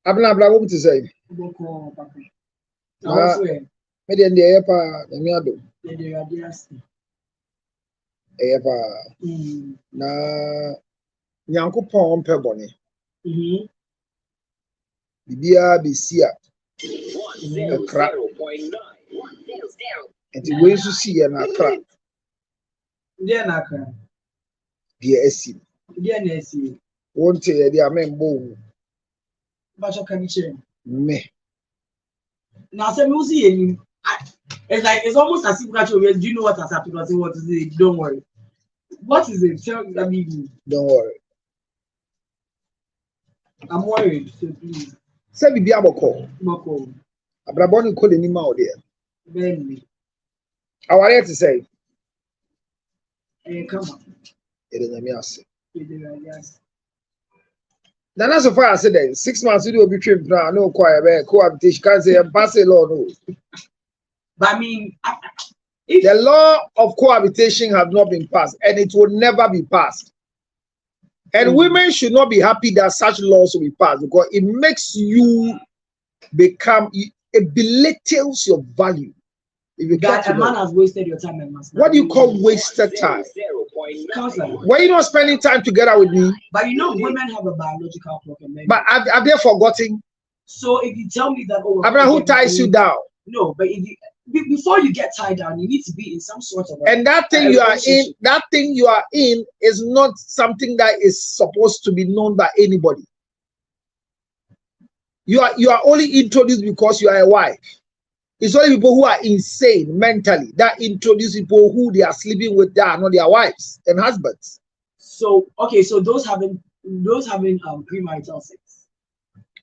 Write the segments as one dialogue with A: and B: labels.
A: Abna Bravo to say. Maybe in the airpa, the miado. Ever na Yankopon pebony. Bibia be see a crack. And the ways to see an crack.
B: Dear Naka.
A: Dear Essie.
B: Dear Nessie.
A: Won't say they are men bone.
B: But you can change.
A: Me.
B: Now, some will see it's like it's almost as if do you know what has happened? What is it? Don't worry. What is it? Tell me.
A: Don't worry.
B: I'm worried, so please.
A: Say be able call.
B: Boko.
A: Abraboni call any more there.
B: Benny.
A: I wanted to say.
B: Come on.
A: It is a mercy.
B: Yes.
A: Now, that's so far I said that 6 months you will be trimmed now. No choir, cohabitation can't say and pass a law. No.
B: But I mean,
A: the law of cohabitation has not been passed, and it will never be passed. And women should not be happy that such laws will be passed because it makes you become, it belittles your value. If you
B: that a man has wasted your time and must.
A: What do you call wasted time?
B: Counselor.
A: Why are you not spending time together with me?
B: But you know, women have a biological clock.
A: But have they forgotten?
B: So if you tell me that, oh,
A: Abraham, who ties you down?
B: No, but if you, before you get tied down, you need to be in some sort of.
A: And that thing you are in is not something that is supposed to be known by anybody. You are only introduced because you are a wife. It's only people who are insane mentally that introduce people who they are sleeping with that are not their wives and husbands.
B: So okay, so those having premarital sex.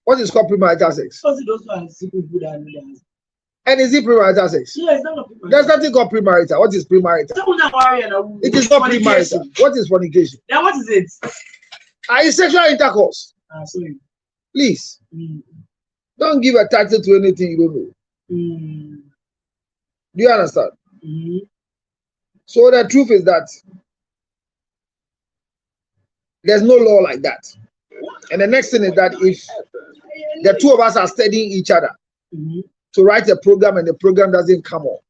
A: What is called premarital sex?
B: Those who are sleeping with their husbands.
A: And is it premarital sex?
B: Yeah, it's not premarital.
A: There's nothing called premarital. What is premarital? It is not premarital. What is fornication?
B: Then what is it?
A: It's sexual intercourse.
B: Sorry.
A: Please. Don't give a title to anything you don't know. Do you understand? So the truth is that there's no law like that. And the next thing is that if the two of us are studying each other to write a program and the program doesn't come up,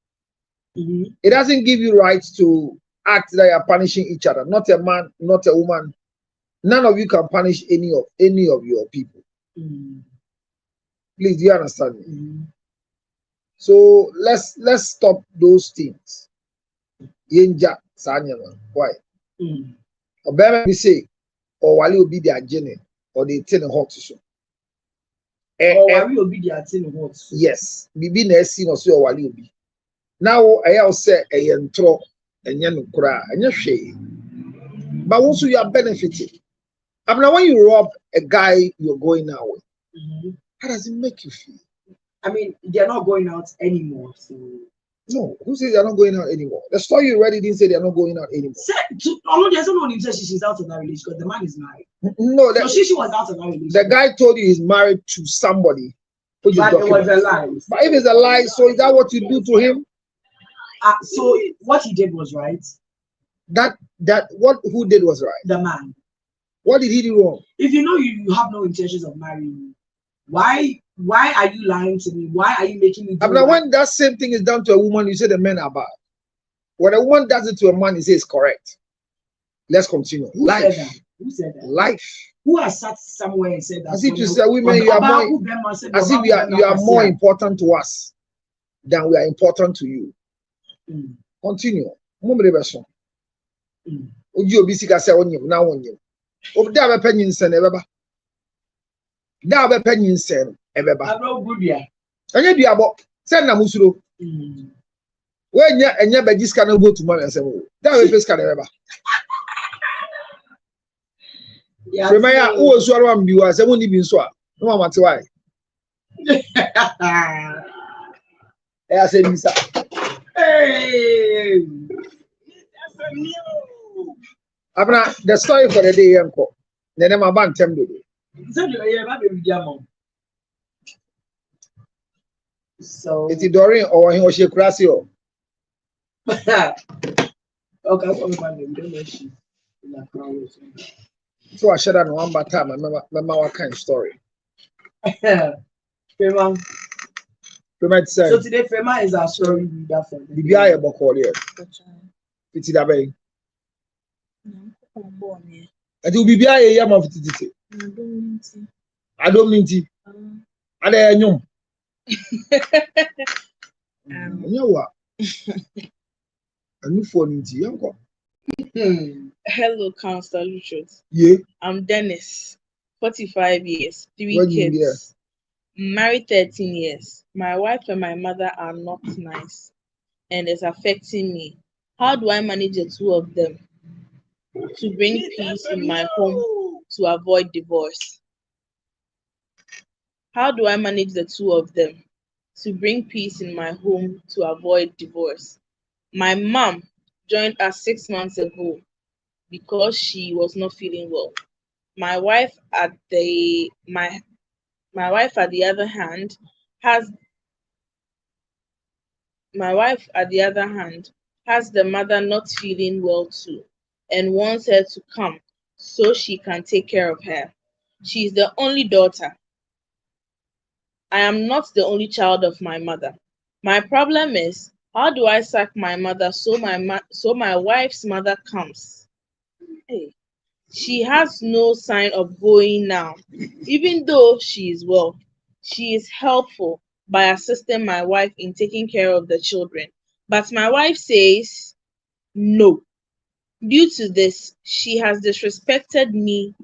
A: it doesn't give you rights to act that you are punishing each other. Not a man, not a woman. None of you can punish any of your people. Please, do you understand me? So let's stop those things. Yenja sanyama. Why? Obama we say, or wali will be their journey, or they tell a hot so.
B: Or wali will be their tin hot. Yes,
A: bibi na esi no so wali will be. Now I say a yentro and yanukura and your but also you are benefiting. I mean, when you rob a guy you're going out with, how does it make you feel?
B: I mean, they're not going out anymore. So
A: no, who says they're not going out anymore? The story you already didn't say they're not going out anymore.
B: There's someone who says she's out of that relationship because the man is married.
A: No,
B: so she was out of that relationship.
A: The guy told you he's married to somebody.
B: But it was a lie.
A: But if it's a lie, so is that what you do to him?
B: So what he did was right.
A: Who did was right?
B: The man.
A: What did he do wrong?
B: If you know you have no intentions of marrying me, why are you lying to me? Why are you making me do
A: that? When that same thing is done to a woman, you say the men are bad. When a woman does it to a man, you say it's correct. Let's continue.
B: Who said that? Who said that?
A: Life.
B: Who has sat somewhere and said that?
A: As if you say women, you are more. As if you are more important to us than we are important to you. Continue. Oji obi sika say onyem na wonyem. Obi da be panyin se na ebeba. Da be panyin se ebeba.
B: Abro gudia.
A: Anya duabo. Se na musuro. We enya ba jiska na go to man ase mo. Da be face ka na ebeba. Ya. Remaya wo so aro am biwa se mo ni bi nso a. No ma mate why. I said, hey, Abna, the story for the day, uncle. Then I'm about to so it's Dorian or he was your Crasio. Okay, so I shut down one time. I remember what kind of story.
B: Fema. So today Fema is our story reader for the
A: Bibi aye boko there. Fiti da bay. Ati bibi aye ya ma fiti titi. Adom ninti. Ada nyom. Nyawa. Anu for ninti yanko.
C: Hello, Counselor Lucius.
A: Yeah.
C: I'm Dennis, 45 years, 3
A: What you
C: kids, married 13 years. My wife and my mother are not nice, and it's affecting me. How do I manage the two of them to bring peace in my home to avoid divorce? How do I manage the two of them to bring peace in my home to avoid divorce? My mom joined us 6 months ago because she was not feeling well. My wife at the other hand has the mother not feeling well too and wants her to come so she can take care of her. She's the only daughter. I am not the only child of my mother. My problem is, how do I sack my mother so my wife's mother comes? Hey. She has no sign of going now, even though she is well. She is helpful by assisting my wife in taking care of the children. But my wife says no. Due to this, she has disrespected me.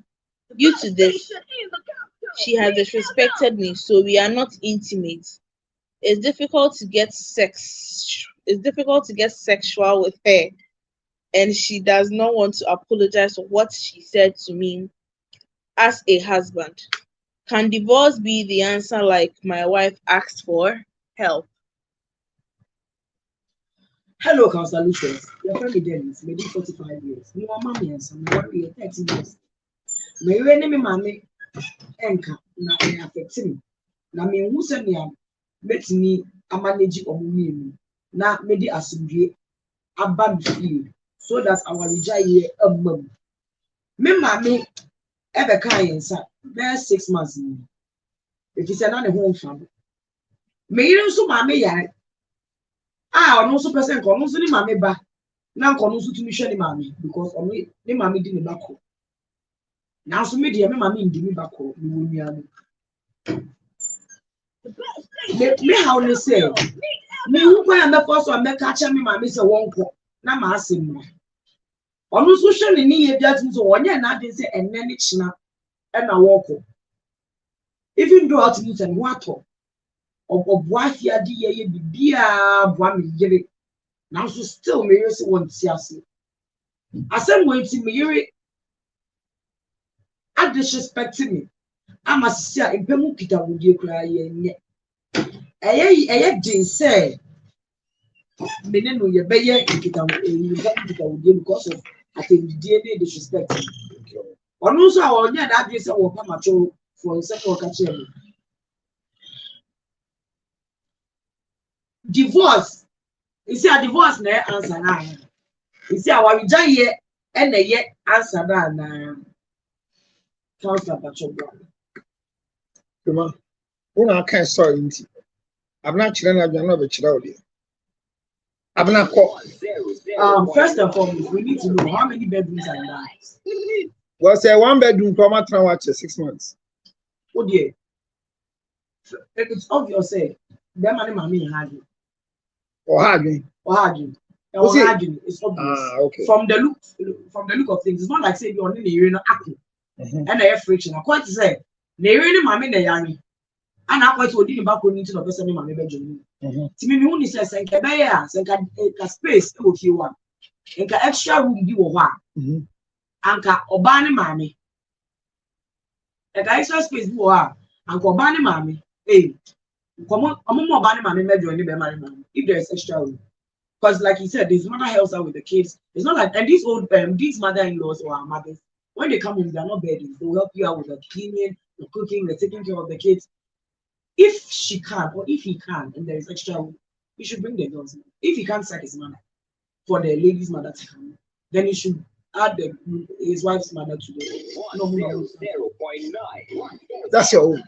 C: So we are not intimate. It's difficult to get sexual with her, and she does not want to apologize for what she said to me as a husband. Can divorce be the answer like my wife asked for? Help.
B: Hello, Counselor Lucius. Your friend Dennis, maybe 45 years. Me and mommy and some 30 years. Me and mommy enka na affect me. Na me who send me bet me a manage omu na me di asumdwe aba me so that our rejaye mum. Me mommy ebe kan yensa be 6 months ni. If you say na ne ho mfa. Me yire nso mommy yare. Ono so person ko no so ni mommy ba. Na ko no so tumi hwe ni mommy because ono ni mommy di ne bako. Now so me dey me mommy ndi me bako ni wonua no. Me how ne say me hu kwa na first one make catch me mommy say wonko na ma asem no. Ono so hwe ni ni ye bia tin so wonye na dey say enne ni china e na woko. Even though at me say wato oboa hia di ye bibia boa me yire. Now so still me say won ti ase. Asem won ti me yire a disrespecting me. I'm a sister in Pemukita would you cry ye. Eye din say Meneno ye beye kita would you because of I think the DNA disrespect. Or no, so I want that this or Pamacho for a second catcher. Divorce. You see a divorce na answer now. You see our rejaye and a yet answer na Counselor Pacho.
A: Come on, I can't sorry inti. I'm not children, I'm not a child. I'm not caught.
B: First and foremost, we need to know how many bedrooms are in the house.
A: Well, say 1 bedroom, come out and watch 6 months.
B: Oh dear. It's obvious, say, them and mommy had you.
A: Or hardly.
B: It's obvious.
A: Okay.
B: From the look of things, it's not like say you're only in apple and a friction. I quite say, they mommy the young. And I quite would didn't back into the person in my bedroom. To me, only says, and can space with you one. And can extra room you one. And can obani mammy. And extra space you are. And obani mammy. Hey, come on, I'm more bani mammy bedroom in the mammy. If there is extra room. Because, like you said, this mother helps out with the kids. It's not like, and these mother-in-laws or our mothers, when they come home, they're not bedding. They'll help you out with the cleaning, the cooking, the taking care of the kids. If she can, or if he can, and there is extra room, he should bring the girls. If he can't sack his mother for the lady's mother to come, then he should add his wife's mother to the
D: 0.9.
A: That's your own.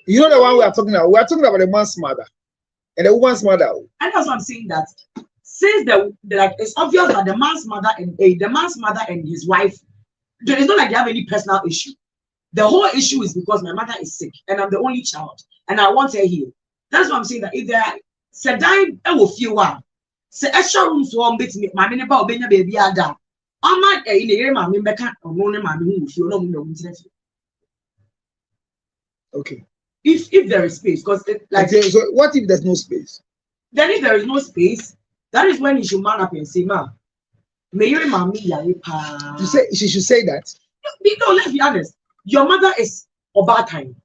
A: You know the one we are talking about. We are talking about the man's mother and the woman's mother.
B: And that's what I'm saying, that since like it's obvious that the man's mother and his wife, it's not like they have any personal issue. The whole issue is because my mother is sick and I'm the only child and I want her here. That's what I'm saying, that if there are sedai will feel one, say extra rooms to bit me, my minute about being a baby ada. I might in the area, my member can't own my who feel no.
A: Okay.
B: If there is space, because like
A: so what if there's no space?
B: Then if there is no space, that is when you should man up and say, ma, may you remind me,
A: you say she should say that.
B: No, let's be honest. Your mother is a bad time.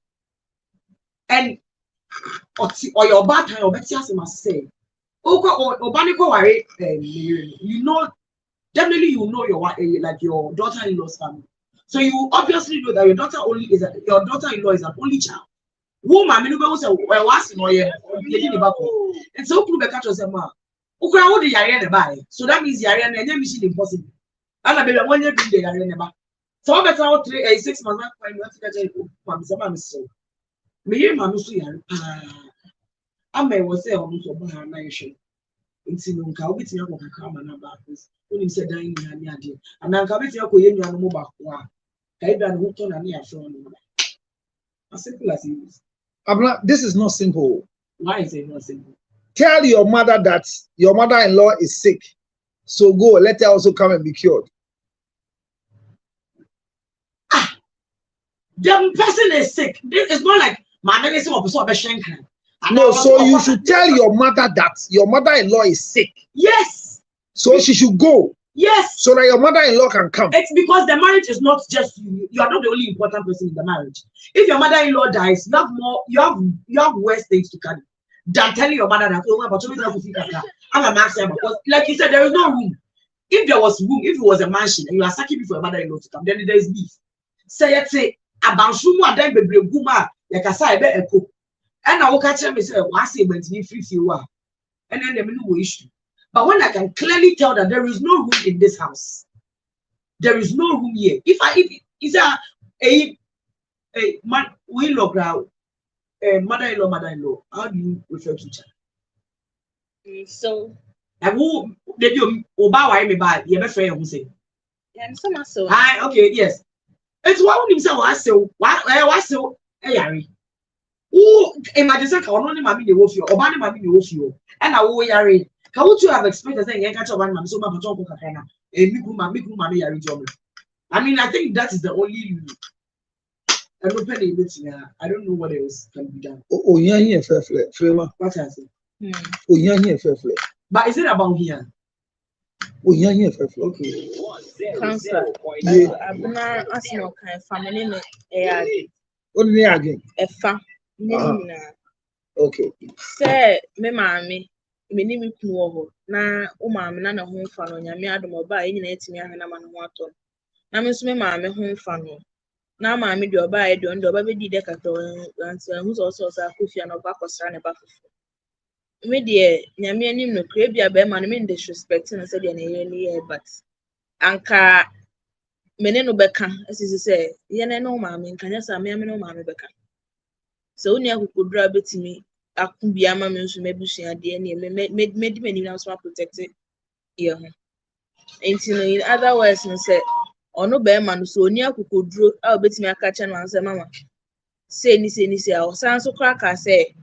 B: And or your bad time, or better as I must say. You know, definitely you know your daughter-in-law's family. So you obviously know that your daughter-in-law is an only child. Woman, many people say, well, what's in your and so could be catch us a man. So that means Yarian and then mission impossible. And I believe 1 year do the Yarian. So better out 6 months, I'm so. Me, Mamma, I may was say almost over her nation. In Sinunka, I'll be to come and about this. When you said dying in the idea, and now come to your mobile. I done hooked on a near phone. As simple as it is.
A: This is not simple.
B: Why is it not simple?
A: Tell your mother that your mother-in-law is sick. So go, let her also come and be cured.
B: The person is sick. This is not like my name is a
A: no, so you should tell your mother that your mother-in-law is sick.
B: Yes.
A: So she should go.
B: Yes.
A: So that your mother-in-law can come.
B: It's because the marriage is not just you. You are not the only important person in the marriage. If your mother-in-law dies, you have worse things to carry than telling your mother that, oh, but I'm a maximum. Because like you said, there is no room. If there was room, if it was a mansion and you are sucking me for your mother-in-law to come, then there is beef. Say about Shumu and then baby Guma, like I said, I echo. And I will catch them and say, I say, but it's me free you are. And then there is no issue. But when I can clearly tell that there is no room in this house, there is no room here. If a man, we look out, mother-in-law, how do you refer to each other?
C: So,
B: I will, you buy me by your friend who say,
C: so.
B: Okay, yes. It's one himself. I say, hey, who imagine that only mammy the wolf you, or mammy the wolf you, and I will yari. How would you have expected saying, I catch up one man so much of Kakana, a mammy yari job? I mean, I think that is the only. I don't penny I don't know what else can be done.
A: Oh, yeah, fair flavor.
B: What I say?
A: Oh, yeah, fair flavor.
B: But is it about here?
A: Oh, yeah, fair flavor.
B: Okay.
C: Cancer. I've been asking all kind of family.
A: What did they again?
C: A fam.
A: Okay.
C: Say, me mammy, me name you na umam na home fan on your mead mobile in it me and a man water. Na miss me mammy home fan. Now mammy do buy don't do baby decato and who's also a coffee and a back or son about. Me dear, Yammy and him no crabia bear man mean disrespecting and said any but anka meneno beka as you say, Yana no mammy, can you say me no mammy beka? So near who could grab it to me. I could be a man who may be shared DNA, made many now protected. Yeah. Ain't in other words, and said, or no bear man, so near who could draw out bit me a catch and answer, Mamma. Say, or sound so crack, I say,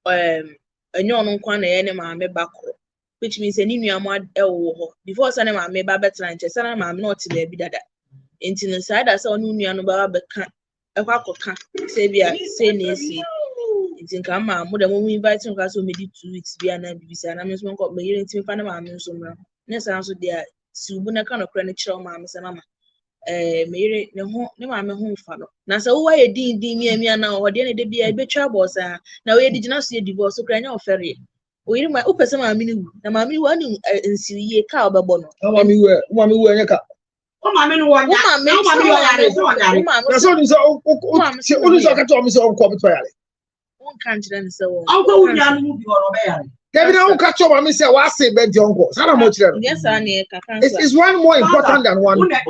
C: a non quan any mammy back, which means any new amount before sending my may better and just I'm not to be that. Ain't in the side I saw no about a quack Sabia, say, Nancy. It's in Kama, more than when we invite some guys who made it 2 weeks be an ambitious and I'm just one got me to Panama. Next answer there, Subuna kind of chronic show, Mamma, and Mamma. Mary, no, I'm a home father. Now, so why a dean me now, or the end of the day, I bet trouble, sir. Now, we did not see a divorce, so can you ferry? We my open some mammy, the mammy one and see a cow babono.
A: Oh, mammy, where you got?
B: Oh, mammy, one,
A: that's what is all.
C: can't so.
B: Uncle William will be on
A: David, I don't catch up. I say, "What say, Ben Uncle?"
C: Yes, I
A: it's one more important than one.
B: Are there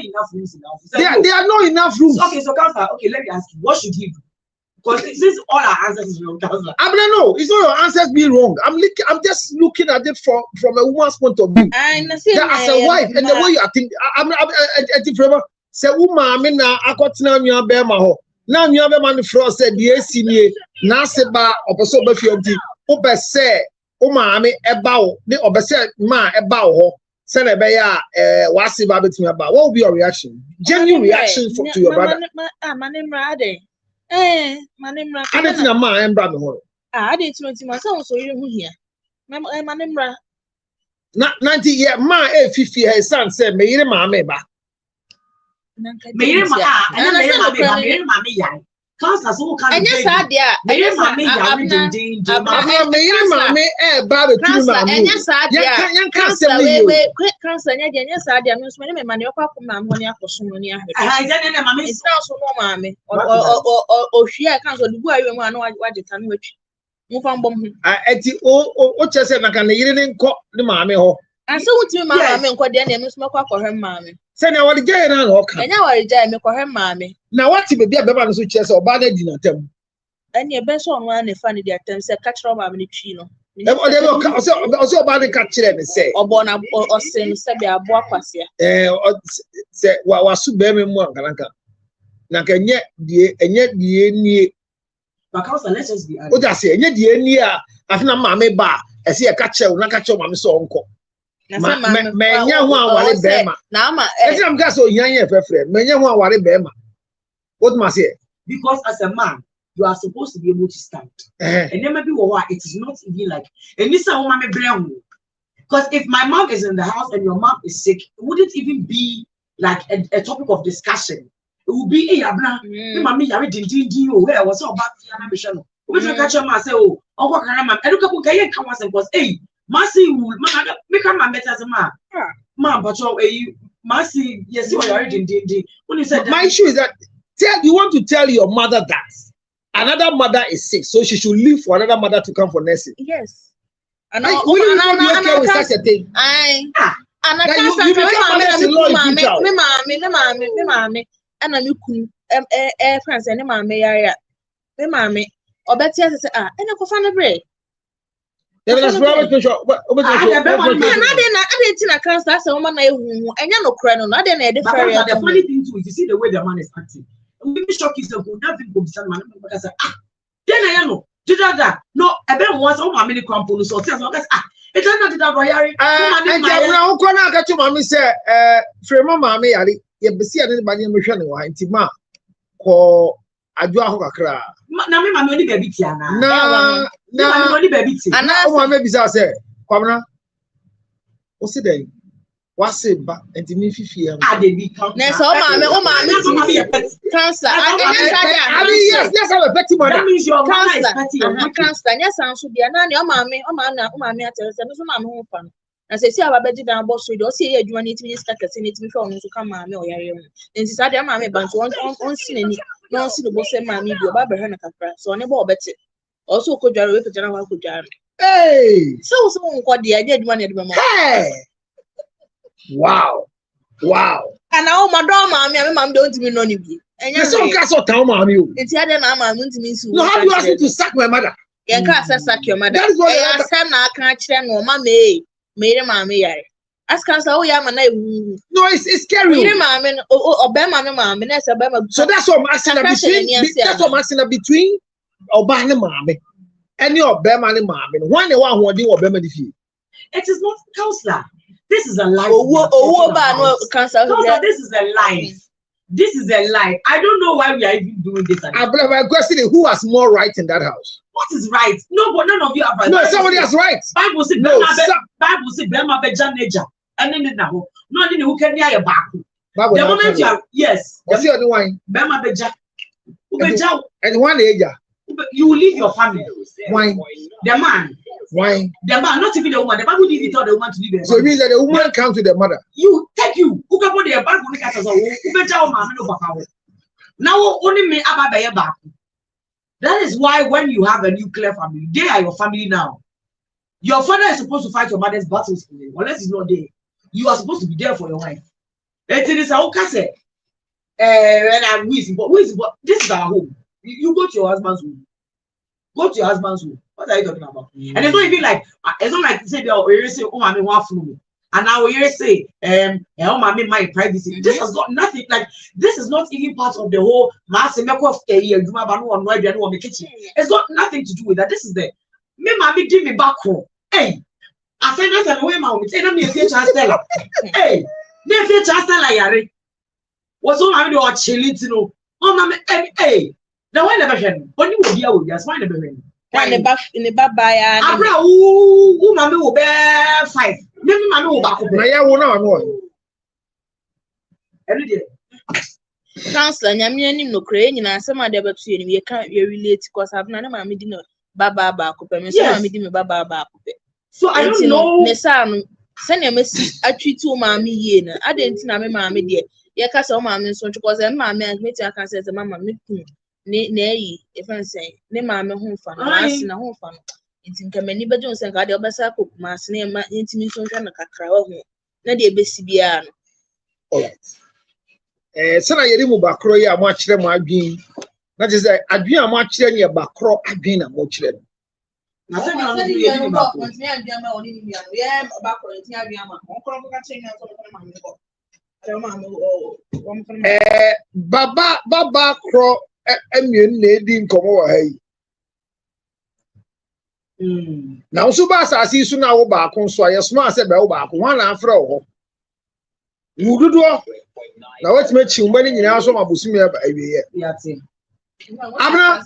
B: enough rooms in the office?
A: There are not enough rooms.
B: Okay, so Counselor, okay, let me ask you, what should he do? Because since all our answers is wrong, Counselor.
A: I mean, no, it's not your answers being wrong. I'm just looking at it from a woman's point of view.
C: As
A: a wife, and the way you are thinking, I'm forever. Say, woman, I mean, I got to know your bear my now you have a man from said, yes, me, Naseba, or so Buffy, Oba say, Omami, about the Oba ma about send a bear, what's about me about? What will be your reaction? Genuine reaction to your brother.
C: My name
A: I didn't know my and brother.
C: I didn't 20 months, so you here. My name,
A: not 90 year, my 50 year son said, me, mamma.
B: Mammy, Counselor, so can
C: and yes, I dear.
A: Mammy, Barbie, and yes, I can't say,
C: quick cancer, and yes, I dear, Miss Minnie, my new papa, when you have for so many. I didn't know, Mammy, it's not so more, Mammy, or she can't do what you want to tell which move on bomb.
A: At the old just said, I can even call the mammy.
C: And so would you, Mammy, and quite the smoke for her, Mammy.
A: Send our gay and
C: I know I did for her, Mammy.
A: Now, what if be a baby who chess or bad dinner?
C: And your best one, one, funny, the attempts at catch over Mammy Chino.
A: Also about the catcher and say,
C: or born up or send Sabia Boaquasia.
A: Say, what was so very more Kanaka. And yet, the
B: but Counselor, let's just be honest.
A: what I say, and yet, the near, I think I'm a bar. I see a catcher, not catch your mamma's uncle. Man, young one, Wally Bema. Now, I'm got so young, friend. Man, young one, Wally Bema. What must I say?
B: Because as a man, you are supposed to be able to stand. And then maybe why it is not even like, and this is how my brain. Because if my mom is in the house and your mom is sick, it wouldn't even be like a topic of discussion. It would be, hey, Abra, mommy, I didn't do where was so bad. Which will catch your man say, oh, what can I, and look up, okay, come once and was, hey. Mercy will make my better as a man. Man, but you Mercy, yes, you are already when you said
A: my issue is that you want to tell your mother that another mother is sick, so she should leave for another mother to come for nursing.
C: Yes.
A: And will you be okay with such a thing?
C: And I can't
A: I didn't
C: cancer. So, woman, I know crown. I didn't.
B: The funny thing too is you see the way the man is acting. We shock is a good nothing good man because then I know. Did that? No, I bet once all my mini crumple so tell us it's not that Royari.
A: And now, Kona got to mammy say, Frema mammy, you be see anybody in Mission or Intima call Adua.
B: Now, my money baby Tiana.
A: No, baby. And now, maybe I say, Comna. What's it then? What's it? But and to me, 50 years.
C: I did become. That's all, Mamma. Cancer.
A: Yes, I'm a petty mother.
B: That means your
C: cancer. Yes, I should be a nanny. Oh, mammy, I tell us, I'm a home fan. As I say, I've been down boss, you don't see you need to be stuck as it before to come, mammy, or your own. And since I am mammy, but one scene, no see the boss and mammy, your barber, her, so I never bet it. Also, could you with the general could jar?
A: Hey,
C: so what the idea one at the moment.
A: Hey, wow.
C: And now, my daughter, mammy, I'm don't be no need. And you're so
A: castle town, mammy.
C: It's the other mamma, I want to mean
A: no, how do you ask me to sack my mother?
C: You can't sack your mother.
A: That is what I
C: said. I can't tell no mammy. Made a mammy. Ask us, oh, yeah, man.
A: No, it's scary.
C: Made a mammy, or Bama, mammy, that's a Bama.
A: So that's what I'm asking between Obama, mammy, and your Bama, mammy. One who do Obama defeat.
B: It is not Counselor. This is a life.
C: Counselor,
B: this is a life. This is a life. I don't know why we are even doing this.
A: My question is, who has more right in that house?
B: What is right? No, but none of you have right.
A: No, somebody has right.
B: Bible says, Bible says, Bema Beja Nature. And then now, no, who can hear your back. The moment you are, yes,
A: what's the other one?
B: Bema Beja.
A: And one age.
B: You will leave your family.
A: Why?
B: The man.
A: Why?
B: The man, not even the woman. The man who didn't tell the woman to leave the
A: so it means that the woman comes to the mother.
B: You take you. Who can put the back on the cat as a who better man no papa. Now only me about the back. That is why when you have a nuclear family, they are your family now. Your father is supposed to fight your mother's battles for you, unless he's not there. You are supposed to be there for your wife. It is a okay. When I'm wheezing, but this is our home. You go to your husband's home. Go to your husband's home. What are you talking about? And it's not even like say they say, oh, mommy, want food. And now you say, oh, mommy, my privacy. This has got nothing. Like this is not even part of the whole massive kitchen. It's got nothing to do with that. This is the me, mommy, give me back home. Hey, I said that's the way mommy. Say, let me future Stella. Hey, the future Stella, Yari. What's all mommy do? Chilling, you know. Oh, mommy, hey. Now why never heard? When you will be out, just why never heard?
C: In the babaya.
B: Abra, who mommy will bear 5. Maybe mommy will back up.
A: Yeah, one on.
B: Every day.
C: Counselor, Yamian no crane, and some other but you can't relate because I've none of my medina baba back up and some medina baba back up.
B: So I don't know.
C: Nessan, send a message. I treat to mammy yen. I didn't know mammy dear. Yaka saw mammy so because a mammy and me, I can say the mamma me. Nay, if I say, ne mamma home fun, in a home fun. It's in Camini Bajon and Gadio Basaco, Mass name my intimation and a cacao. Nadia Bessibiano.
A: All right. Sana yerimu bakro ya mwachire mwagin. That is that adwin mwachire ni bakro adwin mwachire.
B: Na say na no be yerimu bakro.
A: Baba kro emien na edi nkomo wa hayi. Na nso ba asasi su na wo ba ko nso ayesoma ase be wo ba ko wan na afre wo. Wududo na wetima chiumba ni nyina so mabusumi aba awiye. Abna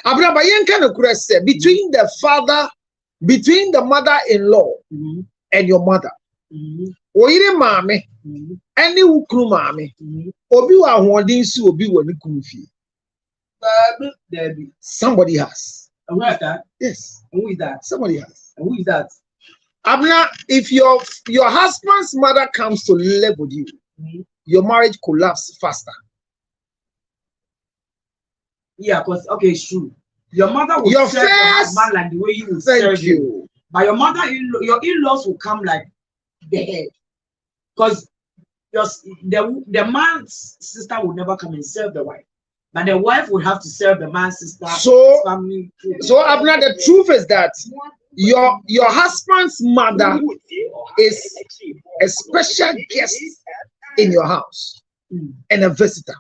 A: Abna ba yenka na kura se between the mother-in-law and your mother. Oyire maame any wukru maame obi wa hoodin si obi wani kunfi. Somebody has.
B: And who is that?
A: Yes.
B: And who is that?
A: Somebody has.
B: And who is that?
A: Abna, if your husband's mother comes to live with you, your marriage collapses faster.
B: Yeah, because okay, it's true. Your mother will serve your husband like the way you will serve you. But your your in-laws will come like the head. Because the man's sister will never come and serve the wife. But the wife would have to serve the man's sister, family.
A: So Abner, the truth is that your husband's mother is a special guest in your house and a visitor.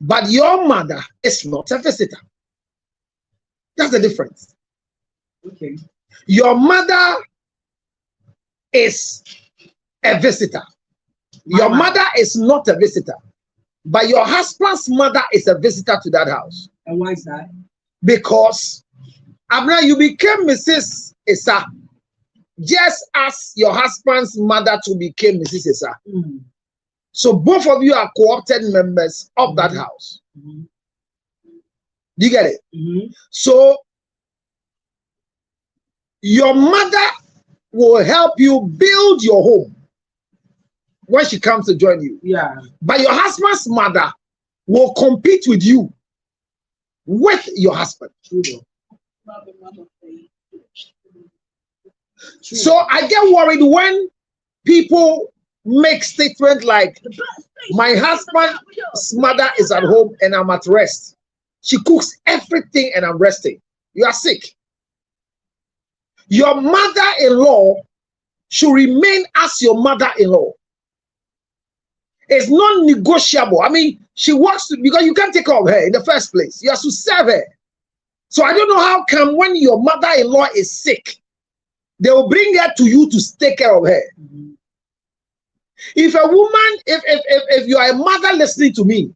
A: But your mother is not a visitor. That's the difference.
B: Okay.
A: Your mother is a visitor. Your mother is not a visitor. But your husband's mother is a visitor to that house.
B: And why is that?
A: Because Abner, you became Mrs. Issa, just as your husband's mother too became Mrs. Issa. So both of you are co-opted members of that house. Do you get it? So your mother will help you build your home when she comes to join you.
B: Yeah. But
A: your husband's mother will compete with you with your husband. So I get worried when people make statements like, my husband's mother is at home and I'm at rest. She cooks everything and I'm resting. You are sick. Your mother-in-law should remain as your mother-in-law. It's non-negotiable. I mean, she works because you can't take care of her in the first place. You have to serve her. So I don't know how come when your mother-in-law is sick, they will bring her to you to take care of her. If a woman, if you are a mother listening to me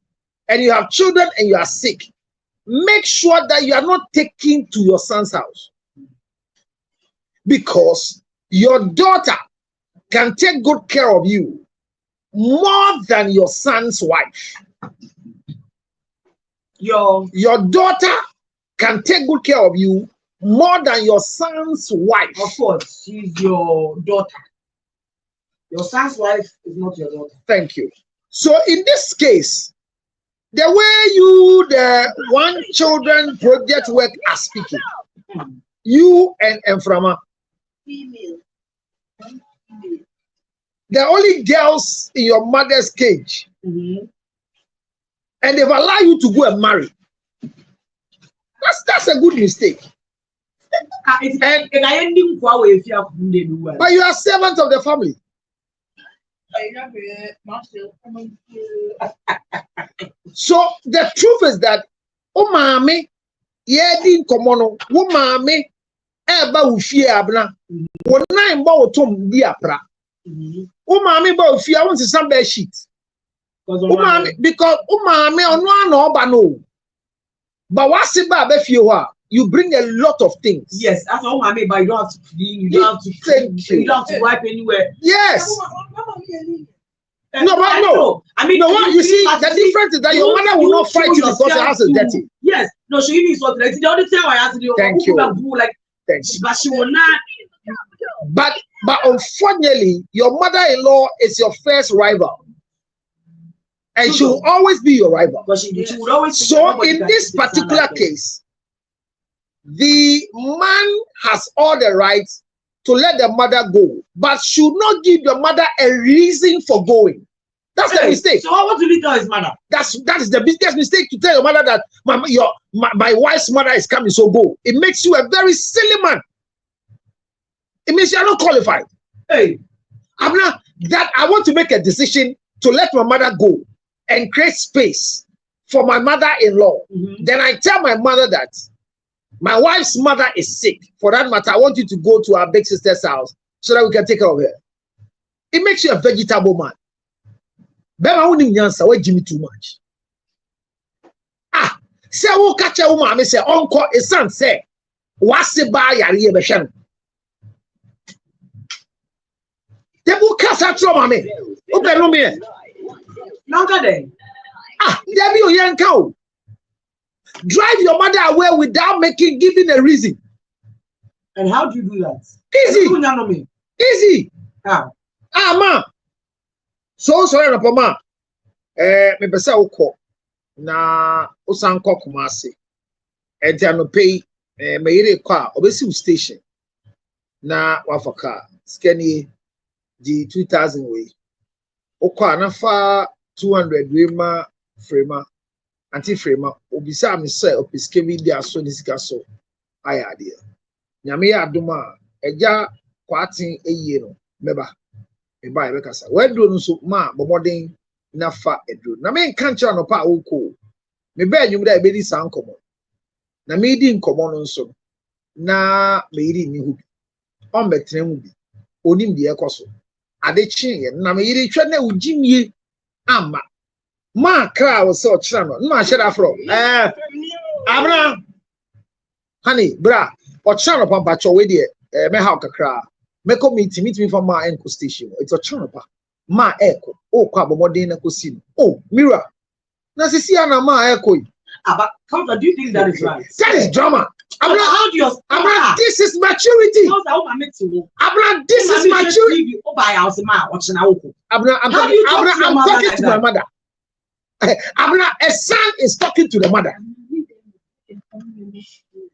A: and you have children and you are sick, make sure that you are not taken to your son's house. Because your daughter can take good care of you more than your son's wife. Your daughter can take good care of you more than your son's wife.
B: Of course, she's your daughter. Your son's wife is not your daughter.
A: Thank you. So in this case, the way you, the one children project work are speaking, you and Enframa, they're only girls in your mother's cage, and they've allowed you to go and marry. That's a good mistake. But you are servant of the family. So the truth is that mami yedi komono wo mami eba ufie abna wo nine ba otom di apra wo mami ba ufie won se some bed sheet wo mami because wo mami ono ana oba no but wasi ba be fie ho a you bring a lot of things.
B: Yes, that's all mami, but you don't have to clean, you don't have to wipe anywhere.
A: Yes. No, but no. I mean, no. You see, the difference is that your mother will not fight you because the house is dirty.
B: Yes, no, she needs something. The only thing I have to do,
A: thank you.
B: Like, but she will not.
A: But unfortunately, your mother-in-law is your first rival, and she will always be your rival.
B: But she would always.
A: So in this particular case, the man has all the rights to let the mother go, but should not give the mother a reason for going. That's the mistake.
B: So what will he tell his mother?
A: That is the biggest mistake, to tell your mother that my wife's mother is coming, so go. It makes you a very silly man. It means you are not qualified. Hey, I want to make a decision to let my mother go and create space for my mother-in-law. Then I tell my mother that my wife's mother is sick. For that matter, I want you to go to our big sister's house so that we can take care of her. It makes you a vegetable man. Bema wouldn't answer why Jimmy too much. Say I will catch a woman. I say uncle his son say what's the bar yari beshan. They will cast a trauma me. Open me.
B: Longer then.
A: There be your young cow. Drive your mother away without giving a reason.
B: And how do you do that?
A: Easy. Easy.
B: How?
A: Ma. So sorry, no ma. Me pesa uko na usanko kumasi. Enti ano pay me yire kwa obesi station na wafaka skeni di 2000 way. Okwa na fa 200 wema frema. Anti-frame, obisa me say opiske media so nisika so aya de. Nyame ya adoma eja kwatin eyi no meba. Eba e bekasa. We dro no so ma bomoden na fa edro. Na me nka ncha no pa woko. Me ba enwum da e be di san komo. Na me di nkomo no so. Na me yiri ni hu bi. On betre mu bi. Onim de ekoso. Ade chin ye na me yiri twa na ugimie amma. Ma cry was so channel. No, shut up from. Abra, honey, bra, or channel pump at your way there. Me how to cry. Make up meet me from my ankle station. It's a channel. Ma echo. Oh, kwabo modern echo scene. Oh, mirror. Nasi ana ma echo.
B: But do you think that is right?
A: That is drama.
B: Abra, how do you?
A: Abra, this is maturity. Abra, this is maturity. Abra, I'm talking to my mother. Abra, a son is talking to the mother. And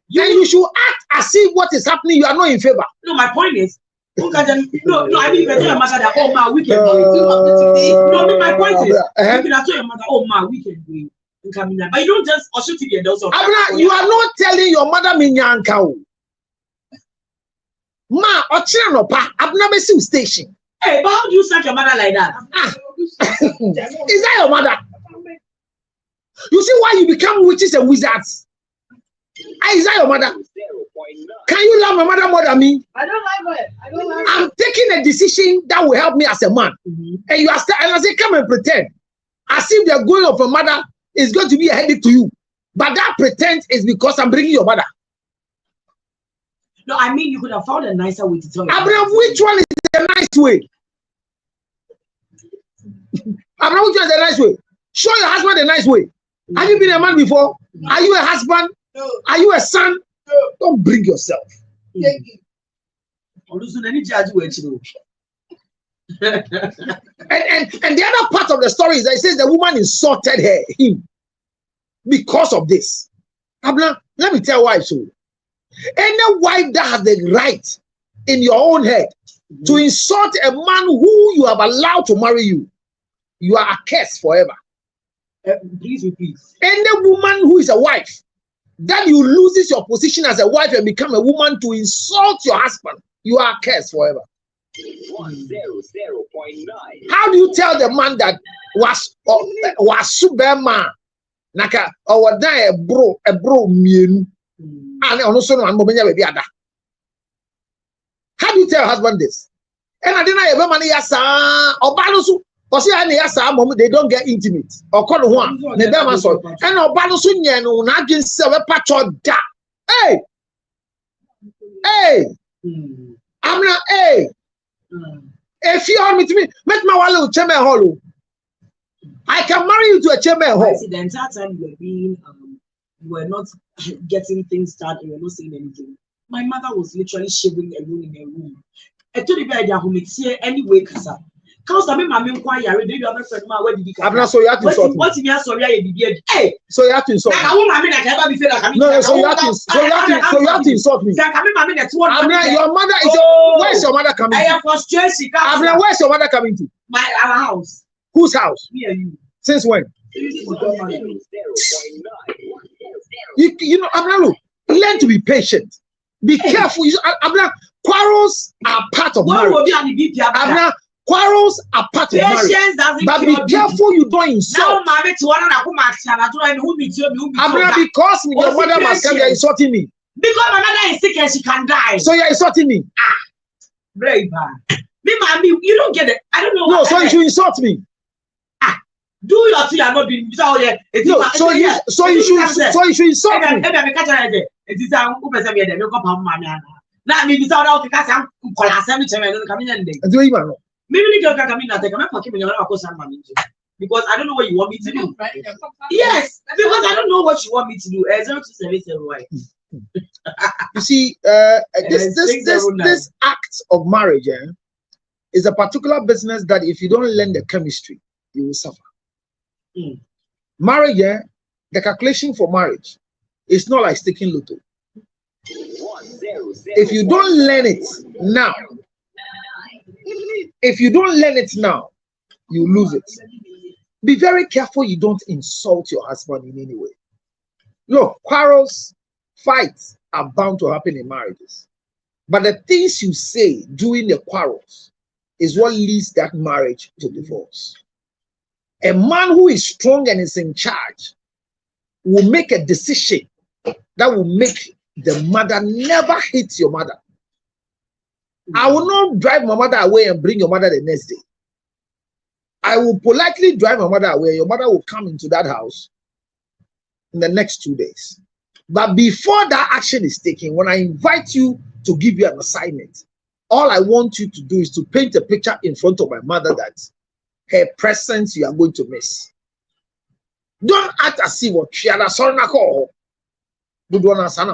A: you should act as if what is happening, you are not in favor.
B: No, my point is, no, I mean, you can tell your mother that, oh, my weekend. No, my point is, you can tell your mother, oh, my weekend. But you don't just also to get those.
A: Abra, you are not telling your mother, Minyanka. Ma, Ochino pa, Abna Messi station.
B: Hey, but how do you start your mother like that?
A: Is that your mother? You see why you become witches and wizards? Is that your mother? Can you love my mother more than me?
C: I don't like it.
A: I'm taking a decision that will help me as a man. And you are and I say, come and pretend. As if the going of a mother is going to be a headache to you. But that pretense is because I'm bringing your mother.
B: No, I mean, you could have found a nicer way to tell her.
A: Abraham, which one is the nice way? Abraham, which one is the nice way? Show your husband the nice way. Have you been a man before? Are you a husband?
B: No.
A: Are you a son? No. Don't bring yourself.
B: Thank you.
A: and the other part of the story is that it says the woman insulted him because of this. Abna, let me tell you why so. Any wife that has the right in your own head to insult a man who you have allowed to marry you, you are accursed forever.
B: Please repeat.
A: Any woman who is a wife that you loses your position as a wife and become a woman to insult your husband, you are cursed forever.
D: 100.9.
A: How do you tell the man that was superman naka or die a bro mienu and also no anmo benya baby ada? How do you tell your husband this? And I didn't have money yasa obalusu or say I yasa mom they don't get intimate or call one ne be man so and obalusu nye no na adwen se we patcho da. Hey I'm not if you want me to make my wallet chairman hall, I can marry you to a chairman hall.
B: The entire time you were being you were not getting things started, you were not saying anything. My mother was literally shivering alone in her room. I told the bed who makes here anyway, Kasa. Cause I mean, my main choir, do you have a friend? Where did you come?
A: I'm not so you have to insult me.
B: What's in your sorry? Hey,
A: so you have to insult me. No, so you have to insult me. Your mother is where's your mother coming to? Where's your mother coming to?
B: Our house.
A: Whose house?
B: Me and you.
A: Since when?
D: 0.9.
A: You know, Abna, learn to be patient. Be careful. Abna, quarrels are part of marriage. Abna, quarrels are part of marriage. But be careful you don't insult. Abna, because your mother must come, you're insulting me.
B: Because my mother is sick and she can die.
A: So you're insulting me.
B: Brave man. Me, mommy, you don't get it. I don't know.
A: No, so you should insult me.
B: Do your thing, I'm not being without it.
A: No, so you should insult me.
B: It is a who person here, they don't come mammy. Now, I mean, without all the cast, I'm coming in.
A: Do you know?
B: Maybe you can come in and take a for keeping your money because I don't know what you want me to do. Yes, because I don't know what you want me to do. 0277 right.
A: You see, this act of marriage is a particular business that if you don't learn the chemistry, you will suffer. Marriage, the calculation for marriage is not like sticking lotto. If you don't learn it now, you lose it. Be very careful you don't insult your husband in any way. Look, quarrels, fights are bound to happen in marriages. But the things you say during the quarrels is what leads that marriage to divorce. A man who is strong and is in charge will make a decision that will make the mother never hit your mother. I will not drive my mother away and bring your mother the next day. I will politely drive my mother away. Your mother will come into that house in the next 2 days. But before that action is taken, when I invite you to give you an assignment, all I want you to do is to paint a picture in front of my mother that her presence you are going to miss. Don't act as if what she had a son na call. Good one as an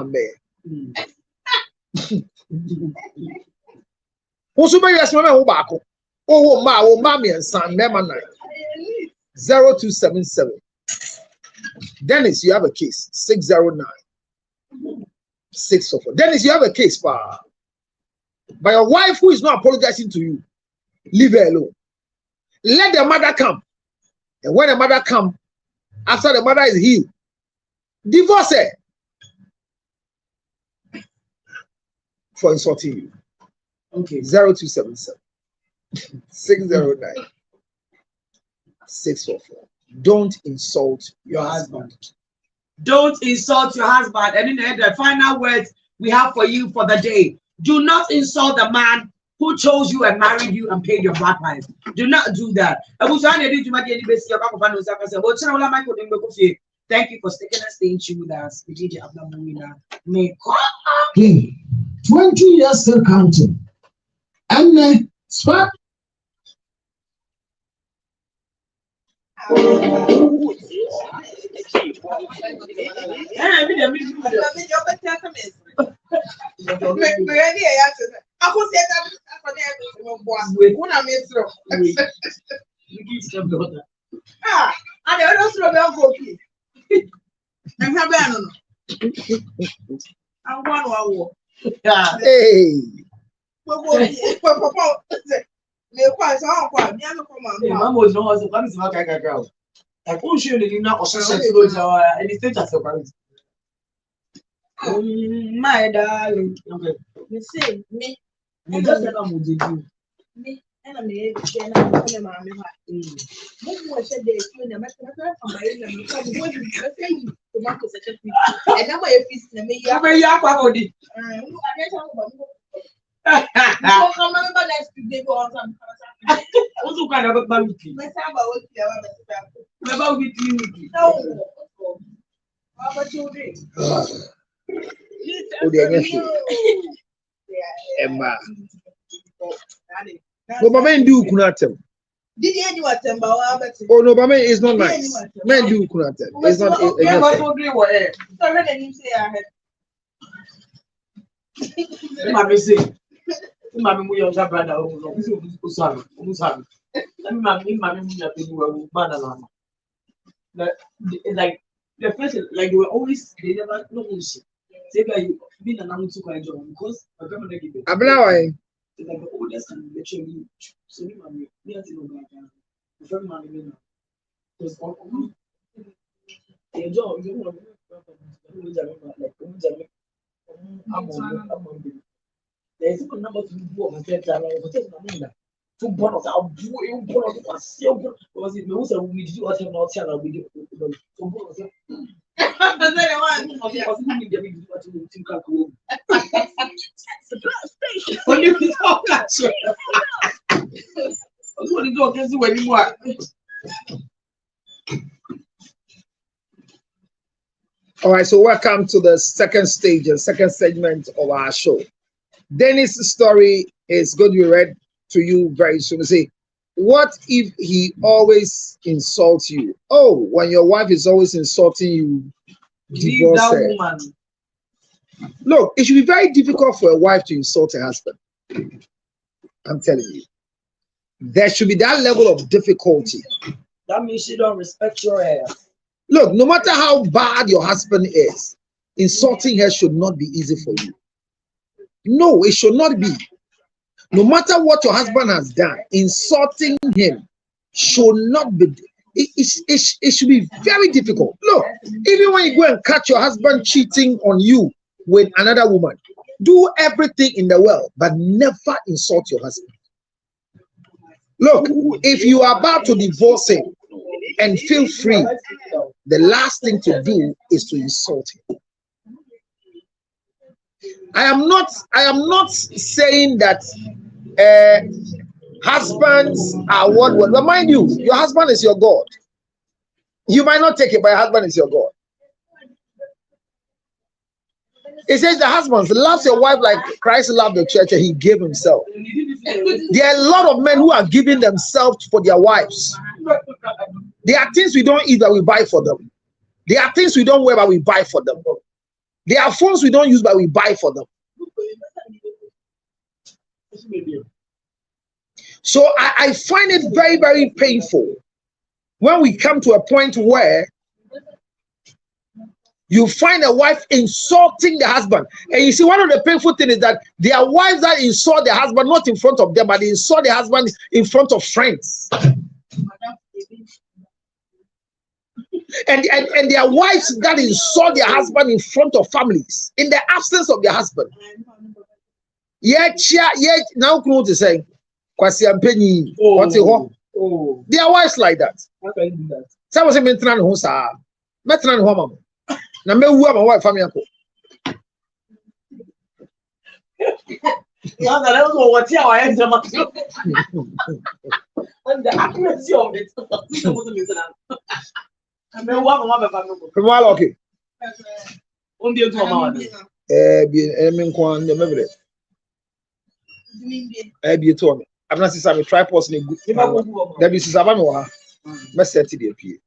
A: also by yes, mama obako. Oh mommy and son, member 0277. Dennis, you have a case 609 644. Dennis, you have a case by your wife who is not apologizing to you. Leave her alone. Let the mother come. And when the mother come, after the mother is healed, divorce her for insulting you.
B: Okay.
A: 0277 609 644. Don't insult your husband.
B: Don't insult your husband. And in the final words we have for you for the day. Do not insult the man who chose you and married you and paid your bride price. Do not do that. Thank you for sticking and staying tuned with us.
A: 20 years still counting. And spot.
B: When I made through. Ah, I don't know about cookie. I'm having I'm one.
A: Hey.
B: Mama was no one is not like a girl. I push you in now or any stage as a parent. My darling, you say me, and just like I'm with you. Me, and I'm here, and I'm coming, mammy. What said they doing a matter of my name? What you say? Tomato such a thing. And now my feast, and me, you're very young. I don't remember next day go on some. Also, kind of about weekly. Let's have about weekly. No. How about you?
A: Emma. No, but men do kunatem.
B: Did you do what?
A: Oh no, but men is not nice. Men do kunatem. It's not.
B: Mommy say, Mammy, we are brother. Like the first, like they were always, they never know who she. Say that you been announced to quite job because my grandmother gave it.
A: Ablawa.
B: It's like the oldest and literally. So me, mommy, me and you know, my friend, mommy, now. Because all the job, you know, like, there's a number of people who said that I was taking my name. Two bottles of blue, because it knows that we do what I'm not telling we do.
A: All right, so welcome to the second stage and second segment of our show. Dennis' story is going to be read to you very soon. Say, what if he always insults you? Oh, when your wife is always insulting you, divorce her. Look, it should be very difficult for a wife to insult her husband. I'm telling you. There should be that level of difficulty.
B: That means she don't respect your hair.
A: Look, no matter how bad your husband is, insulting her should not be easy for you. No, it should not be. No matter what your husband has done, insulting him should not be. It should be very difficult. Look, even when you go and catch your husband cheating on you with another woman, do everything in the world, but never insult your husband. Look, if you are about to divorce him and feel free, the last thing to do is to insult him. I am not saying that husbands are what, but mind you, your husband is your God. You might not take it, but your husband is your God. It says the husbands love your wife like Christ loved the church and he gave himself. There are a lot of men who are giving themselves for their wives. There are things we don't eat that we buy for them. There are things we don't wear but we buy for them. There are phones we don't use but we buy for them. So I find it very, very painful when we come to a point where you find a wife insulting the husband. And you see, one of the painful things is that there are wives that insult their husband not in front of them, but they insult their husband in front of friends. And there are wives that insult their husband in front of families, in the absence of their husband. Now Knut is saying, there are wives like that.
B: How can you do that?
A: Someone say, Metran Hosa, Metran Homam. Now, me who am my wife family.
B: Yeah, that was what I am. And the accuracy of it. I mean, what my family.
A: From all okay.
B: Only to my
A: Be Kwan, the memory. Be to me. I'm not saying I'm a tripod in good. That is Savannah. Message to the appeal.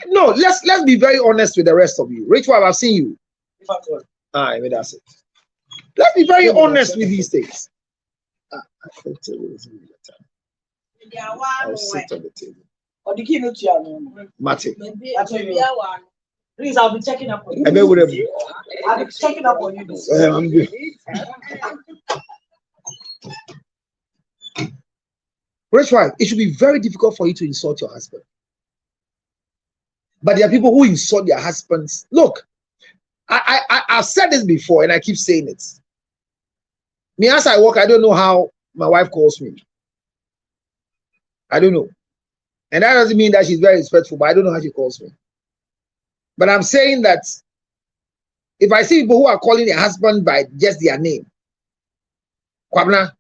A: No, let's be very honest with the rest of you. Rachel, I've seen you. I mean, that's it. Let's be very honest with these things. I think table is really better. I'll sit on the table.
B: Or the key no to you.
A: Mate.
B: Please, I'll be checking up on you. I'll be checking up on you.
A: I'm good. Rich wife, it should be very difficult for you to insult your husband. But there are people who insult their husbands. Look, I've said this before and I keep saying it. Me, as I walk, I don't know how my wife calls me. I don't know. And that doesn't mean that she's very respectful, but I don't know how she calls me. But I'm saying that if I see people who are calling their husband by just their name, Kwabna,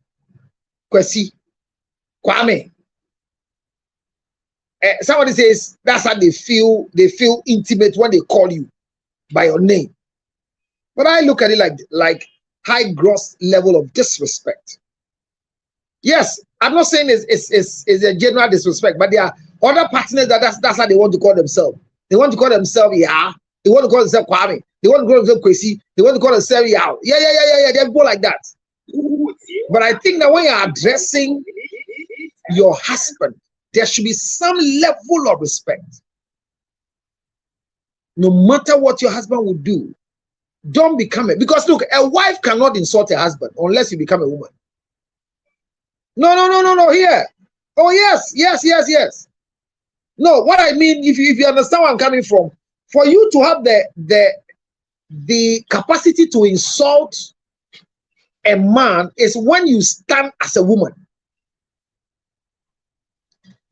A: Kwesi, Kwame, somebody says that's how they feel intimate when they call you by your name. But I look at it like high gross level of disrespect. Yes, I'm not saying it's a general disrespect, but there are other partners that's how they want to call themselves. They want to call themselves yeah. They want to call themselves Kwame. They want to call themselves Kwesi. They want to call themselves yeah. Yeah. They go like that. But I think that when you're addressing your husband, there should be some level of respect. No matter what your husband will do, don't become it. Because look, a wife cannot insult a husband unless you become a woman. No. Here. Oh, yes. No, what I mean, if you understand where I'm coming from, for you to have the capacity to insult a man is when you stand as a woman.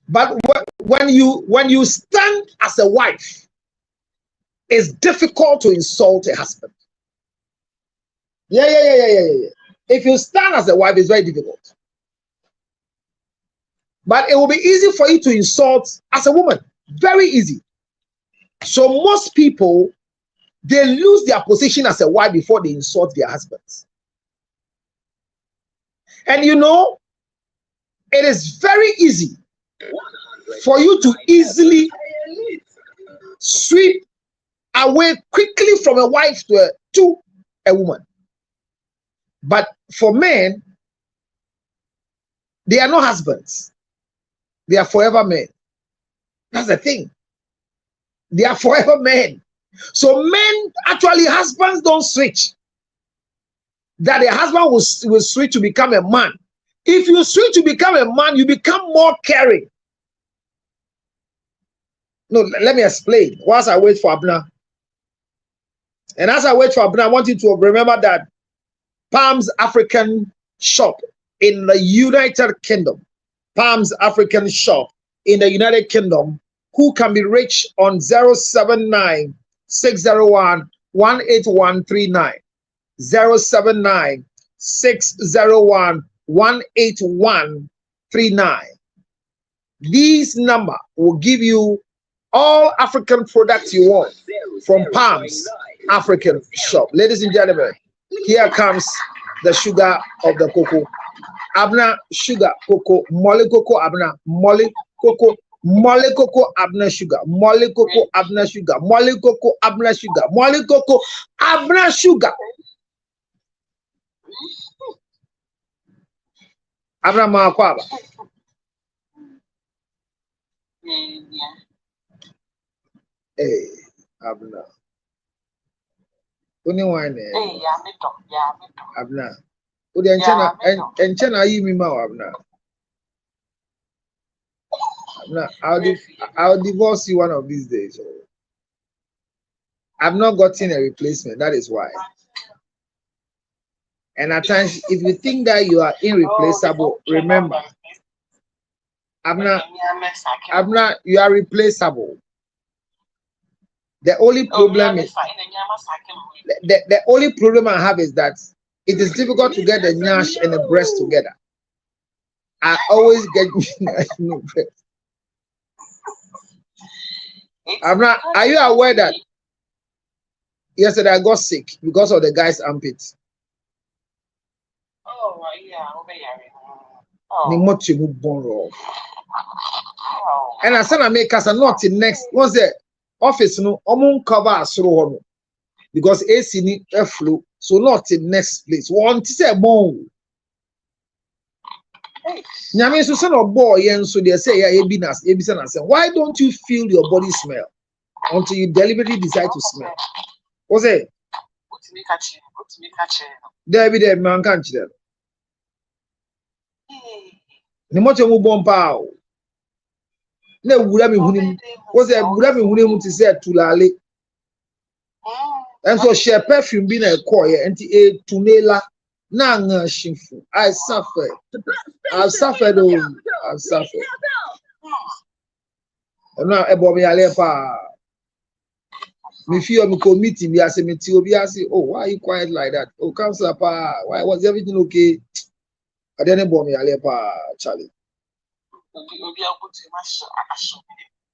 A: But when you stand as a wife, it's difficult to insult a husband. Yeah. If you stand as a wife, it's very difficult. But it will be easy for you to insult as a woman. Very easy. So most people, they lose their position as a wife before they insult their husbands. And you know, it is very easy for you to easily sweep away quickly from a wife to a woman. But for men, they are not husbands. They are forever men. That's the thing. They are forever men. So men, actually, husbands don't switch. That a husband will switch to become a man. If you switch to become a man, you become more caring. No, let me explain. Whilst I wait for Abner. And as I wait for Abner, I want you to remember that Palms African Shop in the United Kingdom. Palms African Shop in the United Kingdom, who can be reached on 079 601 18139. 079 601 18139. This number will give you all African products you want from Palms African Shop. Ladies and gentlemen, here comes the sugar of the cocoa. Abna sugar, cocoa, molly cocoa, abna, molly cocoa, abna sugar, molly cocoa, abna sugar, molly cocoa, abna sugar, molly cocoa, abna sugar. Abna makwaba. Hey, abna. Uni wine. Abna. Udi enchana yi mi ma abna. Abna, I'll divorce you one of these days. I've not gotten a replacement. That is why. And at times, if you think that you are irreplaceable, remember, Abna, you are replaceable. The only problem is the only problem I have is that it is difficult to get the nyash and the breast together. I always get no breast. Abna, are you aware that yesterday I got sick because of the guy's armpits?
D: Oh, yeah,
A: and I said I make us a not in next once the office no cover through because AC need airflow, so not in next place. Want to say more. Nyame so son of boy yen so they say yeah why don't you feel your body smell until you deliberately decide to smell? What's it? There man can't tell. The much of bomb no would have been was there would have been to say to Lale. And so share perfume being a coy and a tunela. Nang shifu. I suffered. I've suffered. I've suffered. I'm not about me. Me feel me committee. Me as a meteor. Oh, why are you quiet like that? Oh, councillor, why was everything okay? I didn't bomb me. Charlie.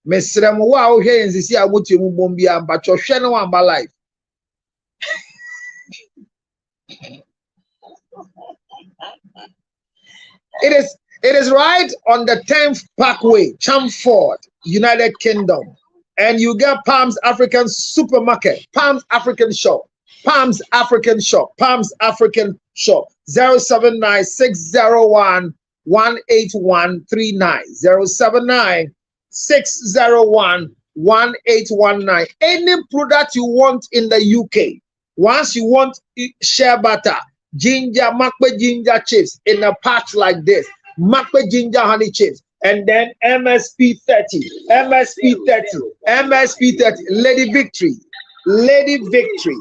A: Mesra mo wa o hwe nsisi a motie mu bom bia mba hwe no amba life. It is right on the 10th Parkway, Chelmsford, United Kingdom, and you get Palms African Supermarket, Palms African Shop, Palms African Shop, Palms African Shop. 079-601-18139, 079-601-1819. Any product you want in the UK, once you want shea butter, ginger, makwe ginger chips in a patch like this, makwe ginger honey chips, and then MSP 30, MSP 30, MSP 30, Lady Victory, Lady Victory,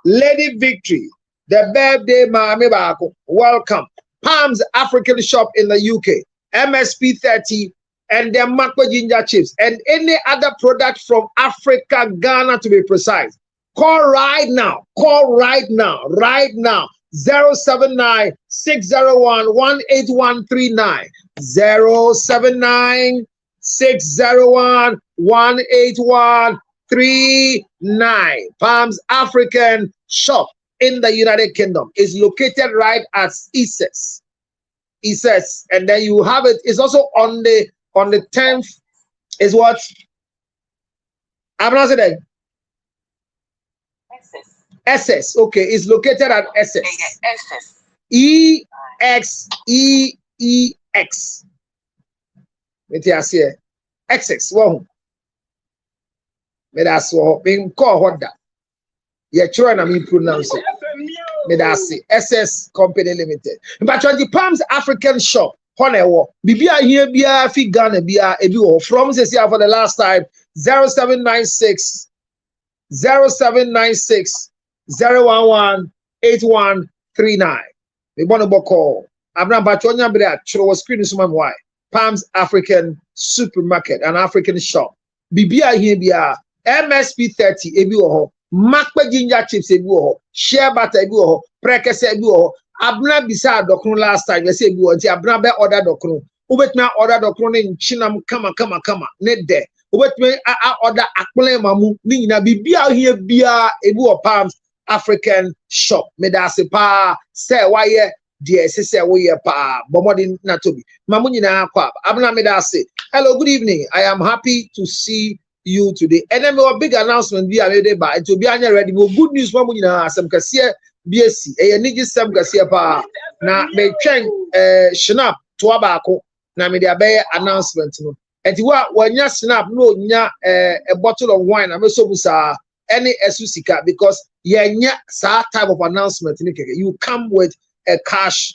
A: Lady Victory, the birthday Mami Bako, welcome. Palms African Shop in the UK, MSP 30, and then makwe ginger chips, and any other product from Africa, Ghana to be precise. Call right now, right now. 079-601-18139, 079-601-18139. Palms African Shop in the United Kingdom is located right at Essex, and then you have it. It's also on the 10th. Is what I'm not saying. SS. Okay, it's located at SS. EXEEX. Metiasie. XX. Wow. Medaso. Being called what that. Yeah, sure, I mean pronounce it. Medasi. SS Company Limited. But the Palms African Shop. Honewo. Bibia here bia fi Ghana bia ebi from this year for the last time. 0796 011-8139. We want to call. Abraham Bachonya Brea Chro screen is why. Palms African Supermarket, an African shop. Bibia here bia MSP 30 ebi ho. Makwe ginger chips ebi ho. Shea butter ebi ho. Prekese ebi ho. Abna bisa dokron last time. You say ebi ho. Nti abna be order dokron. Ubetna order dokron in chinam kama. Ne de. Ubetme order akple mamu. Ni na bibia here bia ebi ho Palms African Shop. Medase pa say why ye dear say we pa bomodin na tobi. Mamu nyina akwa. Abna medase. Hello, good evening. I am happy to see you today. And then a big announcement be made by to be ready. Good news mamu nyina asem kase BSc. E nigi sem kase pa na me twen snap to abako na me dey be announcement no. And when you snap no nya a bottle of wine na me so busa any esusika because nya sa type of announcement you come with a cash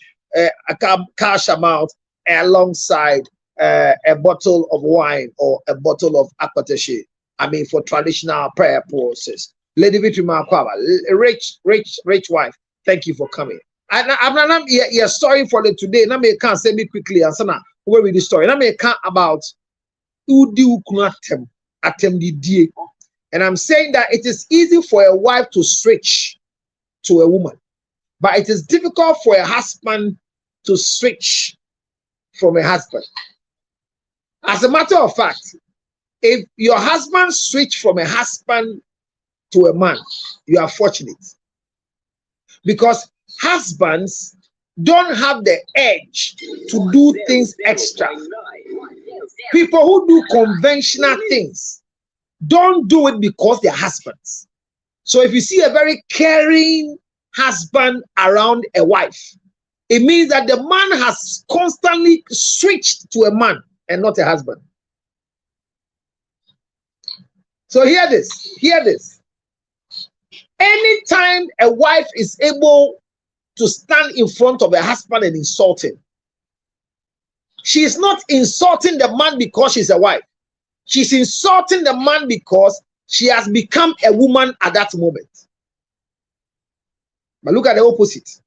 A: amount alongside a bottle of wine or a bottle of aquateche. I mean, for traditional prayer purposes. Lady Victory Makwaba, rich wife, thank you for coming. I'm your story for the today. Now me can't say me quickly and sana where with the story. Now me can't about Udi Ukunatem atem di die. And I'm saying that it is easy for a wife to switch to a woman, but it is difficult for a husband to switch from a husband. As a matter of fact, if your husband switch from a husband to a man, you are fortunate. Because husbands don't have the edge to do things extra. People who do conventional things don't do it because they're husbands. So if you see a very caring husband around a wife, It means that the man has constantly switched to a man and not a husband. So hear this, hear this. Anytime a wife is able to stand in front of a husband and insult him, she is not insulting the man because she's a wife. She's insulting the man because she has become a woman at that moment. But look at the opposite.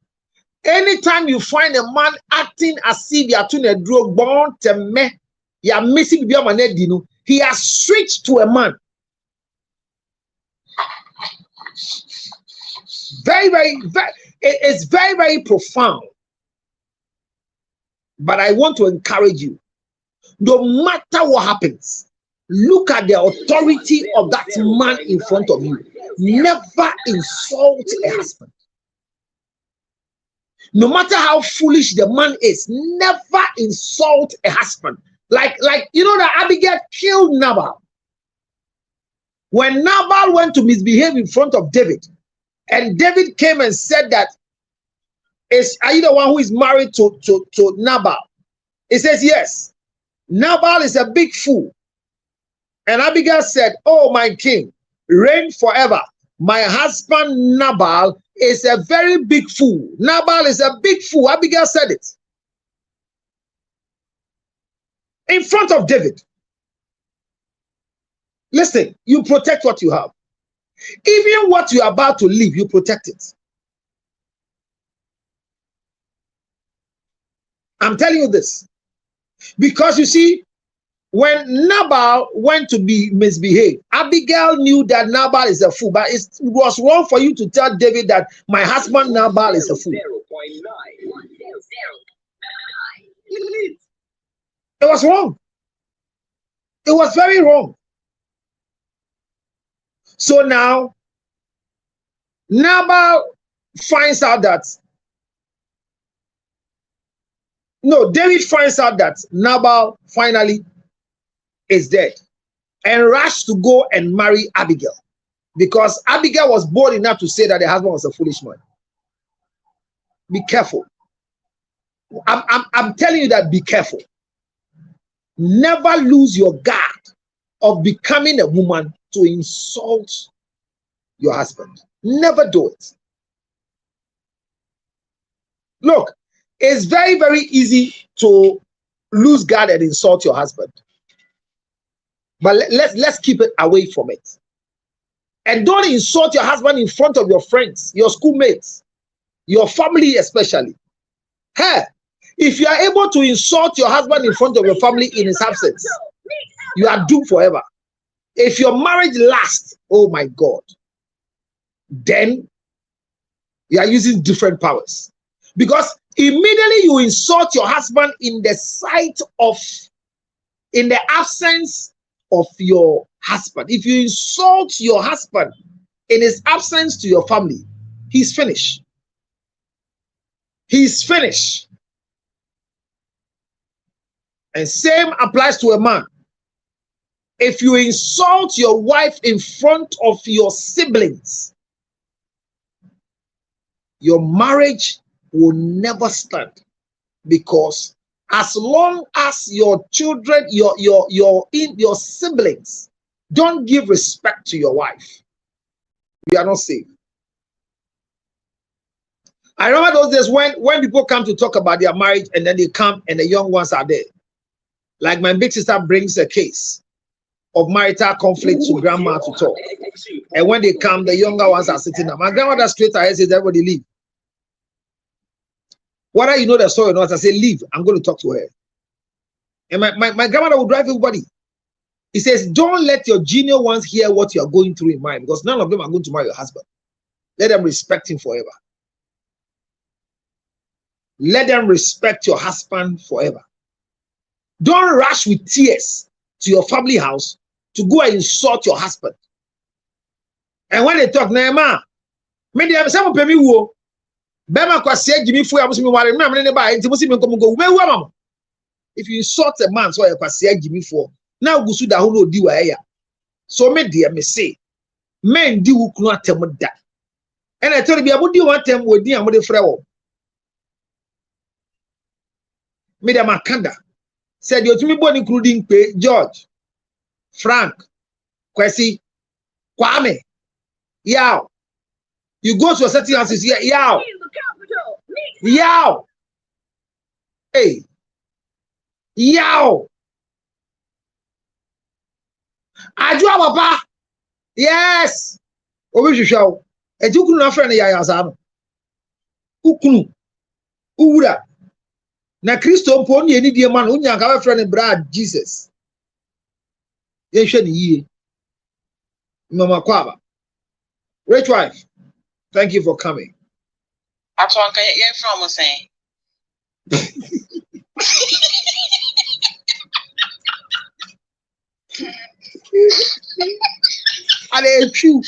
A: Anytime you find a man acting as if you are doing a drug born to me, you are missing he has switched to a man. It's very, very profound. But I want to encourage you, no matter what happens, look at the authority of that man in front of you. Never insult a husband. No matter how foolish the man is, never insult a husband. Like you know that Abigail killed Nabal. When Nabal went to misbehave in front of David, and David came and said that, are you the one who is married to Nabal? He says, yes. Nabal is a big fool. And Abigail said, oh, my king, reign forever. My husband Nabal is a very big fool. Nabal is a big fool. Abigail said it. In front of David. Listen, you protect what you have. Even what you are about to leave, you protect it. I'm telling you this. Because you see, when Nabal went to be misbehaved, Abigail knew that Nabal is a fool. But it was wrong for you to tell David that my husband Nabal is a fool. It was wrong. It was very wrong. So now, Nabal finds out that, no, David finds out that Nabal finally is dead and rushed to go and marry Abigail, because Abigail was bold enough to say that the husband was a foolish man. Be careful. I'm telling you that, be careful. Never lose your guard of becoming a woman to insult your husband. Never do it. Look, it's very, very easy to lose guard and insult your husband. But let's keep it away from it. And don't insult your husband in front of your friends, your schoolmates, your family especially. Hey, if you are able to insult your husband in front of your family in his absence, you are doomed forever. If your marriage lasts, oh my God, then you are using different powers. Because immediately you insult your husband in the absence of your husband. If you insult your husband in his absence to your family, he's finished. He's finished. And same applies to a man. If you insult your wife in front of your siblings, your marriage will never stand, because as long as your children, your siblings don't give respect to your wife, you are not safe. I remember those days when people come to talk about their marriage, and then they come and the young ones are there. Like my big sister brings a case of marital conflict to grandma to talk. And when they come, the younger ones are sitting there. My grandmother straight ahead says, everybody leave. Whether you know the story or not, I say, leave. I'm going to talk to her. And my grandmother will drive everybody. He says, don't let your junior ones hear what you are going through in mind, because none of them are going to marry your husband. Let them respect him forever. Let them respect your husband forever. Don't rush with tears to your family house to go and insult your husband. And when they talk, Nema, if you insult a man, so now gusuda who no diwa. So me dear me say, men di who not tell that. And I told you, I would do one time with the frewo. Me the Makanda said you to me born including George, Frank, Kwesi, Kwame, Yao. You go to a certain house, here, Yao. Yao. Hey. Yao. Ajua papa. Yes. Obi show. Ejukunu na friend ya yasa no. Ukunu. Uwura. Na Kristo mpo ni eni die man unya ka friend brad Jesus. Ye hwe ni yie. Mama kwaba. Rich wife. Thank you for coming.
D: Atwanka ye from saying.
A: Ale echu.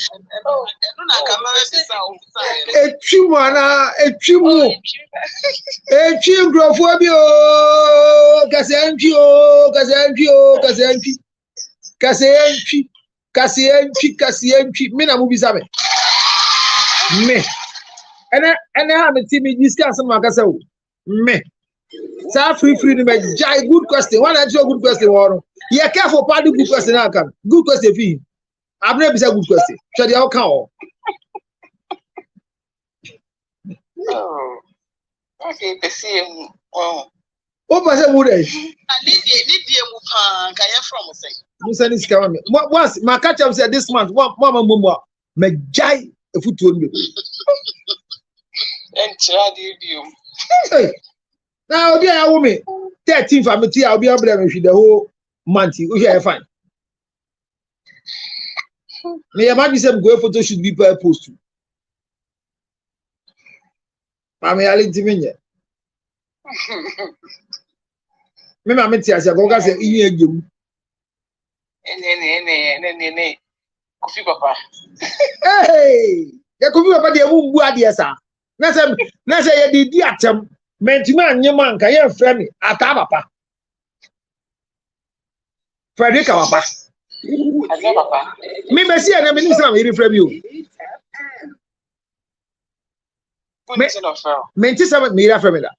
A: Echu mana, echu mu. Echu grofo bi o, kasenchi o, kasenchi o, kasenchi. Kasenchi. Kasenchi. Me na mu bisa me. Me. Ene ha me ti me discuss am akasa o. Me. Sa free ni me jai good question. One answer good question woro. You careful for the good question now can. Good question fi. I've never said good question. So the outcome.
D: Oh. Okay, the same. Oh.
A: What was it would I?
D: Lydia Mupan, can you from say?
A: Musa is coming. Once my catch up said this month, one mama mumma, me jai a foot to me.
D: And child you.
A: Hey. Now dear woman, 13 family, I'll be able to the whole month. We are fine. Me imagine some go photo should be per post. I'm a little bit. Me mama tia say go say yin agem.
D: Ne. Kofi papa.
A: Hey! Ya kofi papa de mu mbu ade sa. Na say ye di atem. Mentimi anyema nka ye frɛ me ata papa. Frederick papa.
D: Aza papa.
A: Me besi na me nim say me frɛ me o. Me nti say me frɛ me da.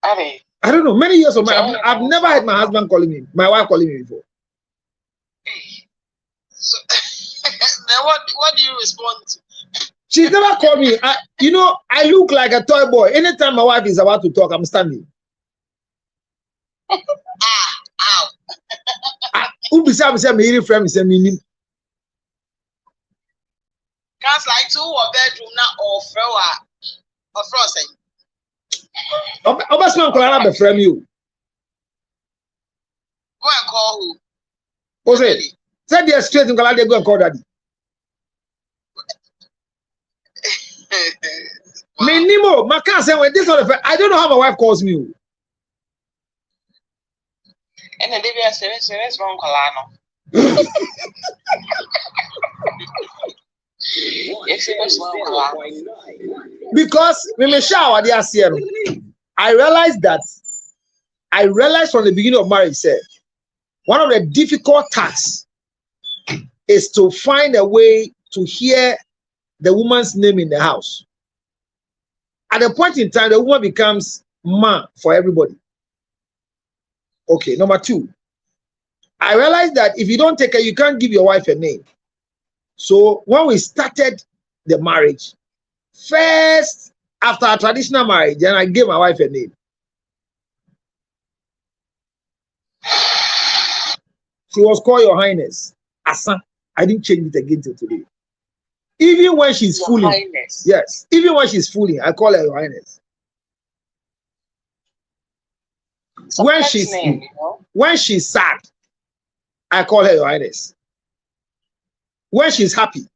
A: I don't know. Many years of I've never had my husband calling me, my wife calling me before.
D: So, then what do you respond to?
A: She's never called me. I look like a toy boy. Anytime my wife is about to talk, I'm standing.
D: Ow.
A: Who besides me, my friend, say me.
D: Cause like 2 or bedroom now or frozen.
A: Obasman Kola be frame you.
D: Go and call who?
A: Who say? Say they straight in Kola, they go and call daddy. Wow. Me Nimo, my can't say when this sort of I don't know how my wife calls me.
D: And then they be a serious wrong Kolano.
A: Because when me shower the ASEAN, I realized from the beginning of marriage, said one of the difficult tasks is to find a way to hear the woman's name in the house. At a point in time, the woman becomes ma for everybody. Okay, number 2. I realized that if you don't take her, you can't give your wife a name. So when we started the marriage, first, after a traditional marriage, then I gave my wife a name. She was called Your Highness. Asa. I didn't change it again till today. Even when she's
D: Your
A: fooling.
D: Highness.
A: Yes. Even when she's fooling, I call her Your Highness. When she's
D: name,
A: when she's sad, I call her Your Highness. When she's happy,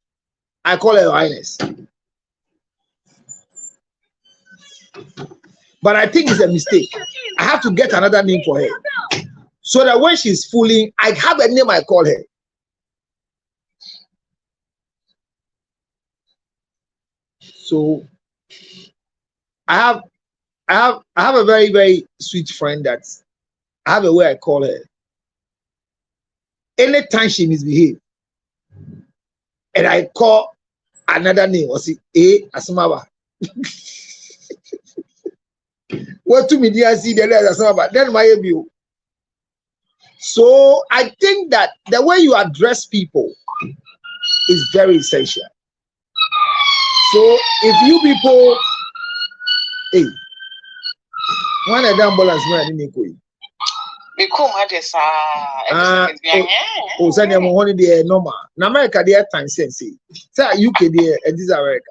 A: I call her Your Highness. But I think it's a mistake. I have to get another name for her. So that when she's fooling, I have a name I call her. So I have a very, very sweet friend that I have a way I call her. Anytime she misbehaves, and I call another name, or say, Asmawa. What to me, dear, see the letters about then my view. So I think that the way you address people is very essential. So if you people, hey, one of the ambulance man in Nikoi. Oh, send them on the normal. In America, they are time sense. Say UK, they and this America.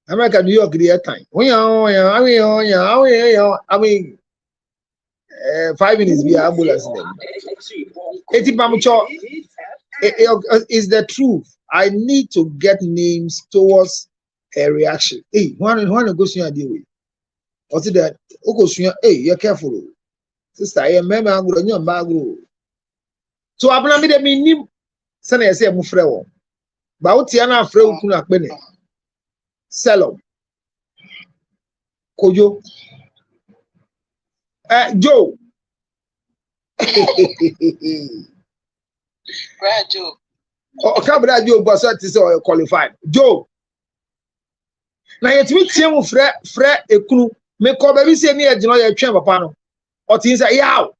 A: America, New York, they are time. I mean, 5 minutes be ambulance. Is the truth. I need to get names towards a reaction. Hey, one goes to deal with. What's it that? Hey, you're careful. Sister, I remember I'm going to bag. So I believe that me, son, I say, I'm afraid. But what you are afraid of, kuna bene. Sell Kojo. Joe.
D: Joe.
A: Oh, Cabra Joe, but that is all qualified. Joe. Now, yet me tell you, Fred, a crew, me call baby say near Genoa chamber panel. Or things like yow.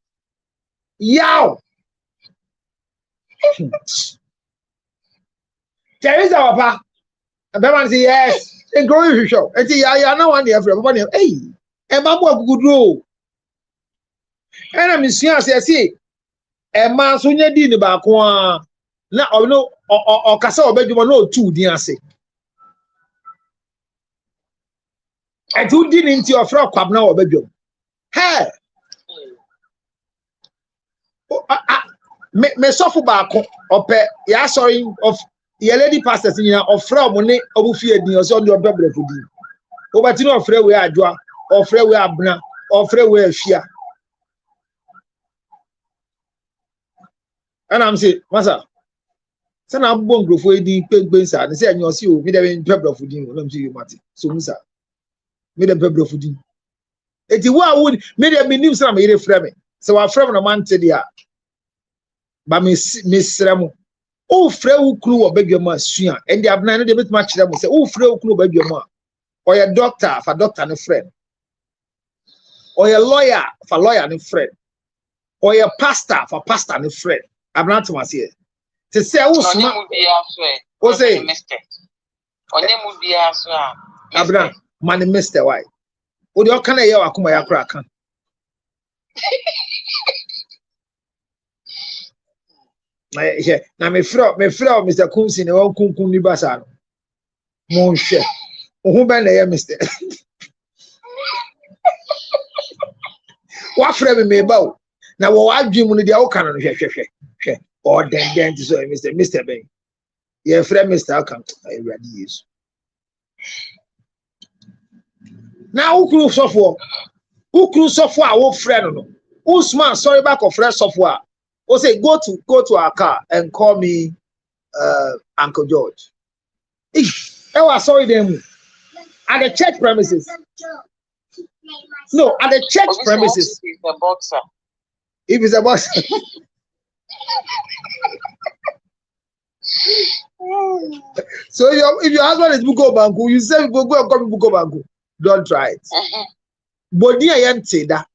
A: There is our pa. And that one say yes. And growing show. And say, yeah, no one there for everybody. Hey, and Mamma good rule. And I'm in Sian say, and man, so you did about one. Now, or no, or Cassa or Bedroom, no, two, dear say. And who did into your frog club now or bedroom? Hey. Me suffer back up yeah sorry of your lady pastors in your from money obu fie din o so on your bebre fudi o ba ti no ofre we adwa ofre we abna ofre we afia and I'm say masa say na bo ngrofo edi pegbe nsa ne say anyo si o me de bebre fudi o na msi you mate so musa me de bebre fudi eti wa would me de minim say na me frame me so wa frame na man te dia ba misremo o frɛ wo kunu wo badwam asua and the abna no de betima kyerɛ mo sɛ o frɛ wo kunu badwam or your doctor for doctor ne friend or your lawyer for lawyer ne friend or your pastor for pastor ne friend abna to was here to say o suma o say
D: onye mu bia so a
A: abna man Mr. Why o de o kana ye akoma ya kra kan na me frɛ Mr. Kunsi ne won kunkun ni basa no mo hwɛ ohu ben na ye Mr. wa frɛ me ba o na wo adwum no dia wo kan no hwɛ o den so Mr. Ben ye frɛ Mr. Kan awurade Yesu na wo kru sofo a wo frɛ no Usman sorry back of frɛ sofo a o say go to our car and call me Uncle George. I was sorry them at the church premises. No, at the church premises.
D: He's a boxer.
A: If he's a boxer. So if your husband is Buko Banku, you say go and call me Buko Banku. Don't try it. But I am say that.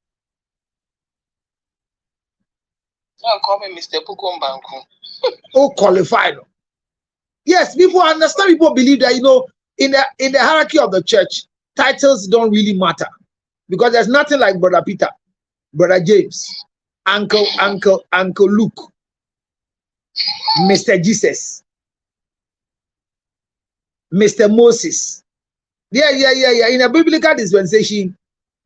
D: Don't call me Mr. Pukombanku.
A: Oh, qualified. Yes, people understand. People believe that in the hierarchy of the church, titles don't really matter because there's nothing like Brother Peter, Brother James, Uncle Luke, Mr. Jesus, Mr. Moses. Yeah. In a biblical dispensation,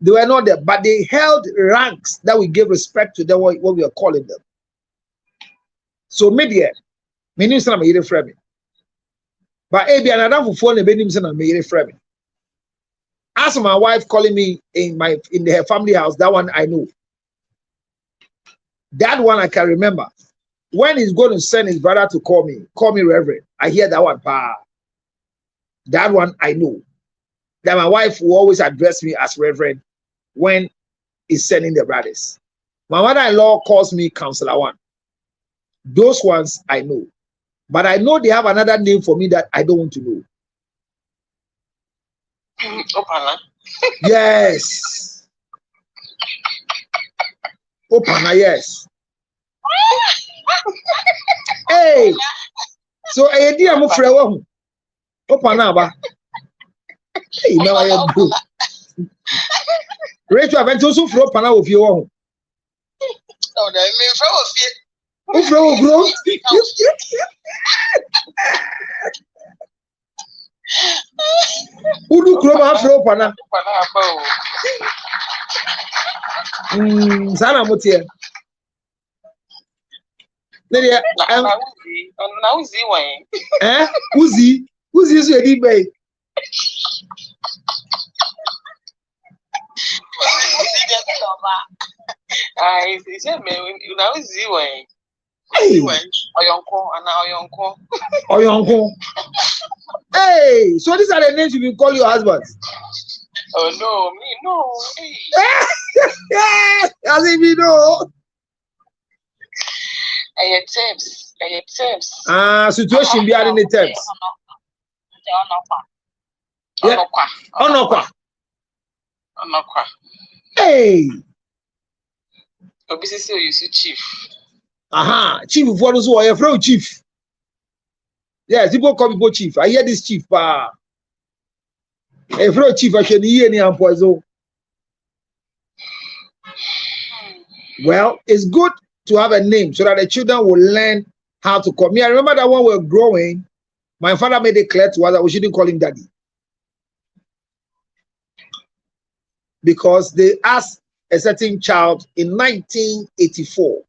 A: they were not there, but they held ranks that we give respect to them, what we are calling them. So media, many of them are frame. But maybe another phone, many of them are frame. As my wife calling me in her family house, that one I know. That one I can remember. When he's going to send his brother to call me Reverend, I hear that one. That one I know. That my wife will always address me as Reverend when he's sending the brothers. My mother-in-law calls me Counselor One. Those ones I know. But I know they have another name for me that I don't want to know. Yes. Opana, yes. Hey. So a dear Mufrewa. Opana ba. Hey, now I am good. Rachel, I've been so for Opana of your own.
D: Oh, that means
A: Ufrewa grow. Udu Kroma Afro Opana. Sana Mutia. Uzi is a deep bay. Hey, so these are the names you will call your husbands.
D: Oh no, me no.
A: As if you know.
D: Tips.
A: Situation behind the tips. Yeah. Onokwa. Hey.
D: Obisisi you chief.
A: Aha, chief of what is who I from chief. Yes, people call people chief. I hear this chief. A from chief, I should hear any poison. Well, it's good to have a name so that the children will learn how to call me. I remember that when we were growing, my father made it clear to us that we shouldn't call him daddy. Because they asked a certain child in 1984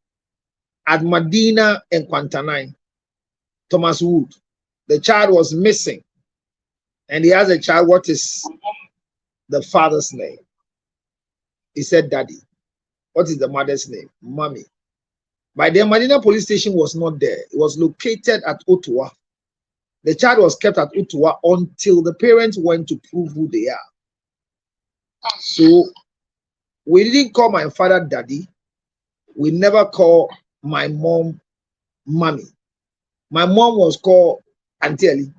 A: at Medina and Quantanine, Thomas Wood. The child was missing. And he asked the child, what is the father's name? He said, daddy. What is the mother's name? Mommy. By then, Medina police station was not there. It was located at Ottawa. The child was kept at Ottawa until the parents went to prove who they are. So we didn't call my father daddy. We never call my mom mommy. My mom was called Auntie Ellie.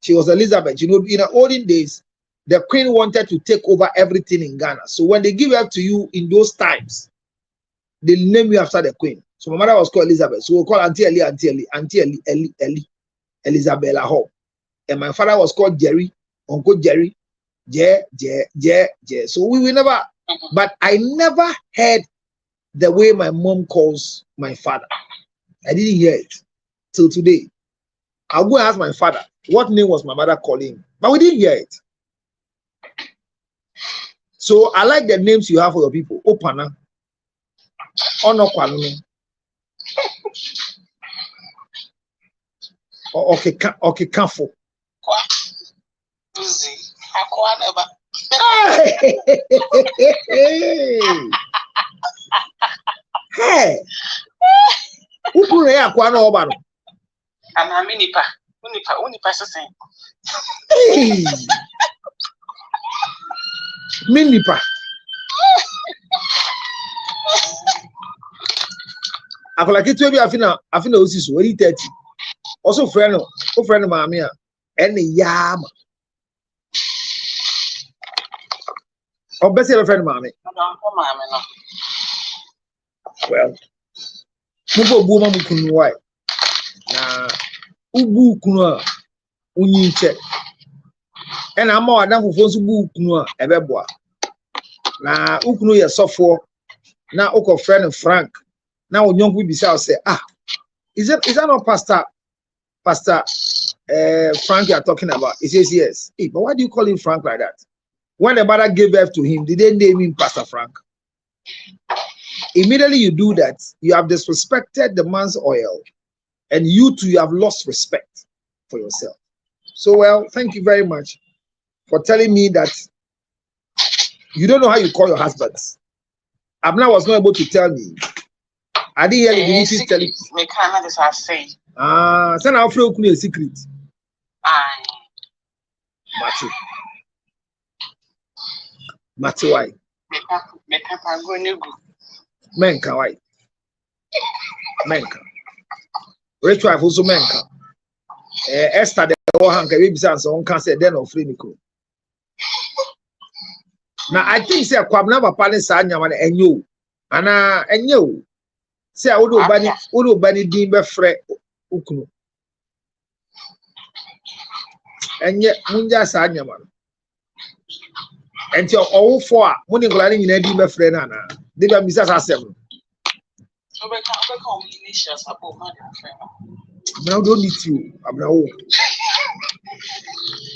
A: She was Elizabeth. You know, in the olden days, the queen wanted to take over everything in Ghana. So when they give up to you in those times, they name you after the queen. So my mother was called Elizabeth. So we'll call Auntie Ellie, Elizabeth Hall. And my father was called Jerry, Uncle Jerry, J. So we will never, but I never heard the way my mom calls my father. I didn't hear it till today. I'll go and ask my father, what name was my mother calling him? But we didn't hear it. So I like the names you have for your people. Opana. Onokwanunu. Okay, Kafo. Hey. Who ya Akwana Obano?
D: I'm Unipa sesen.
A: Hey. Minipa. Akola ketu bi afina osisi so 30. Also friend maame a ene yama. Obese be friend maame. Well, mugo bu ma mukunu why. Na ubu kunu a unyi nche. And I'm more than for book no ebeboa. Na ukunu ye sofo na uko friend Frank. Now young we be say is that not Pastor Frank you are talking about? He says yes. Hey, but why do you call him Frank like that? When the mother gave birth to him, did they name him Pastor Frank? Immediately you do that, you have disrespected the man's oil, and you too you have lost respect for yourself. So well, thank you very much for telling me that you don't know how you call your husbands. Abna was not able to tell me. I didn't hear the Dimitri tell it.
D: Me can't just say.
A: Send out for a secret. Mati why? Menka why? Menka. Rich wife also menka. Esther the one can be so on can say then of free Nico. Now I think say kwabna papa ne sa nyama na enyo ana enyo say wodo bani din be frɛ ukunu enye munja sa nyama no enti owofo a mo ne ngola ne nyina din be frɛ na na de ba misa sa asɛm no now don't need you abna wo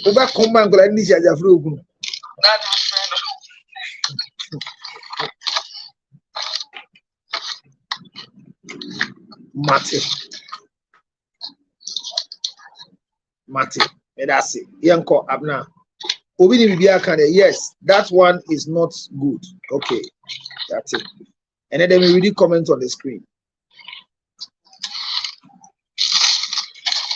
A: oba komba ngola ni ja frɛ ukunu
D: That
A: Mate, that's it. Yanko Abna. Obi ni bibia kan yes, that one is not good. Okay, that's it. And then we really comment on the screen.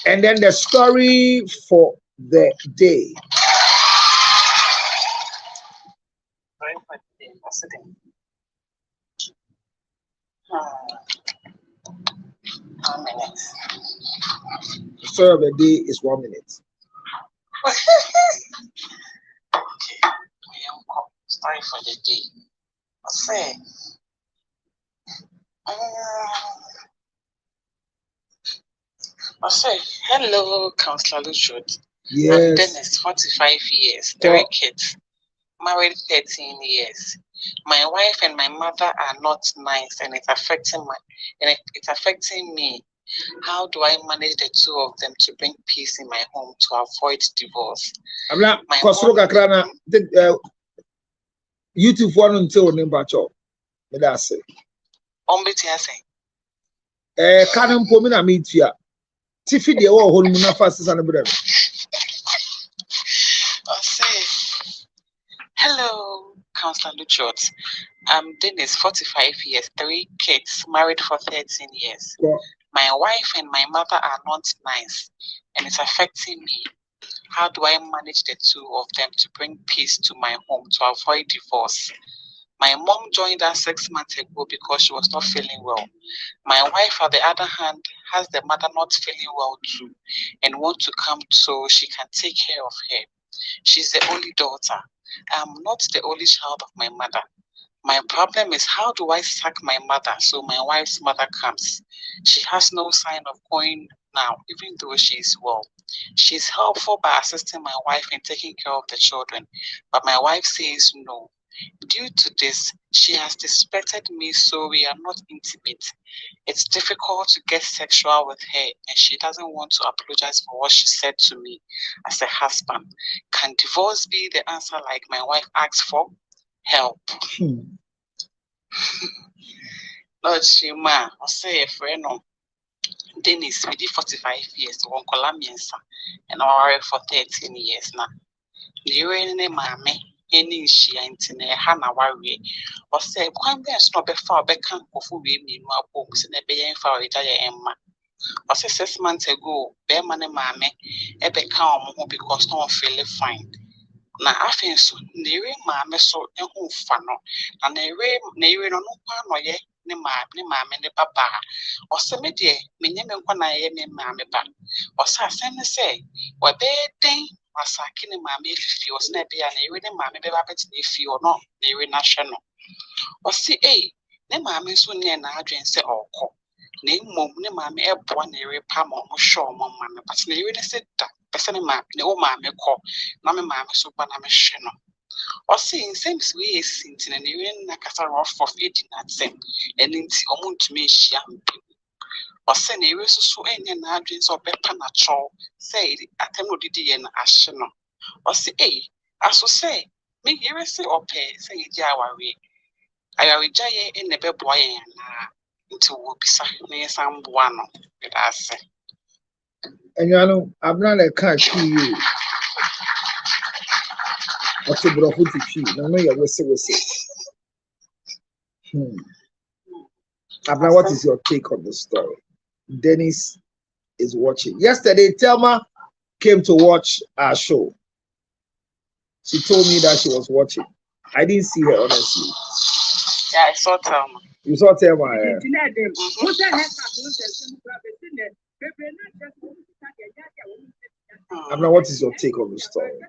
A: And then the story for the day. The story of the day is 1 minute.
D: Okay, story for the day. I say, hello, Counselor Luchot.
A: Yes.
D: I'm Dennis, 45 years, 3 kids, married 13 years. My wife and my mother are not nice, and it's affecting me. How do I manage the two of them to bring peace in my home to avoid divorce?
A: YouTube one until Nimbacho. That's it. Canon Pomina meet ya. Tiffy the old home fast and a brother.
D: Hello, Counselor Luchot. I'm Dennis, 45 years, 3 kids, married for 13 years.
A: Yeah.
D: My wife and my mother are not nice, and it's affecting me. How do I manage the two of them to bring peace to my home to avoid divorce? My mom joined us 6 months ago because she was not feeling well. My wife, on the other hand, has the mother not feeling well too and wants to come so she can take care of her. She's the only daughter. I'm not the only child of my mother. My problem is, how do I sack my mother so my wife's mother comes? She has no sign of going now, even though she is well. She's helpful by assisting my wife in taking care of the children, but my wife says no. Due to this, she has disrespected me, so we are not intimate. It's difficult to get sexual with her, and she doesn't want to apologize for what she said to me as a husband. Can divorce be the answer like my wife asked for? Help. Lord Shima, I say a friend of Dennis, we did 45 years, one Colombiansa, and our for 13 years now. The rain, mammy. Any she ain't in a Hannah worry or say, Quam bears not before Beckham of who we mean more books in a bay for it. I am. Or 6 months ago, bear money, mammy, a become because no one feel fine. Now, I think so near mammy so a home funnel, and a ray no one or yet, ni mammy, ni papa, or some dear, me name when I am in mammy back, or say, what they think. Masakini mammy if you was never and a reading mammy babbit if you are not near national. Or see, ne mammy soon near an address or call. Name mum, ne mammy a born a repam or show mamma, but near a said that person map, no mammy call, no mammy so banamashino. Or seeing same way is since in a new Nakasa off of 18 at same, and in the to me she or send a so any address or bepanachol, say, Atemo Didian Asheno. Or say, as to say, me here say or pay, say Jawari. I will jay in the beboy into Wopisa, near some buano, with us.
A: And you know, I'm not a car you. What's a broken to no, no, you will say. Abna, what is your take on the story? Dennis is watching. Yesterday, Thelma came to watch our show. She told me that she was watching. I didn't see her, honestly.
D: Yeah, I saw Thelma.
A: You saw Thelma? Abna, what is your take on the story?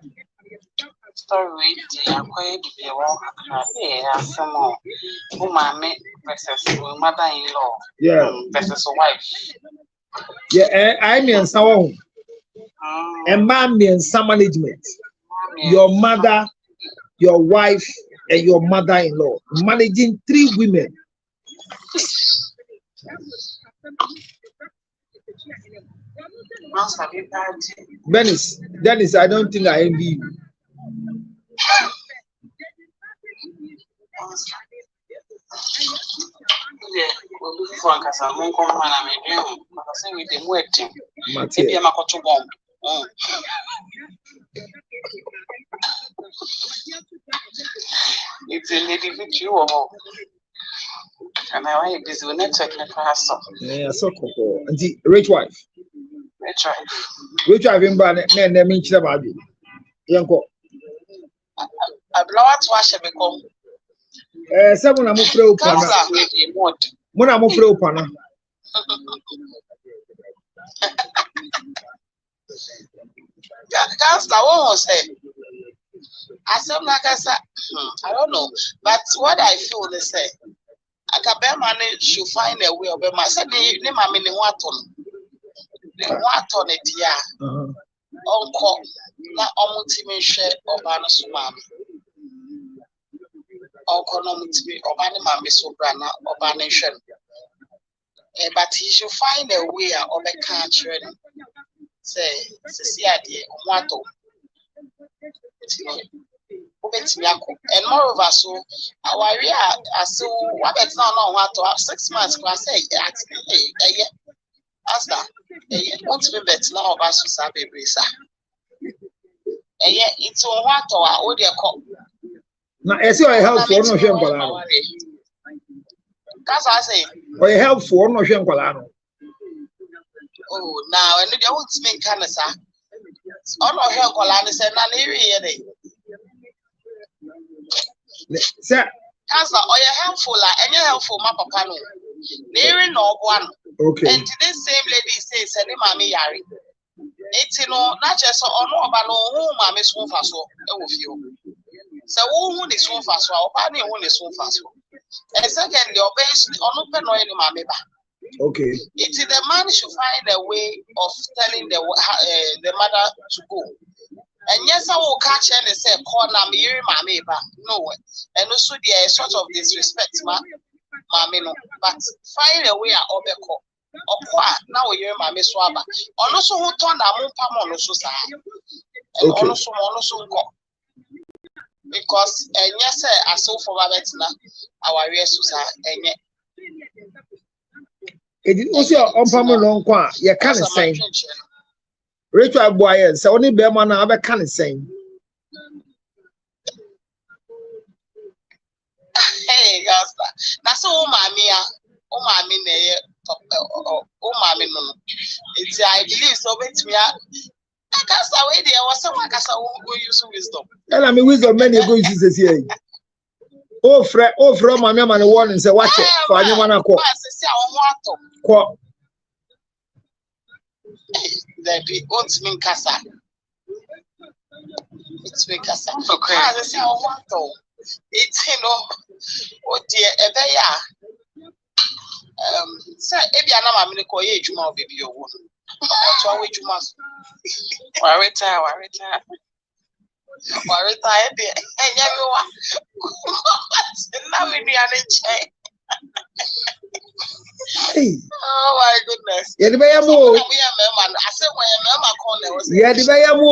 D: story the acquired the one some mommy versus mother-in-law.
A: Yeah.
D: Versus wife.
A: Yeah, I mean someone. And man means some management. Your mother, your wife, and your mother-in-law managing 3 women. Dennis, I don't think I envy you.
D: It's a lady with you, and I like this network.
A: Yeah, so cool. And the rich wife. Rich wife in Bad, and then mean about you. Yanko.
D: I blow out wash become.
A: Someone I'm afraid of. When I'm afraid of Pana.
D: Counselor, what was said? I said, like I said, I don't know, but what I feel they say, I can bear money should find a way of it. I said, name my mini waton. The waton it, yeah. Uncle, not almost even share or banner mom. Uncle, no, to be or banner mammy so brana or banation. But he should find a way of a country. Say, see, idea, wato. And moreover, so our area, so what it's now what to have 6 months. I say, as that, want to be better now of us to Sabe Brisa. It's on what or all their call.
A: Now, I see I help for no shame.
D: Because I say,
A: I help for no shame.
D: Oh, now, and they won't speak Canada. Oh, no, help Colana said, not here.
A: Sir,
D: Council, or you're helpful, and you're helpful, my papa. Near no one.
A: Okay.
D: And this same lady says, send him a yari. It's not just or no, but no, whom I miss one fast with you. So, who is one fast or any one is one fast. And secondly, your base on open or any mamma.
A: Okay.
D: It's the man should find a way of telling the mother to go. And yes, I will catch and say, corner me, mammy, no way. And also, there is sort of disrespect, mammy, no. But find a way out of the call. Now you're mammy swabber. Also, who turned a moon palm on the society. And also go. Because, and yes, I saw for Babetina, our real society, and yet.
A: It is also on Pamela Qua, you can't say. Rachel Boy, so only Berman have a can say.
D: Hey, that's all my mia. Oh, my mini, oh, my minu. It's I believe so. Wait me out. I can't say there was someone who use wisdom.
A: And I mean, wisdom many go to here. Oh, from my man, one and say, watch it for anyone. I call.
D: There be won't mean casa. It's me casa. Okay. I say, I want to. It's oh dear, sir, if you are not a miracle, you might be your woman. That's why you must. Warita. And everyone. Now we be an inch. Oh my goodness.
A: Yeah, the Bayamo.
D: I said, when your mama called,
A: yeah, the Bayamo.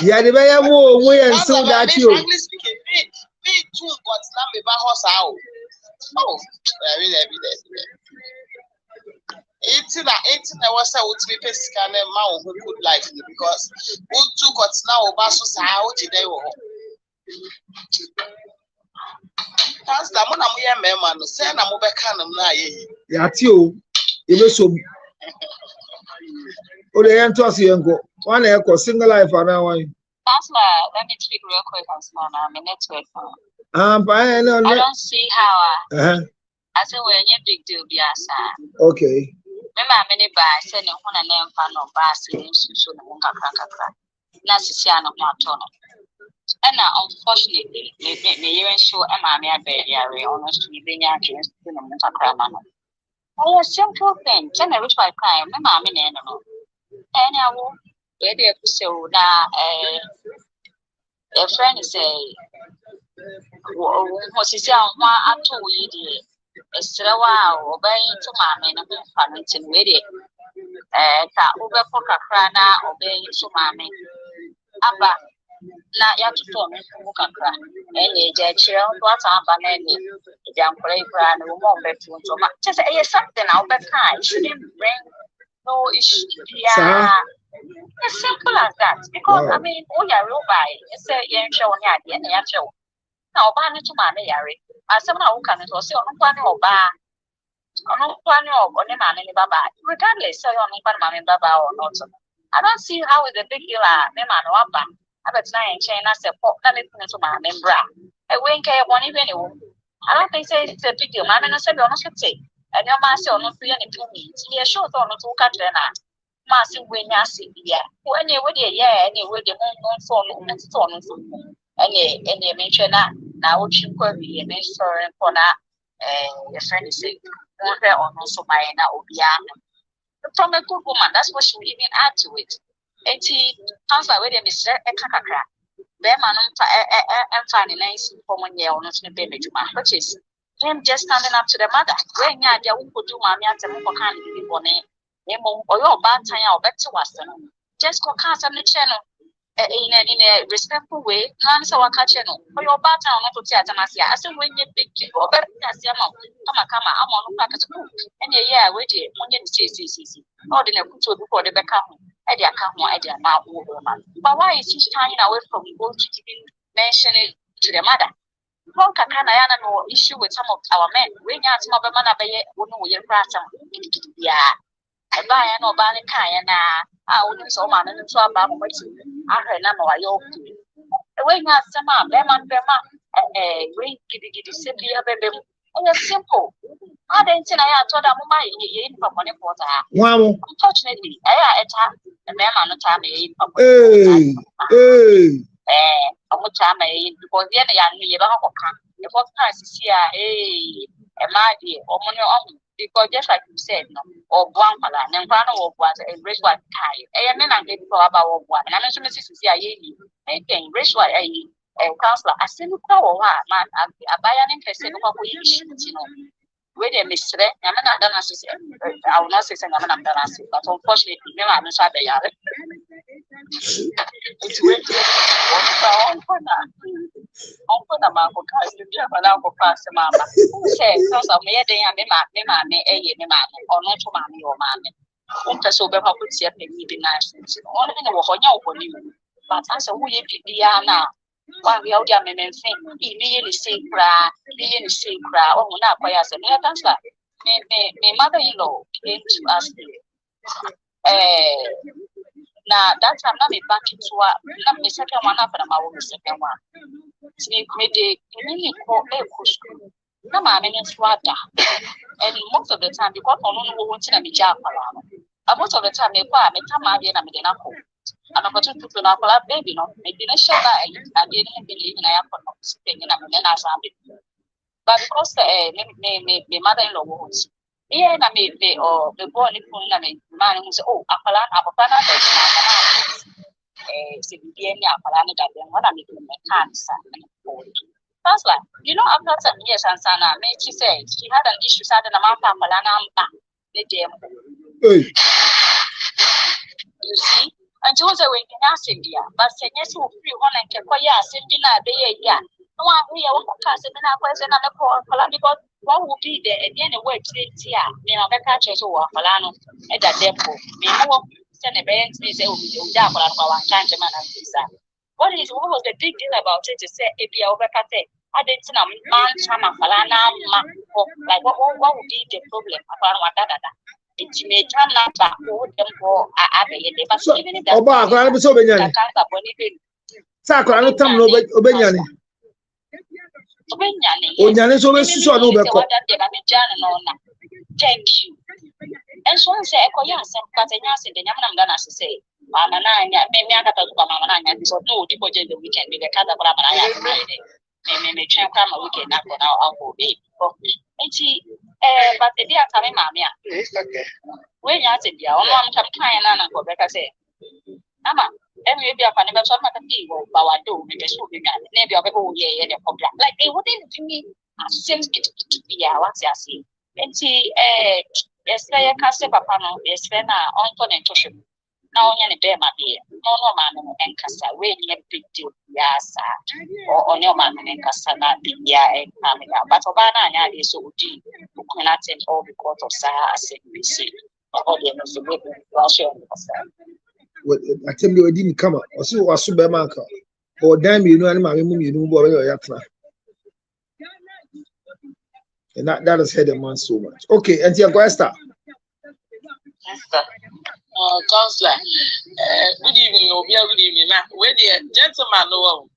A: Yeah, the Bayamo. We are so that you.
D: Me too, but now me back house out. Oh, very. It's I was out to be scanning my good life because who took us now about so how did they go? That's the one I'm here, man. Send a mobile cannon.
A: Yeah, you. It was so. Oh, the end to us, young. One echo, single life for now.
E: Let me speak real quick on my network phone. I don't see how I say when you big deal be outside.
A: Okay.
E: Mema many by sending one and then fan of bass in so no kakra. Nasisiano Matono. And now, unfortunately, me even show a mammy a baby area almost to be against the Montakrama. Oh, a simple thing, tell me which I cry, my mammy, no. And I will ready to say that a friend say, was his young one up to weedy. A slow obeying to mammy and a bit funny to weedy. Over poker crana obeying to mammy. Abba. Na ya tuto mu kakra enye je chire ndo aba na enye je ankora ikra na mo betu nto ma just something now but it shouldn't bring no issue yeah it's simple as that because I mean oh ya real by say yen hwe woni ade na ya hwe na oba ne to ma na yare asem na wo kan so say ono kwa ne oba ne ma ne baba regardless say ono kwa ma ne baba or not I don't see how is the big deal me ma no aba but now in China support that is to my member. I wink a one even. I don't think it's a big deal. I'm not saying honest say. And your master not free any to me. He short on to catch an art. Master when you see yeah. When you would any way the moon phone and so on. Any mention that now would you could be a minister and for that your friend is saying one there on also my from a good woman, that's what she will even add to it. Eti counselor wey dem is kakra be man am fine nice for 1 year or not to be medjuma which is him just standing up to the mother when nya dia wo kodu maami atem ko kan bi bone emo oyo ba tan ya obeti wase no just ko kan asem ne che no in a respectful way na say waka che no oyo ba tan no to ti atam ase asem we nye big obeti ase ama kama ama no pa ka to ene ye a we die monye ni see all the na kuto bi ko de beka ho Edia come on, Edia now, but why is he shying away from going to giving mentioning to the mother? One can no issue with some of our men. We know some of the man obey wouldn't we yeah. I buy an organic kind I wouldn't so man and so about what I heard number I hope to. We got some Beman, we give simply a baby. And it's simple. I didn't say I told a woman in for money for that.
A: Wow.
E: Unfortunately, I attack a man on the time in for time because the other young me about the first time to see a mighty or money because just like you said, no, or one color, and one of was a race white tie. A man I get for about one, and I'm not sure see a race white a counselor. I said, power, man, I buy an interest in what we know. Where they miss it, I'm not done as I will not say I'm not done as it, but unfortunately, I'm not sure they are. It's way on for that. On for the mark of cars, you have an alcohol pass the mamma. Who says, because of me, they are me, or not to mammy or mammy. Won't so be how could see a penny be nice. Only in a walk but as a way be now. One we out there, men think, immediately say cry, oh, not by us. And that's like, my mother in law came to us. Now that's I'm not back into not the second one after my own second one. Snake made a call a push. No, my minutes water. And most of the time, because I don't know what's in a job. Most of the time, they buy me come out and I'm in a hole. I'm not going to put an baby, no, maybe a share I didn't believe in a thing and I'm but because my mother in law was yeah, and I made the boy man who said, oh, Apalana, Apalana, that when I'm making my cancer. That's like, after some years, and Sana, she said she had an issue, started a mouth Apalana, you see. And Jose when you ask India, but say yes, who free one and can quite send dinner day. No one we are one cast and I question and a call because what would be there at the end of work here? Me, I'll catch over Falano at that depot. Me, more send a band, me say, oh, down for one time to man and visa. What was the big deal about it to say if you overcut it? I didn't know man, Chama Falana, like what would be the problem about what that? It may turn out back for them for so, even if that's so many. Sakura, come over Obenyani. Obenyani, so much so no. Thank you. And so I say, Ekoya, some Catania said, the Yaman Gana say, Mama Nanya, maybe I got to Mama Nanya, because no, people did the weekend with the Catapara Friday. Maybe try come a weekend up on our uncle. And she, but the dear coming, Mamma. When you said, yeah, I'm trying to go back, I say, Mama, and maybe I can never talk about the people, but I do, because maybe I'll be all year in a program. Like they wouldn't do me as same yeah, what's I see. And she, yes, I can't say Papa, yes, then on Tonto. Now, any bear my beer, no man and Cassa, when you big deal, yes, or on your man and Cassa, not the yeah, and coming out. But Obana is so deep, who cannot send all because of Sarah, said we see. Audience of the women,
A: I tell you, I didn't come up. Or so was Supermanka. Or damn, you know, and my room, you know, boy, and that has had a man so much. Okay, and your question.
D: Counselor, good evening, good evening. Now, where the gentleman no,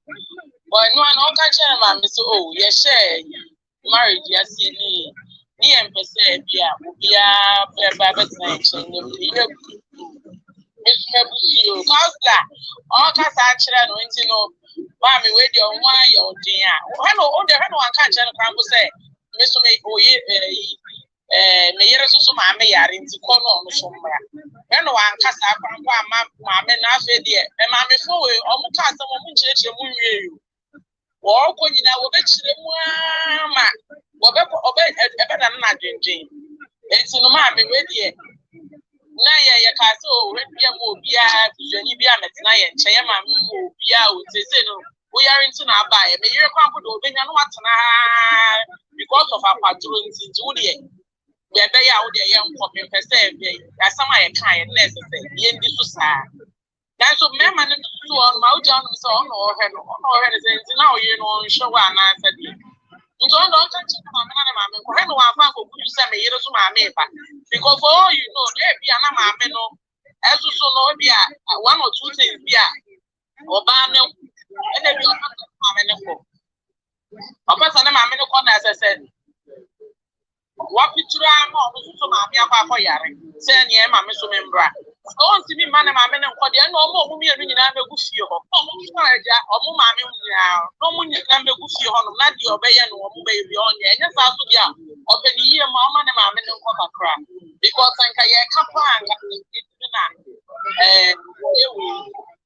D: boy, no one can tell my Mr. Oh, yes, marriage, yes, me and Pessia, by Counselor, all cast actually, I don't know, Mammy, where the why your dear. Hello, the one can't tell a say, Mr. May so my mayor into corner somewhere. No one cast up my men after dear, and mammy for almost cast a woman church and you. Walk when you know which the mamma, whatever obey a better than not drinking. It's no mammy with you. Naya, your castle, when we are more beer, you be a metnay and chairman will be out. We are into our buy, may your company will be what because of our patrons in Julia. We are very out there, young copy per se, as some I kind necessary, in this society. That's what men and so on, Mount John, so on, or now you know, show one answer. You don't touch Mamma, when one found who send me here to my neighbor. Because for all you know, there be an ameno, as you so know, be one or two things, be or banner, and then you are a person, as I said. What picture I'm on to Mammy for Yari, saying, yeah, Mamma so membra. Don't see me, man, and mamma, and what they know more me and a good few. Or Mammy, no one is number good few on not your bay and one baby on you. And yes, I'll be out. Open the year, Mamma and Mamma and Coca Crab. Because I can't get Capan,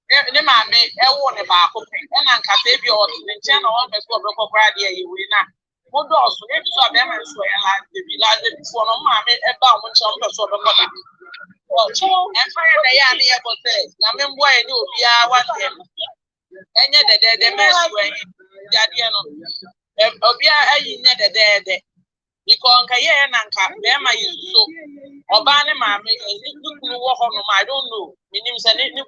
D: and Mammy, I want about cooking, and I can't save your channel on the squad of Gradia, you will not. What also maybe so them and so like the village before no mammy about one chamber so the mother. Well, and fire the yarn here for say, Namen boy knew we are one him. And yet the mess way, Yadiano. Obia, I net a dead. Because Kayan and Cap, there my so. Obana mammy, I don't know. Meaning, and it you.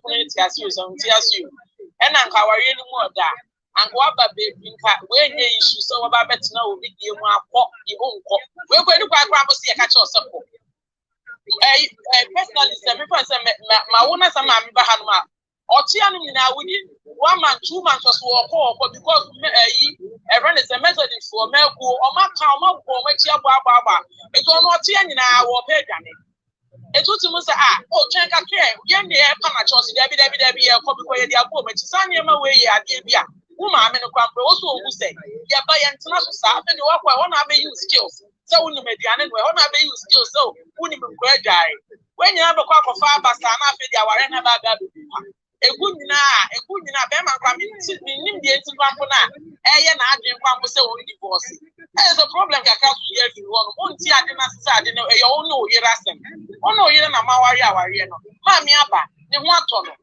D: And Uncle, I really more that. And what baby, when you issue so about better now, will be you want you won't call. We're going to go and see a catch or support. Personally, my owners and my Bahama or Tianum now within 1 month, 2 months or so, because everyone is a method for Melco or my town or which you are Baba. It's all not Tian in our pay. It was to say, oh, check a care. Young the air panachos, Debbie, a copy where they are poor, but it's on your way at the Woman, also who say, yeah, by international staff and you are one of your skills. So, when you make the one of your skills, so, when you die. When you have a crop of far past an after the hour and about that, a good Bema coming to me, Indian Pampona, and I didn't want to say only divorce. There's a problem that comes here if you want. Won't see, I didn't know, you all know, you're asking. Oh, no, you're not Mawaria, Mammy Abba, you want to know.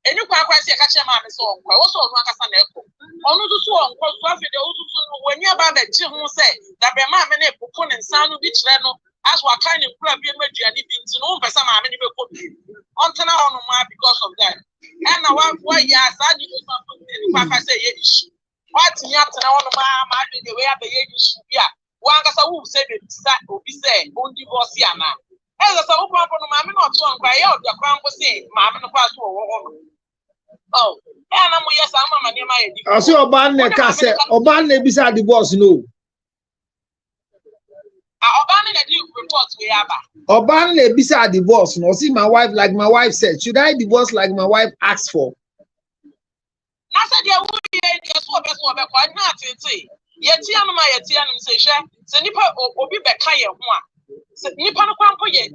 D: And you can't quite see a catch a man so also not as an echo. Only the swan, when you're about the Jim who say that the man may put and sound of each reno as what kind of club you made and anything to know by some many people until now on my because of that. And I want why yes, I did something I say yes. What's in after now on my the way the age yeah. One as I will say that will be said, won't divorce Yana. As a open up on my not one by out the crown was saying, Mamma pass over. Oh, and I'm yes, I'm a near my. I
A: saw a ban castle or ban beside the boss. No,
D: Obana na do report we aba.
A: Obana na bisa divorce. No, see my wife, like my wife said, should I divorce like my wife asked for?
D: Na said ya wo ye so be kwa na tete. Ye tia no ma ye tia no se hwe. Se nipa obi be ka ye ho a. Se nipa no kwanko ye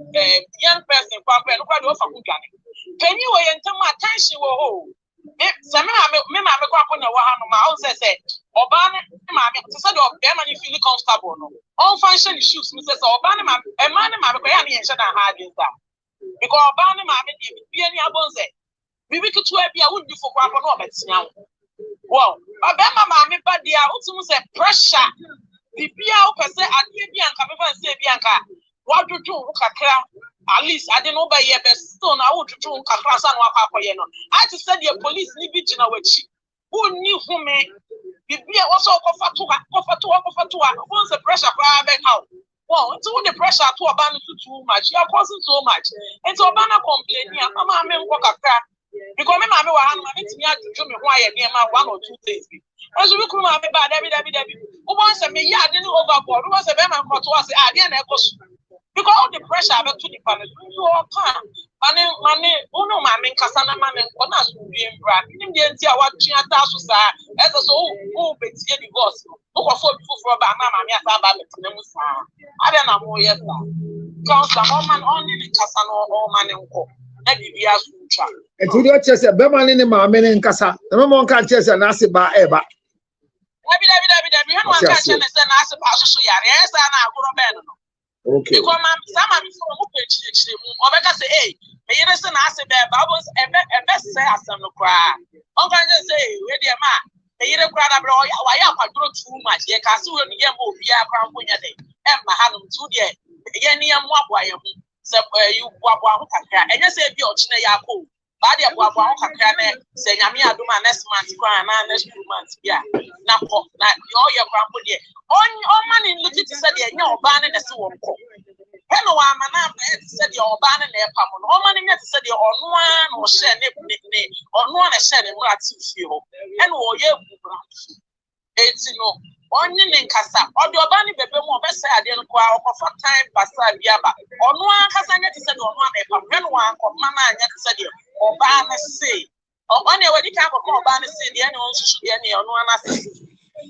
D: young person kwanko no kwa do fa kudwane. Penny wo ye ntam attention wo ho. Se me ma me kwanko na wo ha no ma o se Obana ma me to say the be man feel comfortable no. On function issues me say Obana ma e man ma me ko ya ne ye hye na ha dey that. Because Obana ma me dey bi ani abon say bibi kitu e bia wo di fo kwanko no obetia wo. Wow, Abema mama ba dia utumu say pressure. Bibia o pese ade bi anka be fa say bi anka. Wa dwodwo wo kakra. At least ade no ba ye be still na wo dwodwo wo kakra sa no akwa akoye no. I to say the police ni bi gina wachi. Wo ni hume. Bibia wo so kofa to wo say pressure kwa be how. Wow, it's all the pressure to Obana too much. You are causing so much. It's Obana complaining. Mama me nko kakra. Because me mama wa hanu mama timi ajuju me ho aye dem 1 or 2 days bi. Enso bi kuru mama ba dabi. Wo bon say me ya ade ni overboard. Wo say be man koto wa say ade na ekosu. Because all the pressure be to the panel. You all can. Mane uno mama nkasa na mama nko na so wie mbra. Nim de nti a wa twa ta so sa. Eso so wo betie divorce. Wo ko fo before ba mama me asa ba betie mu sa. Ade na mo ye sa. Cause some man only nkasa no o mane nko. Na bibia so twa.
A: Eti odi o chese be man ni maame ne nkasa. Na me mo nka chese na ase ba eba.
D: Dabi. Hanu anka chese na ase ba so yare. Esa na agoro be no.
A: Okay.
D: Because some am so mo pechire mu. Obeka say eh, me yere se na ase be ba bo ebe se asem no kra. Onka say we dey ma. Me yere kra da bro wa ya kwadoro too much. Ye ka se we ni ye mo obi akwa nkonya de. Emma hanum tu de. Ye ni ye mo aboa ye mu. Se you boa ho kakra. Enye se bi o chine ya ko. Badi aboa ho kakra na se nyame adoma next month kwa na next 2 months bia. Na ko na yo ye kwa nko de. On man in look it said ye nya oba ne se wo nko. Hello wa mana be said ye oba ne na epa mo. On man nya said ye ono a na o share ne ono na share ne mu ati fie ho. E no ye bubra. Eti no onye ne nkasa odi oba ne bebe mu obese ade no kwa okofa time basa bia ba ono ankasa nya te said ono na epa mo. No wa anko mana anya te said oba ne se o ne wadi ka akoko oba ne se de ne on susu de ne ono na se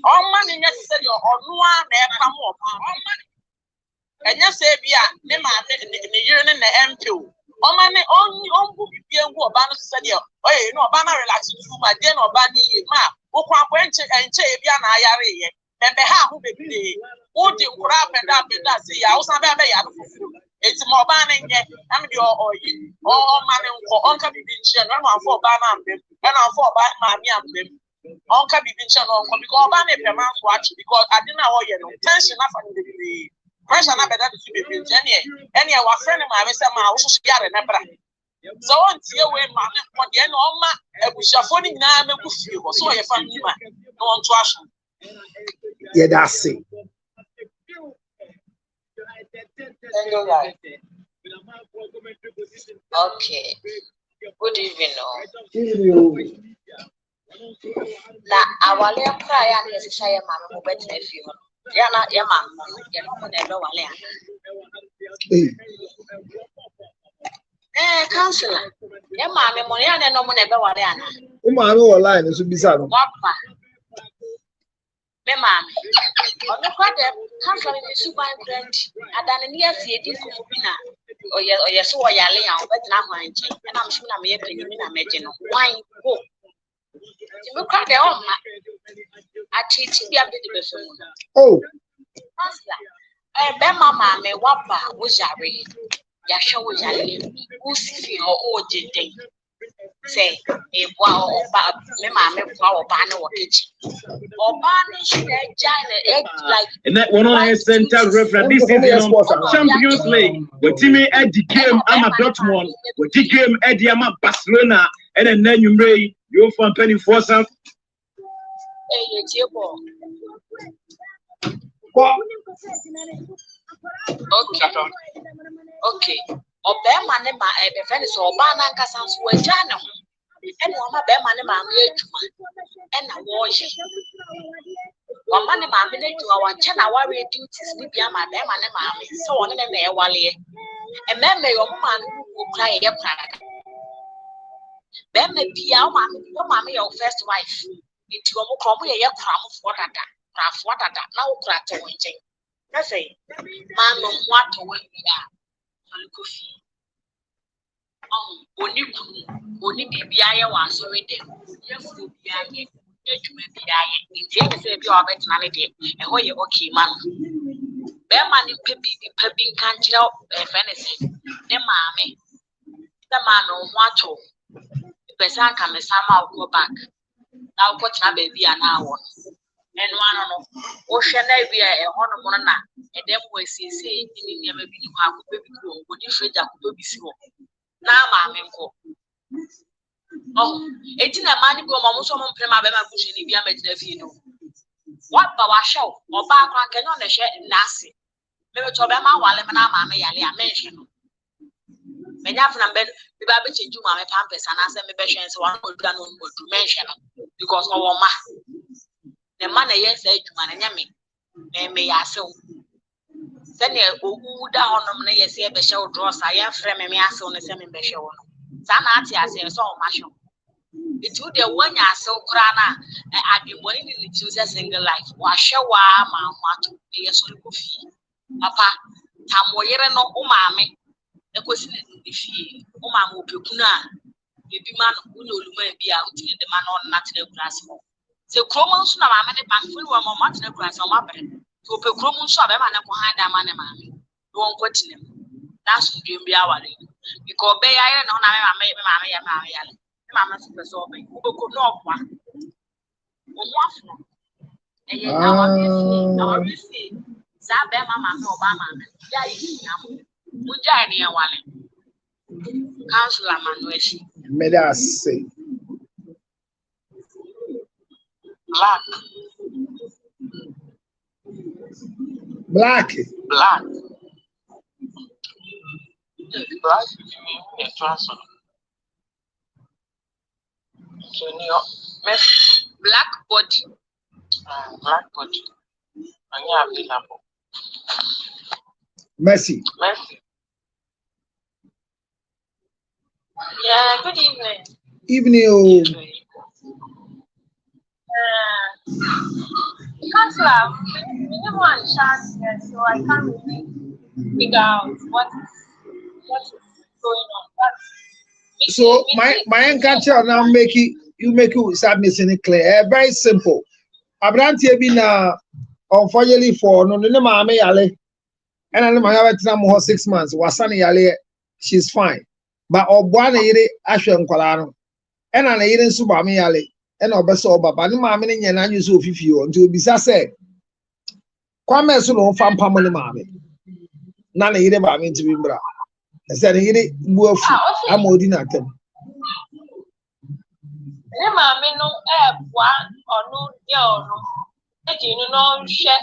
D: on man nya te said ono na epa mo oba on man enya se bia ne ma ne yire ne na empio on man on bu bibia ngu oba no said oye no oba na relax too much de no oba ni ye ma wo kwa kwa enche bia na ayare ye bebe ha ho bebide wo di nkura peda se ya wo san be ya no fufu eti mo ba na nye am di oyi o ma ne nko onka bibi nche no ma fo ba na mbem e na fo ba ma mi ambem onka bibi nche no nko because oba na pe man so achi because ade na ho ye no tension na fa ni bebide pressure na beda di bebide ene wa friend ma me se ma wo so yare na bra so on tie we ma ne ko de na o ma abushafo ni na me ku fie ho so ye fa ni ma no on to aso.
A: Yeah, that's it.
E: Okay. Good evening. Na awale akra ya na yesha ya mama mo betina fi ho. Ya na ya mama ya no na be wale ana. Counselor. Ya mama mo ya na no mo na be wale ana.
A: O ma me wo line so bisa no.
E: Wapa. Me mama. Ono kwa de counselor ni super grand. Adana ni asi edi ko bi na. Oye so wo yale ya obetina ho anche. Na am shim na me ye panyi na meje no. Why go? Ti me kwa de o ma. Achichi bi abde de beso.
A: Oh.
E: Counselor. Be mama me wapa wo jare. Ya hwe wo jare. Wo sifi ho o jede. Say boa oba me mama boa oba na wo kitchen. Oba na should like
F: and that one on central reference this season Champions League with team at the game I'm Dortmund with the game at the Barcelona and then you may you from penny for some
E: okay oba ma ne ma e be friend so oba na nkasa so waja ne ho e no ma be ma ne ma me adwuma e na wo ye One man, mammy, to our channel, warrior duties, be a madam and a mammy, so on and a wally. And then may your woman who cry a crack. Then may be our mammy, your first wife. Into a crumble a crumb of water that now cracked a waiting. I say, man, what to wait me out. Only be I was already. Yes, be I. If say be our personality, and where you okay, man. Bear man in pepping can't you if anything. The mammy, the man on what to. The person can somehow go back. Now, what's my baby an hour? And one of ocean be a honor, and then we see, in the baby you have baby grown, would you say that could be so? Now, mammy, go. Oh, 18 a man go almost on Prima Bush in India made the video. What power show or back can on the shed nasty? Maybe to Bama while I'm mammy, I mention. Many of them been the baby to my pampers and answer me patients one would done to mention because our ma the man yes said to man and yummy. May I so send you down on the yes, a show draws. I am framing me as on the same show. Sanati as a so much. It would the one ya so crana. I've been waiting to choose a single life. Wash a wa, ma, what a soluble fee. Papa, Tamoyera no umame, a question in the fee. Umam Pukuna, you be man who will be out in the man on natural grass. So Cromos, no, I'm a man full of natural grass on my bed. To put Cromos, I'm a man behind a man and mammy. Don't question him. That's what you be our because Bay Iron on my mamma so big. Who could not one? And yet, our receipt, Sabba, Mamma, Obama, Mujani, Wally, Councillor Manueshi.
A: May I say, black.
D: Black is transfer. So black body. Black body. And you available.
A: Mercy.
E: Yeah, good evening.
A: Evening.
E: Councillor, we never had a chance yet, so I can't really figure out what is going on.
A: So my encounter now make you start missing it clear. Very simple. Abrantie bi na unfortunately for no mama yale. And I know have it 6 months. Wasani yale, she's fine. But obwana yire ahwe nkwala no. And na yire nso ba me yale. And obeso baba ni mama ni nyana nyu so fifi o. Nti obisa say kwame so no fam pam ni mama. Na yire ba me nti bi mbra. I said, "He buafu amodi na tem."
E: Ne maame no boa ono de ono eji no hwe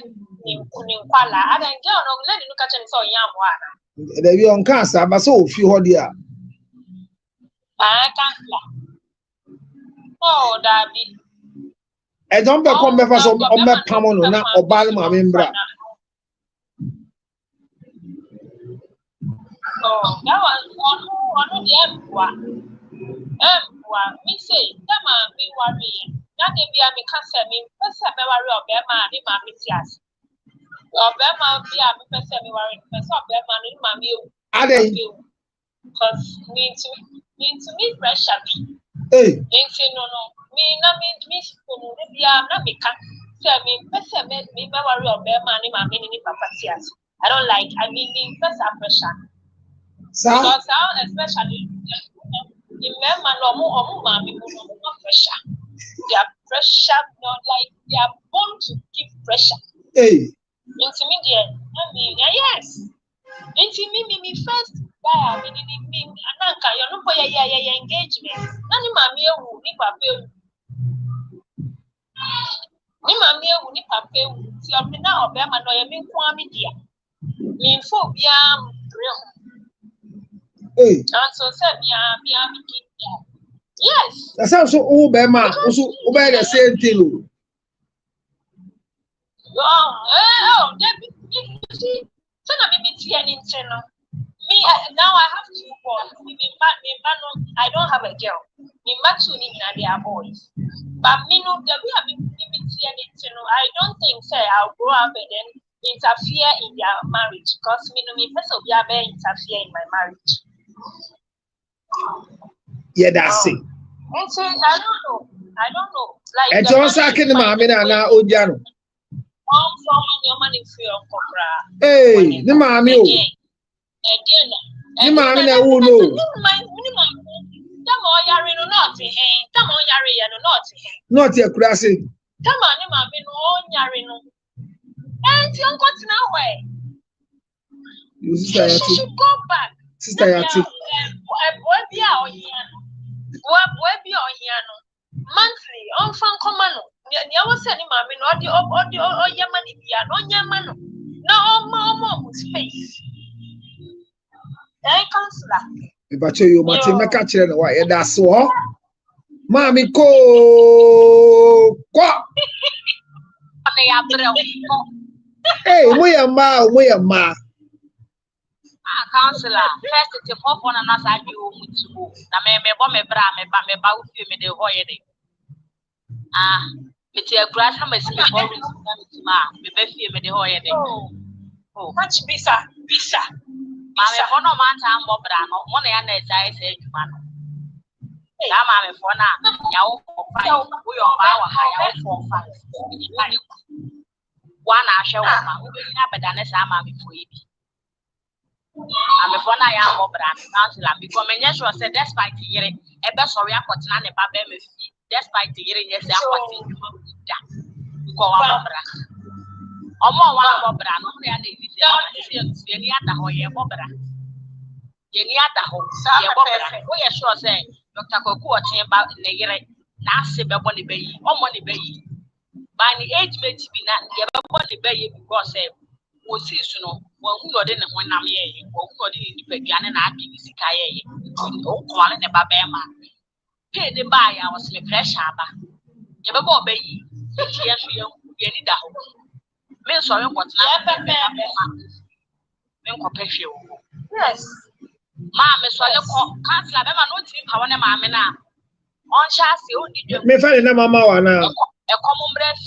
E: ni nkwala adan ge ono le ni ka chen so yan mo ana
A: Da bi on kan sa ba so ofi ho dia
E: kan la oh da bi
A: e don be kom be fa so o me pam no na oba le maame mbra.
E: Oh, that was one the employer. Me say, that man be worrying. That they be a me cancer me, person me worry of them man, me man mitias. Of them man be a me person me worry, person of them man, me man you. Because me to me pressure me.
A: Hey.
E: No. Me na me no be a na me can. So me person me worry of them man, me man me papa tias. I don't like. I mean, me person pressure. Because especially the men and mommy pressure. They are pressure, not like they are born to give pressure.
A: Hey.
E: Intermediate. Yes. Me first guy, me ananka, you know for your engagement. Nani mami ewu ni papa. Ni mami ewu ni papa. Si obi na obe ma no ye me kwa me dia. Me fo bia real.
A: Hey.
E: And so said, yes.
A: That's also Obama, also obey the same thing.
E: So now me now I have 2 boys. I don't have a girl. Me match they are boys. But me no the way I don't think say I'll grow up and then interfere in their marriage because me no me person will be interfere in my marriage.
A: Yeah, that's it.
E: And so I don't know. Like
A: and you also can mommy na ojano.
E: From your money free on copra.
A: Hey, the mommy. The mommy na who know. Not your crassy.
E: Come on, mommy, no yarino. And you got now way.
A: You
E: should go back.
A: Sister Yati.
E: Monthly, on fan command. You was sending mammy, or your money be an on your man. No more space. Eh, counselor.
A: But you must make a child. Why that's all. Mommy, go. Hey, we are ma.
E: Counselor, first to pop on another you to go. Na me bomb me bra me ba me the hoyede. Me tia grass ha me see me boring ma me be fie me the hoyede. Oh, much bisa. Ma me for no man ta mo bra no, mo na ya na jai say adwuma no. Ya ma me for na ya wo for five. Wo yo ba wa ha ya wo for five. One ahwe wo ma, wo be na beda na sa ma me for ibi. I'm a phone. I am over and counselor because many sure said despite the year, a best sorry, I got none about them. Despite the year, yes, I got it. Because I'm over. Or more one over and only an any other whole year over. Any other whole, we are sure saying, Dr. Coco about the year, now say about money bay or money bay. By the age may be not the money bay because we see no. Well, who are in when I'm here, or who are in the beginning and I be Sikaye, oh, calling a babema. Pay the buy, I was a fresh harbor. You have a boy, baby. Yes, you need that. Men sorry, what's not a yes, Mamma, so I can't have no team. I want a mamma now. On chassis,
A: Me find a mamma now.
E: A common breath.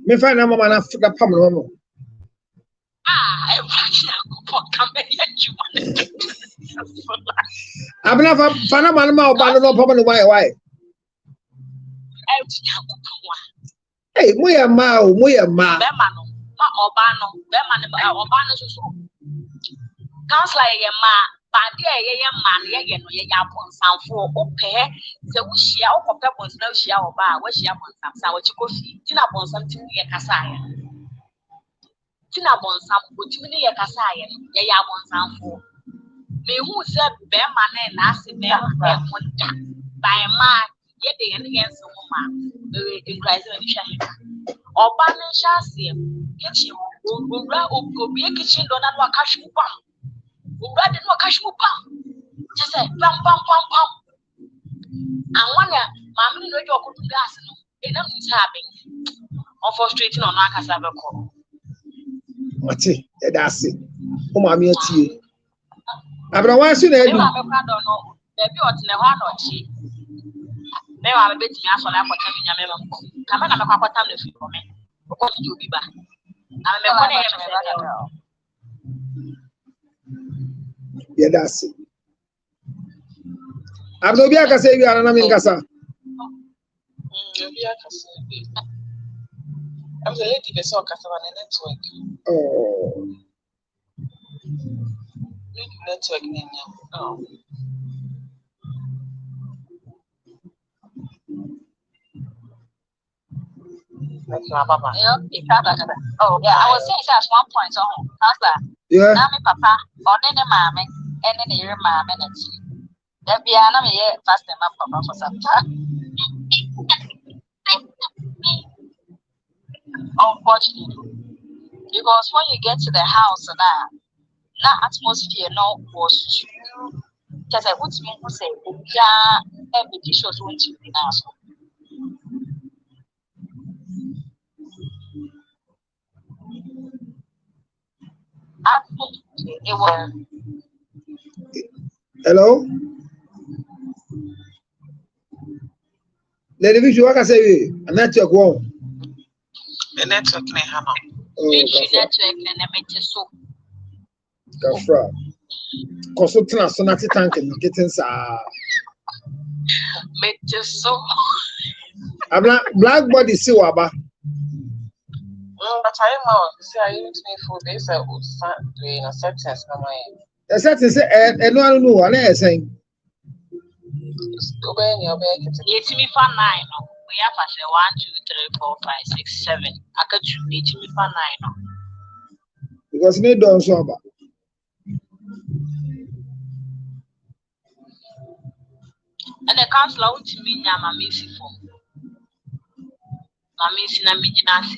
A: Me find a mamma for the pump. I'm not a fan of my problem. Why? Hey, we are ma.
E: Counselor, but dear, man, you some for okay. So we share our pebbles, no share or bar, where she wants some sour coffee, dinner upon something near Casaya. Tinabon some put me a Casaya, ya won some for. Me who said bear man and nasty bear by a man, yet they against a woman, in Christ and or banner chassis, kitchen, will be a kitchen, don't know what cash will bump. We'll rather no cash will bump. Just say, pump. And one year, Mammy, no joke to gas, and nothing's happening. Or frustrating on our cassava call.
A: What's it? That's it. Oh, mammy, I'm not watching it.
E: Maybe I don't know. Maybe what's in a one or she. Maybe I'm a bit as well. I'm watching your memo. Come on, I'm a couple times for me. What do you be back? I'm a one.
A: Yeah, that's it. I'm no be able to say you are an Amingasa.
D: I'm the lady that saw Cassava network.
A: Oh.
D: Network name. Oh.
E: Oh, yeah, I was saying that's 1 point on. How's that?
A: Yeah.
E: Now, papa, or then mammy, and then your mammy, and that be an army fast enough for some time. Unfortunately, because when you get to the house now atmosphere no was too just I would mean to say yeah every shows went to be now.
A: Hello? Lady Vicky, what can I say? A network one.
D: The network may have
A: Gafra. Consulting a sonati tank and getting a black body see waba.
D: But I am out. See, I use me for this. I will start doing a sentence.
A: The sentence and no know what I saying.
E: It's me for 9. We have a 1, 2, 3, 4, 5, 6, 7. I got you. It's me for 9.
A: Because they don't show about.
E: And the council out to me now, my missing for. My missing a midnight.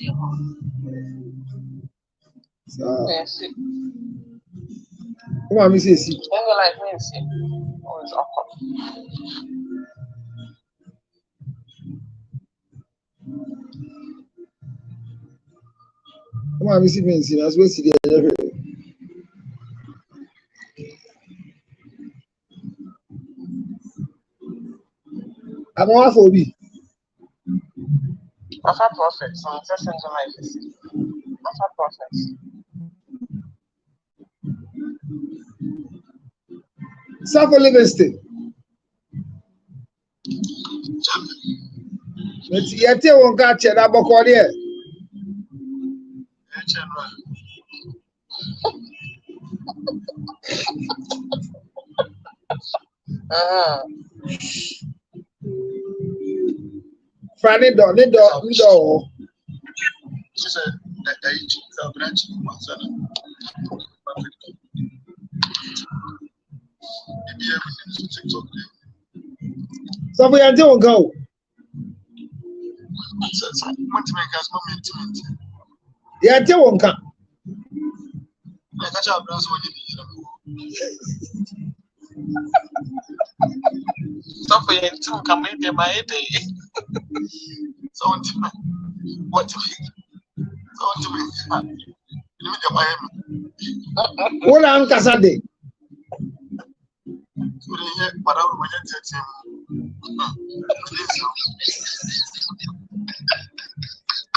D: Yes.
A: Come on, Mrs. C.
D: Like me, oh, it's awkward.
A: Come on, Mrs. Benson, as well as the I'm off for me.
D: I've had prophets. I'm testing to life. I've had prophets.
A: Suffer Livingston. Yet, you won't catch it. I'm a here. Franny door.
G: She said, I branch
A: So we are doing go. Yeah, you won't come.
D: Stop for you to come in my day. So, what to be? So, to be.
A: What am Casade?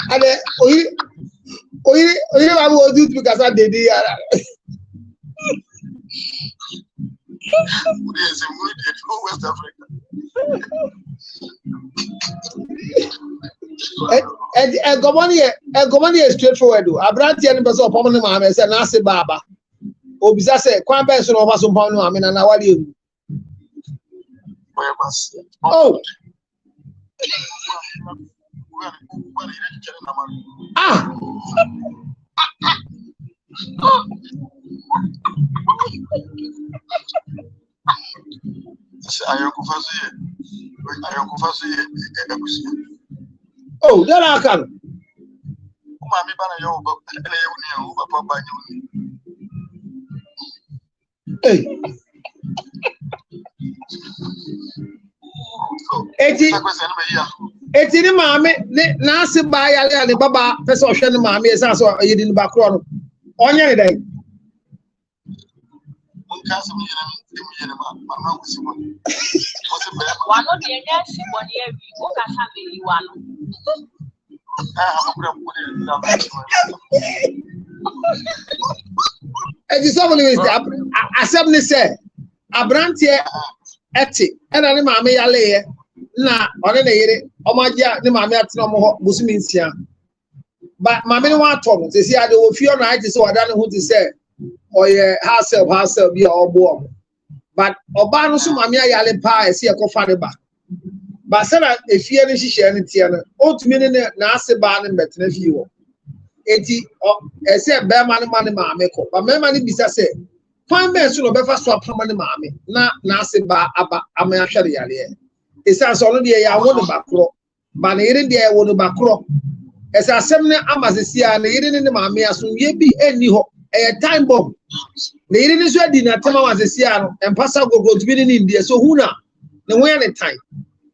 A: And I will do because I did
G: West Africa.
A: And Gomani is straightforward. I brought the person of Pomona Mamma and Nasi Baba. Obisa said, Quan person of us on Pomona, I mean, and what you. Oh, ah, oh, there I come. Hey, 80 mammy, Nancy by Ali Baba, Pessoa Shannon Mammy, as I saw you in the background. On your day.
E: One of the yes, 1 year, we walk as having one.
A: And you saw when I suddenly said, a brand here, Etty, and I mammy Yale. Na on the Omaja, the mammy at no Busminsia. But mammy want Thomas, they see I do fear night is so I don't know who to say. Or yeah, herself be all born. But Obano Sumamia Yale Pie, see a coffee back. But said if you any share any tiana, old minute Nasa Barn and better if you. 80 or I said, bear money, mammy, but my money be said. Fine man soon of ever swap money, mammy. Na Nasa Bar, I'm a shady. It sounds already a one back row, but it there one back row. As I said, Amasia and eating in the mammy as soon ye be any a time bomb. The eating is ready na tema was a Siano and Pastor go to be in India, so who now? The way any time.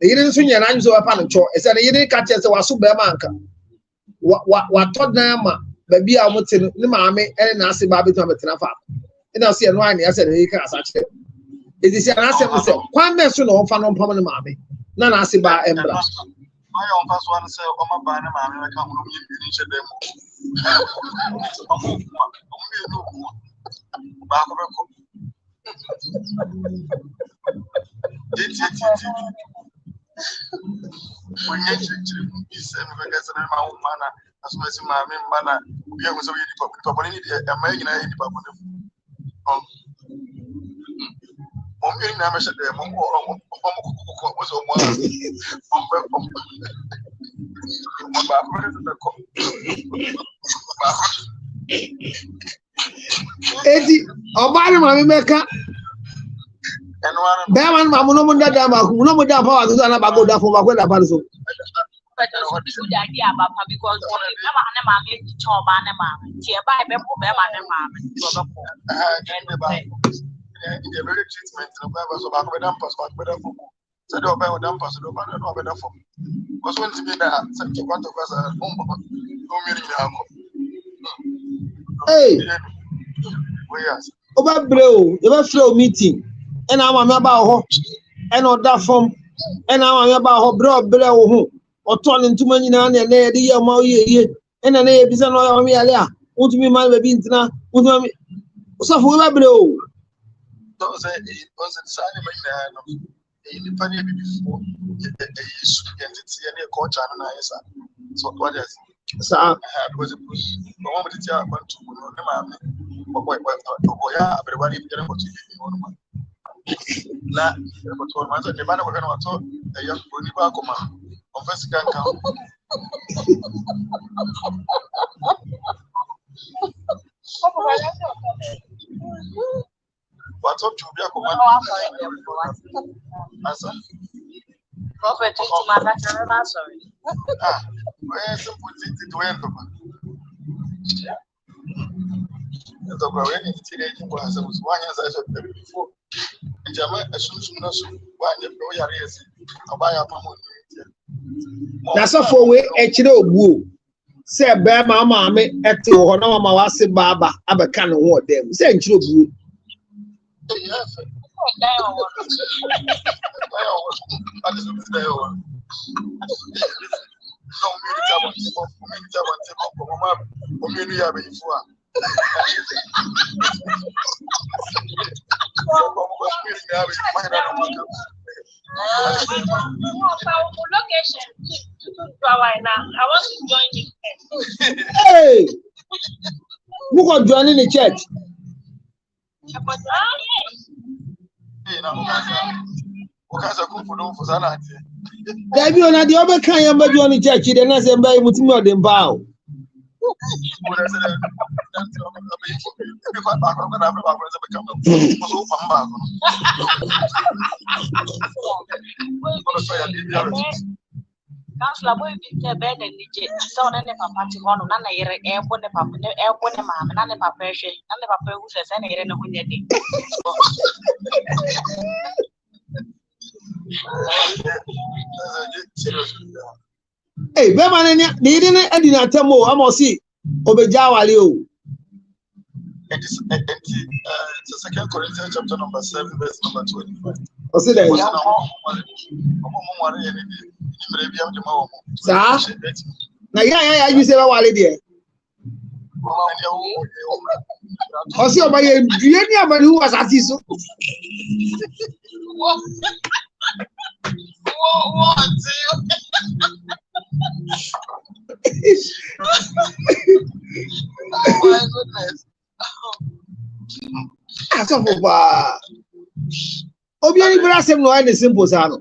A: The eating soon your names over Panacho, as an eating catches a super manka. What Todd Nama, baby, I would say the mammy and Nasi Baby to a Tanafa. And I see a wine, I said, you can't such it. It is an answer. One person on Fanon Pomon Mammy. None I see by Embra.
G: My own first one say, oh, my banner, I come from when you said, I guess, my own manner, as much as my manner, we are so a man in a Mommy never said there, was
A: Eti, Obama, Mammy Mecca. Beman Mamma Dama, who no more down power to go down for my Paso.
E: But it's a good idea about her because never made the job and a man. She by Beman and Mamma.
G: The very treatment of members of our dampers, but better for said about dampers, no matter no better for was when to be that such a one of us at home.
A: Hey,
G: yes.
A: Over blow, the flow meeting, and I'm about her, and on that form, and I'm about her bro, below or turning too many and the year more year, and an A is an oil me alia. Won't me my baby into now? So for blow.
G: Those it wasn't signing in the penny before entity and a coach and I so what is
A: Sir,
G: I had was a moment to tell one to everybody didn't want to be one. Not the man we're going to talk a young Bonibacoma of Vesican Count. What's up to be a command?
E: Prophet, my sorry.
G: Where's some put it to end of the very teenage was 1 year as before. And Jama assumes one is a buy up.
A: that's a 4-way HO woo. Say, Bear Mamma, at the Honoma was Baba, Abacan or them. Say, you.
G: Yes.
A: Hey, who got joining the church? There be on the other kind of the church, then I say, by Mutim them bow.
E: Councillor, boy, be a bed and the son and the papa to one, none of your airborne papa, airborne mamma, none of papa, and the papa who says any and when they did.
A: Hey, Beman, they didn't edit a temo. I must see Obejawali.
G: It is 2 Corinthians chapter number 7, verse number 25.
A: Sir, now, yeah, you say, what are there? Also, my dear, who was at this?
G: My goodness.
A: That's all. Obiani brasem no any simple sano.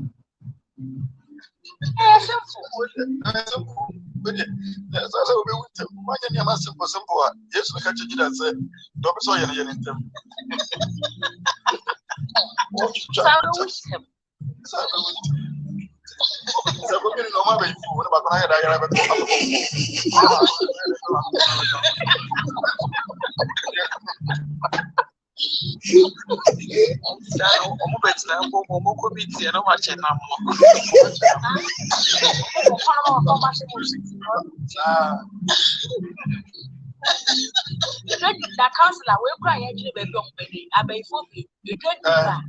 E: That counselor will cry actually baby on baby. I may for you. You get that.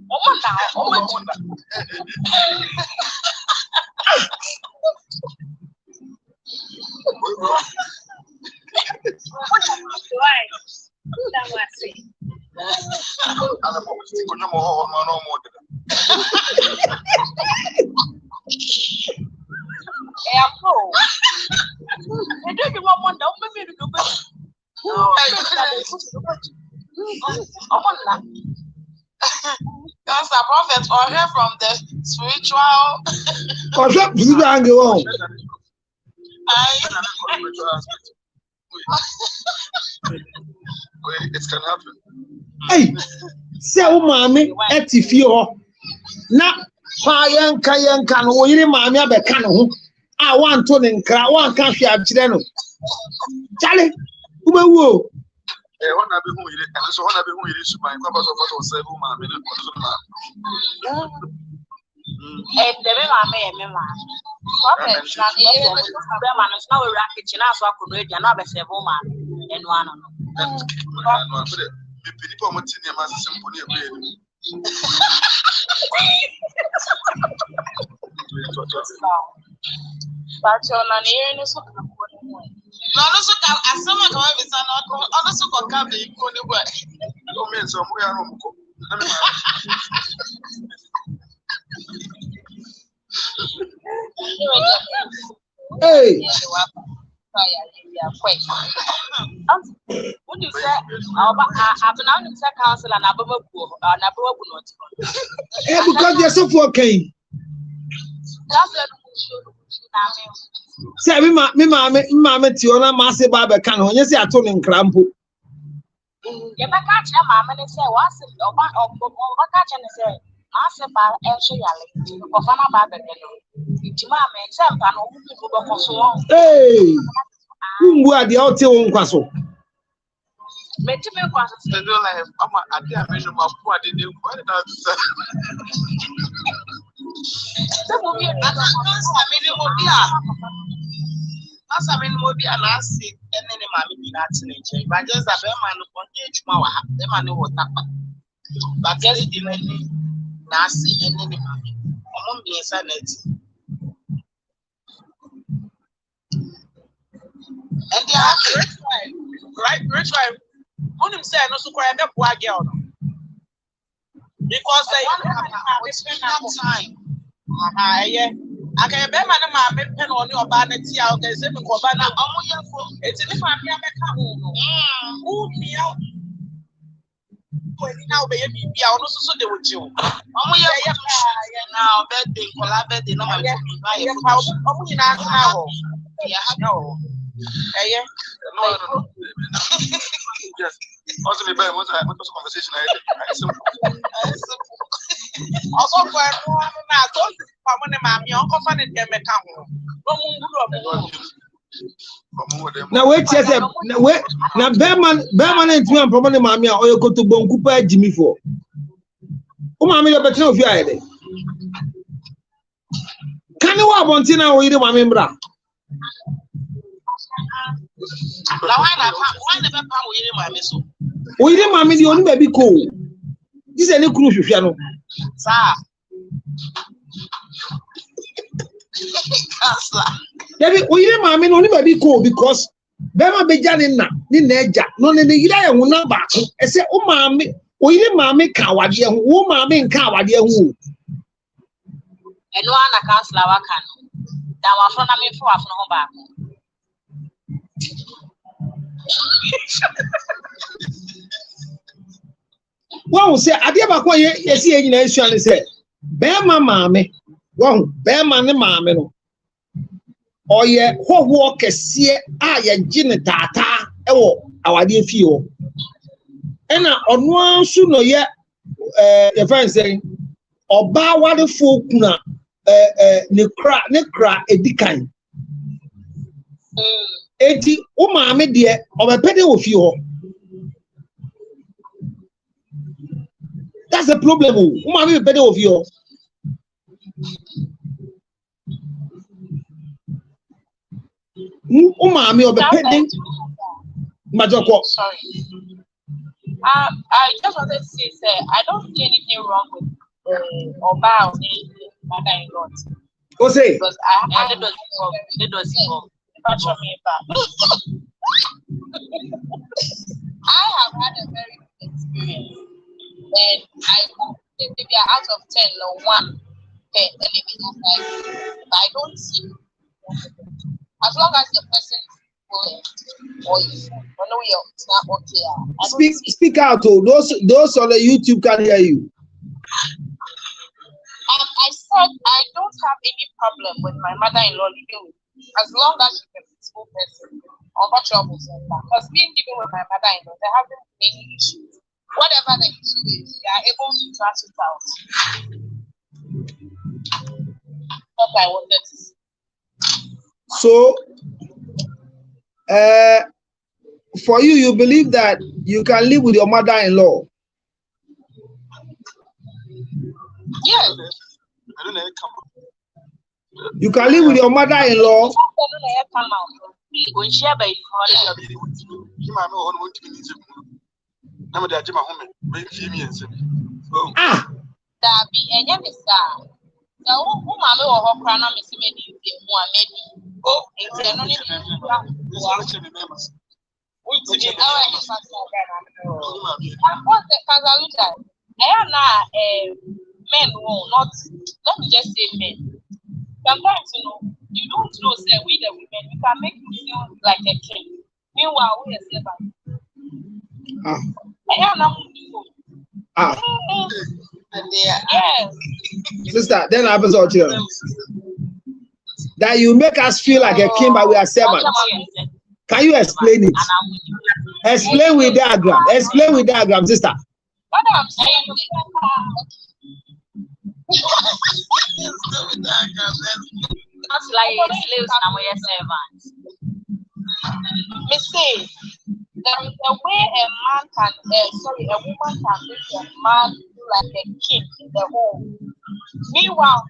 E: Oh my. Why? That was it.
D: That's a prophet or hear from the spiritual.
G: It can happen.
A: Hey, say mommy at if you na kayan can we mammy abekano ho. I want to nkra one can share chideno. Charlie, who
G: What I be who it and so what I be who it is my purpose of what was said, who my minute.
E: And the mamma, prophet, now a racket, and also I could read another several man and one on
G: People want to see a simple.
E: But you're not hearing this.
D: No, also as someone however is also can be good work.
G: No men somewhere.
A: hey,
E: What you say? I've been on the council and Abba
A: because they're so fucking. Say, me, mamma, Tiona, Massy Baba can only say I told him crampo.
E: If I catch your mamma and say, what's it? Or catch and say, Master Bar and Shayali, or Fama Baba. It's mamma, except I know who go so long.
A: Hey, who are the out on Quasso?
D: They do like I can't measure my poor didn't quite enough. As I mean, will be an acid and any mammy in that nature, but just a bear man on each mower, the man who was up. But just the lady, Nancy and any mammy, among the insanity. And they are great wife. On him say, no, so cry a poor girl. Because they have time. Yeah. I can't bear my pen on your vanity out there. It's if I'm who me out. Now, baby, I also do with you. Now, birthday, collaborate, no, my no.
G: Yes. Also, be better. What's a conversation?
D: Also, for I told you, my uncle found it.
A: Now, wait, yes, now, Bearman and two and probably mammy or you go to Bonkupa Jimmy for. Oh, mammy, you're better of your idea. Can you want to know either my member? We didn't mammy, the only baby cool. This is any cruise, piano. David, we didn't mammy, only baby cool because Bema Bejanina, Nineja, none in the year will not back. I said, oh, mammy, we didn't mammy Kawadia, who mammy and Kawadia who.
E: And one a councillor can. Now, I'm from me for home back.
A: One say, I did about what you see in nation and said, Bear my mammy, one bear man, mammy. Or ye, what walk a seer, I a tata, our dear few. And on one sooner yet, the friend saying, or bow what the folk na, necra, a decline. Eti, oh, mammy, dear, or a penny of you. That's the problem. Oh, mammy, a penny of you. Oh, mammy, or the penny.
E: Sorry. I just wanted to say, sir, I don't see anything wrong with Oba or mother-in-law.
A: Say.
E: Because I did not involve. I have had a very good experience, and I hope maybe out of 10, no one can elevate. I don't see. As long as the person is or you know it's not okay.
A: Speak out to those on the YouTube can hear you.
E: I said I don't have any problem with my mother-in-law living with me, as long as she's a peaceful person. Because me living with my mother-in-law, there haven't been any issues. Whatever the issue is, we are able to trash it out. What I wanted to say.
A: So, for you believe that you can live with your mother-in-law?
E: Yes.
A: You can live with your mother-in-law.
E: Men will not, let me just say men. Sometimes, you don't know, say, we the women, we can make you feel like a king. Meanwhile, we are yes.
A: Sister, then happens all children. That you make us feel like a king, but we are servants. Can you explain it? Explain with diagram. Explain with diagram, sister.
E: What I'm saying is not like slaves and we are servants. Me say there is a way a man can, a woman can make a man feel like a king in the home. Meanwhile,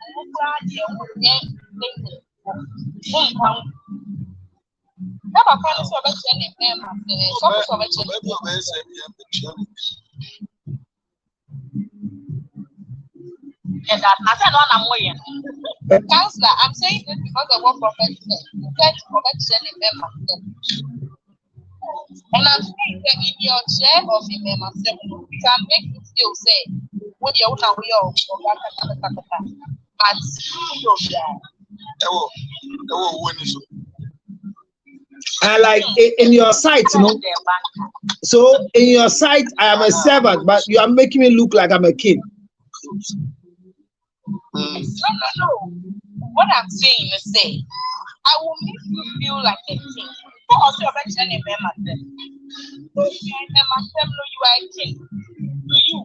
E: and Counselor, I'm saying this because of what Prophet said. And I'm saying that in your chair of a member, you can make you feel say, when you're not
A: and like in your sight, so in your sight, I am a servant, but you are making me look like I'm a king.
E: No. What I'm saying is, say, I will make you feel like a king. Also, mention a member. You are a king. To you.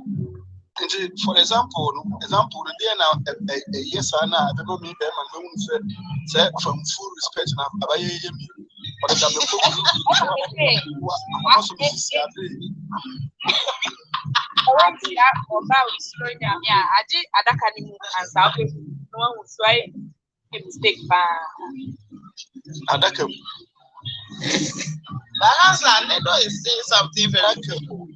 G: For example, the day now, yes, I know, I don't mean them and say from full respect now. But
D: is saying something very cool.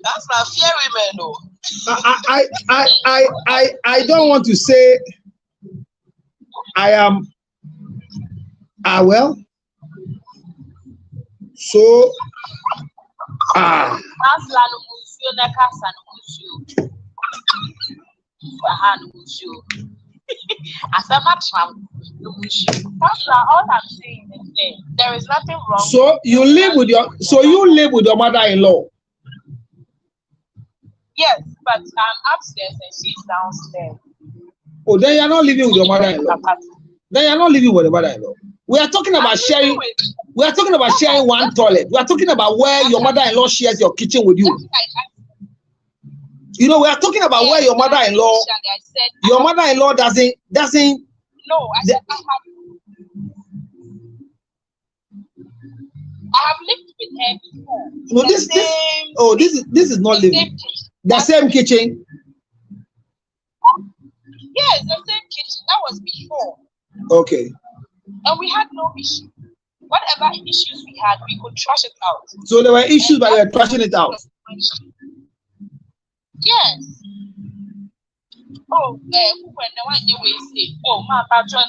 D: That's not fair, women, though.
A: I don't want to say I am well. So
E: all I'm saying is there is nothing wrong.
A: So you live with your mother-in-law.
E: Yes, but I'm upstairs and she's downstairs.
A: Oh, then you're not living with your mother-in-law. Then you're not living with your mother-in-law. We are talking about sharing. We are talking about sharing one toilet. We are talking about where your mother-in-law shares your kitchen with you. You know, we are talking about where your mother-in-law.
E: I said
A: Your mother-in-law doesn't.
E: No, I said I have lived with her before.
A: No, this is not living. The same kitchen.
E: Yes, the same kitchen. That was before.
A: Okay.
E: And we had no issue. Whatever issues we had, we could trash it out.
A: So there were issues, but you were trashing it out.
E: Yes. Oh, when the one you will say, oh, my patron,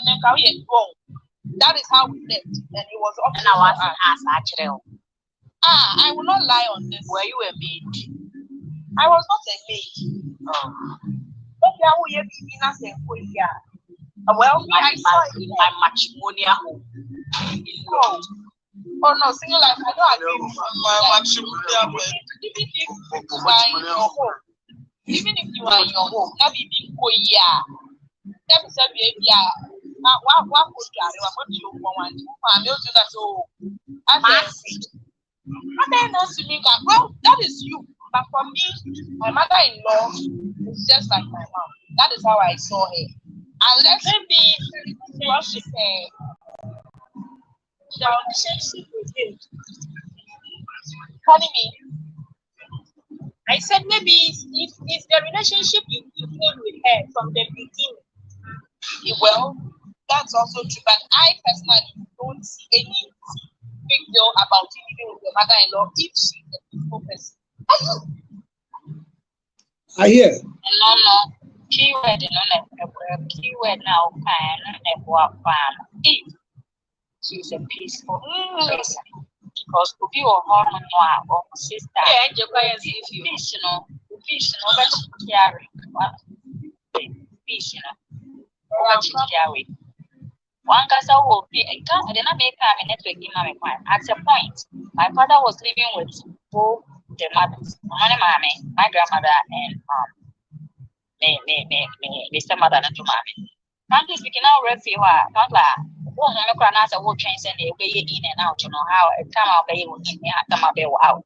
E: that is how we lived. And it was up to us actually. I will not lie on this. Were you a maid? I was not a maid. Well, I saw it in my matrimonial home. Oh no, single life. I don't agree with my matrimonial home. Even if you are in your home, not even go Let me say, what would you do? I'm using that. So, well, that is you. But for me, my mother-in-law is just like my mom. That is how I saw her. Unless maybe what she said, the relationship with him. Calling me. I said maybe if the relationship you had with her from the beginning. Well, that's also true. But I personally don't see any big deal about living with your mother-in-law if she's a peaceful person.
A: I hear.
E: No. Keyword now, if she's a peaceful person. Because to be a hormone or sister, fish, but carry fish, carry. One casa will be a car, I didn't make a network in my mind. At a point, my father was living with both the mothers, my grandmother, and Mr. Mother and to mommy. Frankly speaking, now refuge, not like one of the answer will change and they way in and out, you know how a time I'll be in here, come out.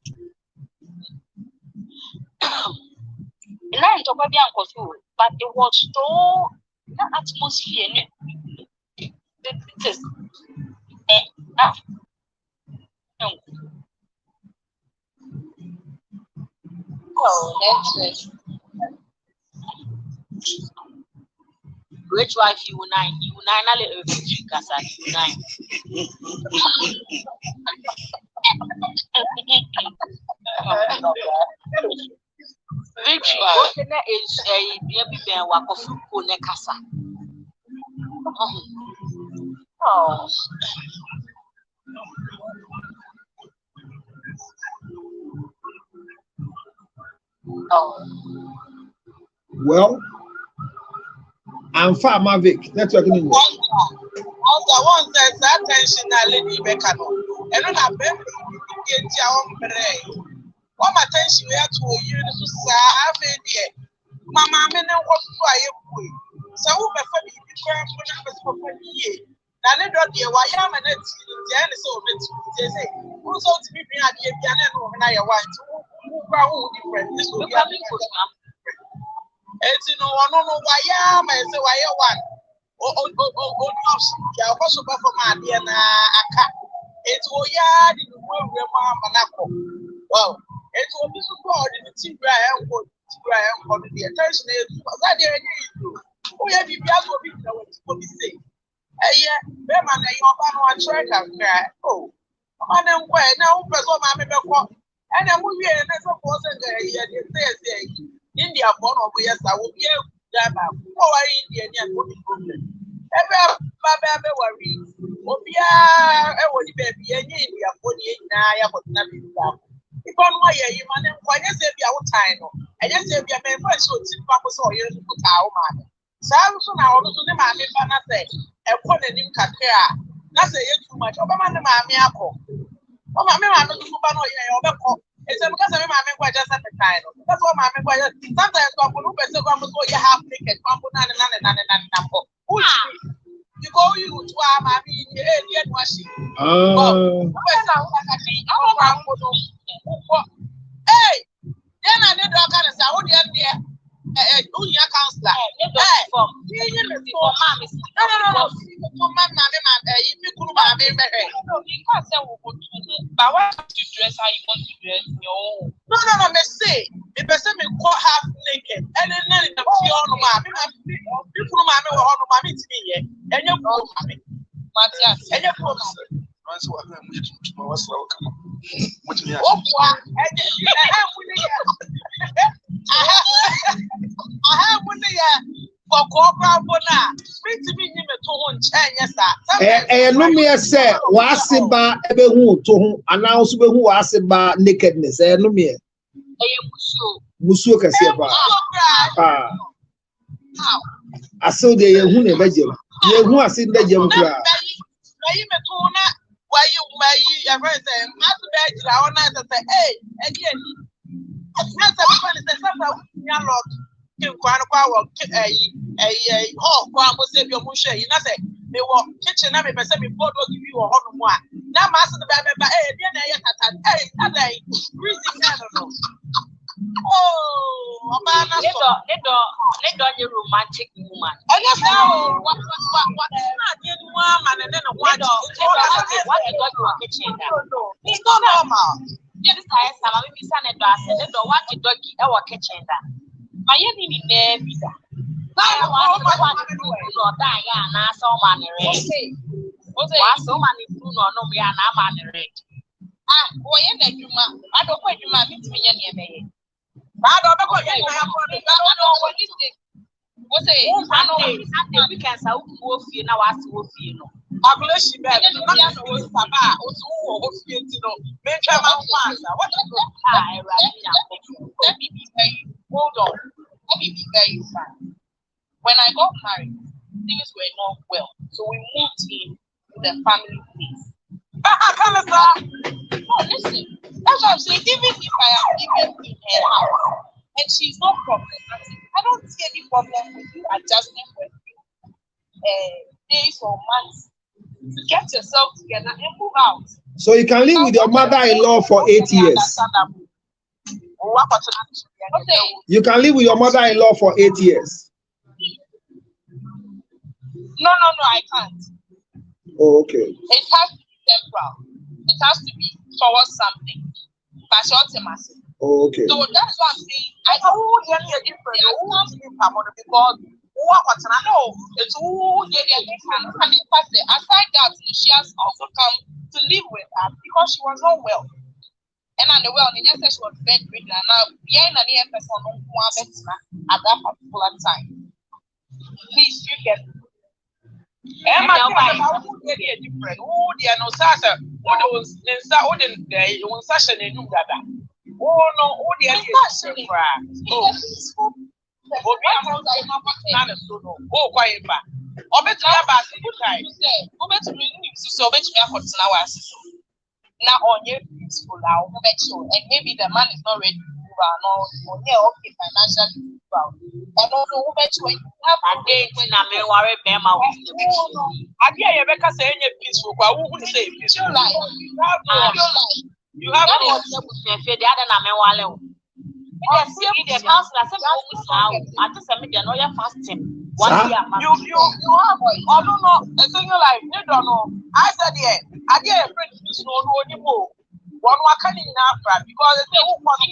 E: Land of a young school, but it was so atmosphere. It is that's it. Which wife you nine a little bit because I nine. Which wife is a baby bear walk of Kunekasa. Oh.
A: Well, I'm far Mavic. Let's talk in English.
H: One says that tension I lady Becano. And then I bet you get your own. What my tension we have to you to say, Mamma, I know what I so who my family for ye. Now, let not be a wire and it's the end so they say, who's out to be at the piano and I want to different. This will be a it's no one know why I say why you want. Oh, also for my dear Aka. It's Oya, the world Manako. Well, it's what this is called in the Tigra for the attention is that there you. Oh, yeah, the Bible will be what we say. Yeah, Beman, you're on track and cry. Oh, I'm now, person, I'm and I'm moving and that's a person there. India born of yes, I will be able to go Indian problem. Ever, Baba worry. Obia, I would be India for the Naya, but nothing. If I'm why you man, why you say be out time? And yes, if you may first so Papa saw you to put our man. Samson, I also the man, if I say, a put a new Kakea. That's a too much. Obama, Mammy, Apple. Oh, Mammy, I'm not to it's because I'm just at the time. That's what my member sometimes I'm going to go you have ticket, number. You go you to our mammy, Indian washing. Hey, then I need to say, oh, dear, But why don't you dress how you want to dress? No, me say, if I say me go half naked, and then the pure no mommy, people mommy or no mommy to me, and you go, mommy, Matthias, and you go. So I'm going to my welcome. What me? I have one year for corporate bona. Speak to me in the tone, yes, sir.
A: No me say wasiba ebe hu to hu announce be hu wasiba nakedness. No me. Musuo kase ba. Ah. Aso de ye hu na bejem. Ye hu ase nda jem kra.
H: Why you ever say, Master Bedra, all night and say, hey, again. That's everybody says, young lord, Kim Quanqua, a hall, Quamo save your musha. You know, say, they were kitchen, I may say, before those of you or one. Now, Master the Baby, hey, freezing. Oh, let on your romantic woman. I guess now, what is not in woman and then a white dog? What you got your kitchen? It's not normal. Yes, I am a son and glass and then what you dog our kitchen. My enemy never be that. I want to do it or die, and I saw money. So many food or no, we are not money. Ah, boy, and then you I don't want you meet me any. I don't know what you have. What's it? I know we can say wolf, you know, as wolf, you know. I bless you better. I was Papa, also, you know, make them out. What let me be very hold on. Let me be very frank. When I got married, things were not well. So we moved in to the family place. No, listen. That's what I'm saying. Even if I am living in her house and she's not problematic, I don't see any problem with you adjusting for days or months to get yourself together and move out.
A: So you can live with your mother-in-law for 8 years. You can live with your mother-in-law for 8 years.
H: No, I can't.
A: Oh, okay.
H: It has to be temporal. It has to be towards something. But ultimately.
A: Oh, okay.
H: So that's what I'm saying. I don't hear different because I know it's who aside that she has also come to live with her because she was not well. And on the well, the nurse she was bedridden and now behind any person at that particular time. Please, you get Emma, different. Oh, they are no such a session in Uganda. Oh, no, oh, they are oh, quiet back. Or better, about the time. Oh, better, so better, now on your peaceful now, and maybe the man is not ready to move out, or okay, financially move out. And also, who bet you have a day when I may worry Bema with the I hear Rebecca saying peaceful, but who would say peaceful life? You have the other Namewale. Yes, the counselor said, I just admit you're not fasting. 1 year, you have, I don't know, a single life, you don't know. I said, yeah, I get a friend who's no anymore. One can in Africa because they won't want to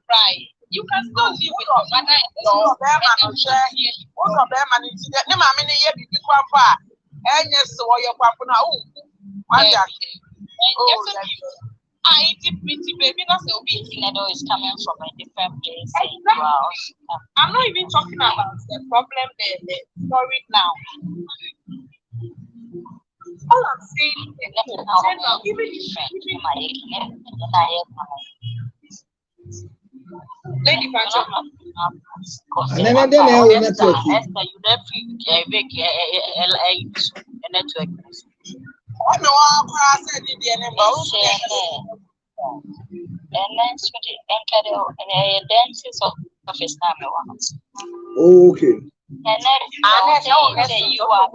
H: cry. You can still live with your mother and share all of them and it's the name of year before far. And yes, so your papa now. I pretty baby, not so big. Is coming from a different place. I'm not even talking about the problem the story now. All I'm saying is that Lady Patrick.
A: And then I don't network.
H: I know I said it
A: okay.
E: You are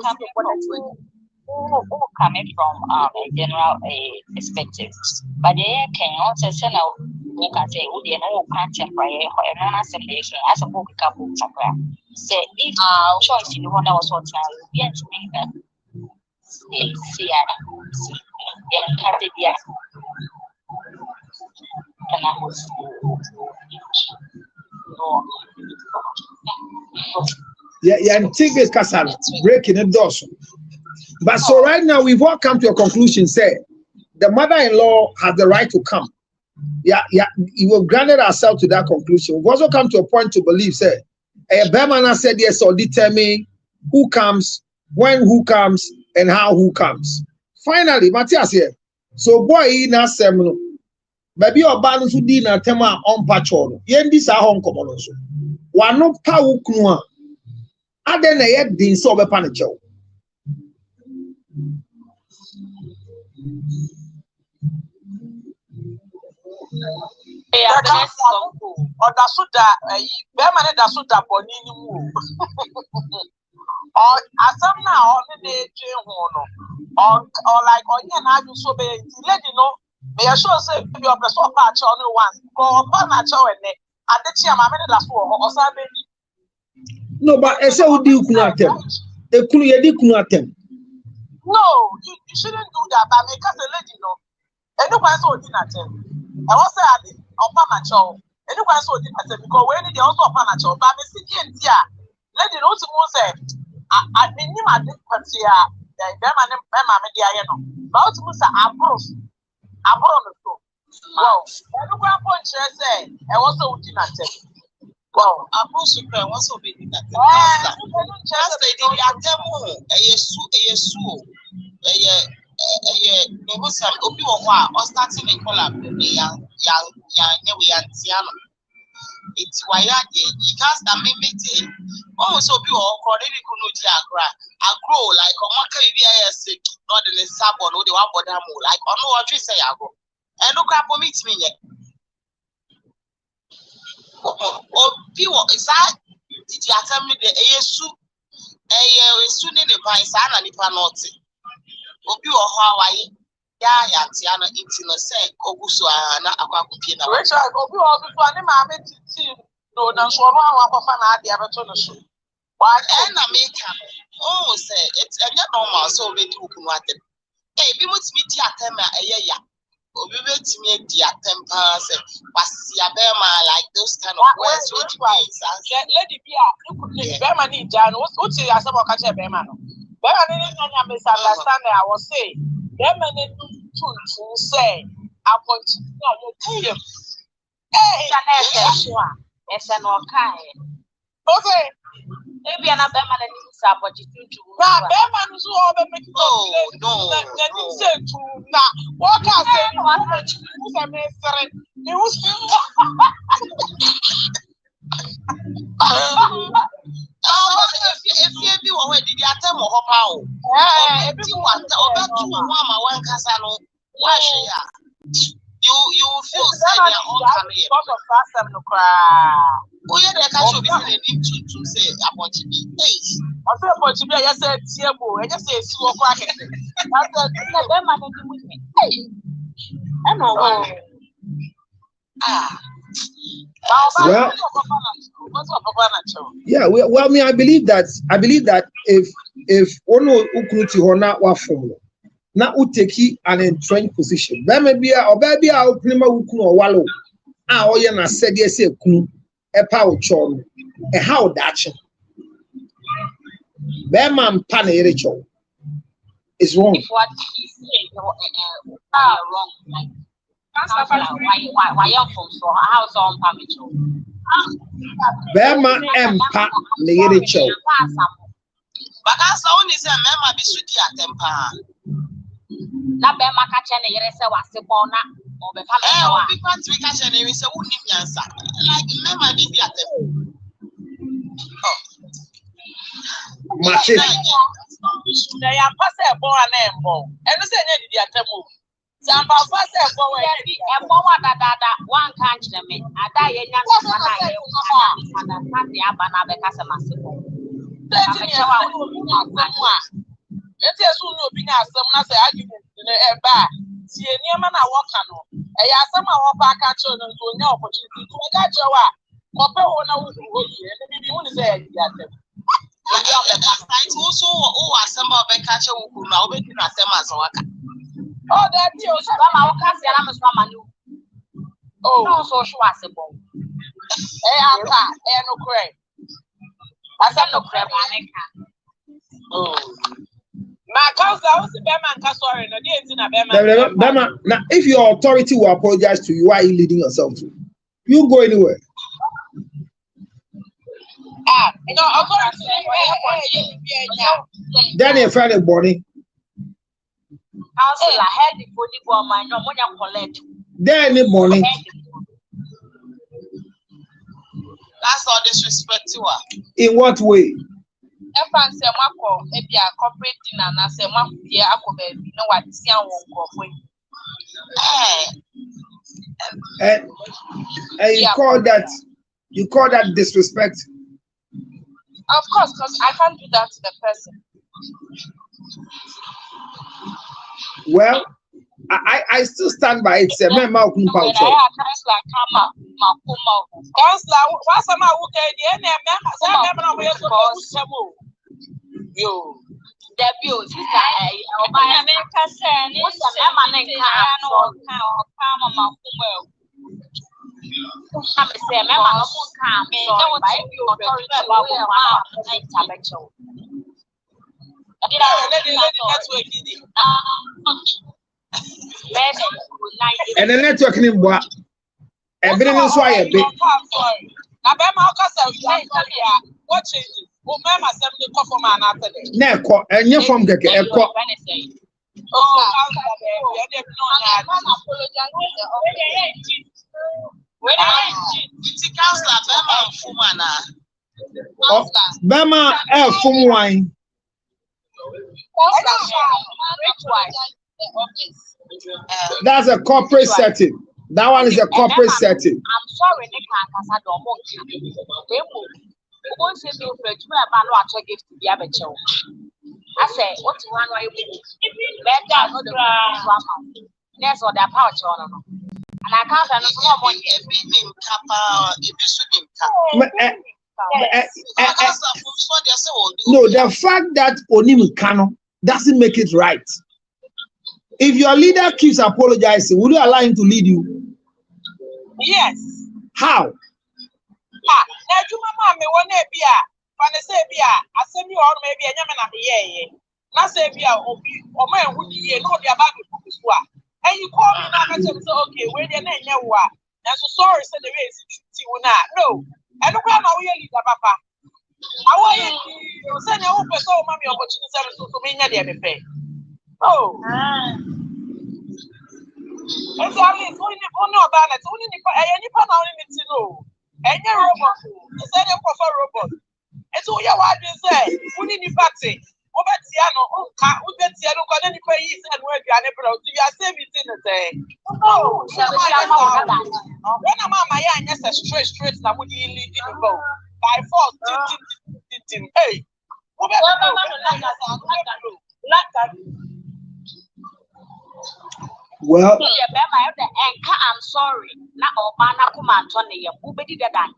E: coming from a general perspective, but they can also say now who can say who they know can't temporary or an assimilation as a book couple. Say if choice in the one that was what I will to make that. See, yeah, cut it, yeah. And I was
A: Yeah, and take this castle breaking the doors. But so right now we've all come to a conclusion. Say the mother-in-law has the right to come. Yeah, we will granted ourselves to that conclusion. We've also come to a point to believe. Say a Berman said yes or determine who comes, when who comes, and how who comes. Finally, Matthias here. So boy na semno. Baby or balance who did na tema on patrol. Yendi sa home common so. Wano pa uknua. Ade na yet din so be panicho.
H: Odasuda Berman Dasuda boni ni mu. Or asam na on the dream or like on na you so be lady no me sure say your person patch on one go patch on ne adechi amame da so o sabe
A: No, but I say udi ukunu atem. Ekunu yedi kunu atem.
H: No, you shouldn't do that. But because a lady no, anyone so did not tell. I was saying Opa Macho. Anyone so did not tell because when they also Opa Macho, but me see here, lady no to say I mean you might think that the Berman media no. But to say abroad so. Wow, anyone point say I also did not tell. Wow, abroad super also be did not tell. Just they did attempt no was some obi or starting a collab young it's why it has a mimicking almost obi or already I grow like a market not in a sabon or the one like on what you say I go and look up meet me yet. Oh, people is that did you tell me the ASU soon in the pines and the panoti? Obi or Hawaii, Tiana, intimate say, Oguso, and Aquapina. Richard, Obi or the mammy, no, no, so one of the other show. Why, and I make oh, say it's a normal, so we do what it. Hey, we must meet Yatema a year. We will meet Yatempa, Wasiabema, like those kind of words, which ways. Lady Bia, Berman in Jan, what's your Asama catch a Berman? But I didn't misunderstand. I was saying, them and to say, I want to tell you. Hey, it's an okay. Okay, maybe another man is up what you do. Berman is all the no, say to now. What I say, who's a mystery? You if you were did you attend more power? If you want to one casano, why you feel sad your own career because of fashion no cry. Oh, yeah, they can show me the need to say about to be. Hey, I feel about to be. I said, Tiabo, I just say, so crack. That's the man with me. Hey, I know.
A: Well, yeah, well, me, I believe that if ono ukunuti hona wa form na uteki an entrenched position, there may be a baby a openima ukunu or wallow. Ah, oh, yeah, said yes, a kunu, a power chon, a how dacha. Bearman panericho is wrong.
E: What he said wrong, like. Why you from so house on Pamicho?
A: Bema empa leyerecho.
H: But that's only say Mema be sweetie at temper.
E: Na Bema catch any yere say was bona or be family.
H: Oh, because we catch any say who need answer. Like Mema be at temper.
A: Machine.
H: They are passing born and born. And you say any at temper. Samba first and forward, and one can't me. I die in young the Abana Casamassible. Let us soon be as some argument in a bar. See a near man I walk on. I ask some of our catch on to no opportunity to catch your Papa won a wood, and you want to say,
D: also, oh, assemble a catcher who now be in a semi.
H: oh, that deal, I'm a Samanu. Oh, no, so she was a bone. Eh, no cray. I said no crab. Oh, my cousin, I was a Bama, sorry, no, dear,
A: Bama, now, if your authority will apologize to you, why are you leading yourself to? You go anywhere.
H: No, authority.
A: Then you find a body.
H: Council, I had the body for my no money collect.
A: Then any morning.
D: That's all disrespect to her.
A: In what way?
H: If I say, Marco, if you are corporate dinner, and I say, Marco, yeah, I could be no what see I won't go
A: And you call that disrespect?
H: Of course, because I can't do that to the person.
A: Well, I still stand by it. Say, my mouth couldn't pouch.
H: Councilor, what's a man who can you? The views,
A: and the networking in what? Evidence why a bit.
H: What changes? Oh, Mamma, something for man after that.
A: Never, and you're from the airport. Bama, from wine. That's a corporate setting. That one is a corporate setting.
H: I'm sorry, they can't I say, what you want to that's what their power channel. And I can't
A: no, the fact that Onim Kano doesn't make it right. If your leader keeps apologizing, will you allow him to lead you?
H: Yes.
A: How?
H: Now, you mamma me one day, Panasabia, I send you all maybe a yaman of the year. Nasabia, or man who you know the about the book. And you call me now and say, okay, where the name you are. That's so sorry, said the race. No, I don't know how you leave papa. I want you send your own person, mommy, opportunity to me near the pay. Oh, exactly. It's only about it. Only any part only to know. Any robot, it's any proper robot. It's all your wife say. Who need the party? Over Tiano, who gets Tiano, got any pay and where you are able to your savings in the day. Oh, when a mamma, yes, a straight, now would you lead in the boat by force? Hey,
A: well,
H: I'm sorry. Now, Obana Kuman Tony, who did that?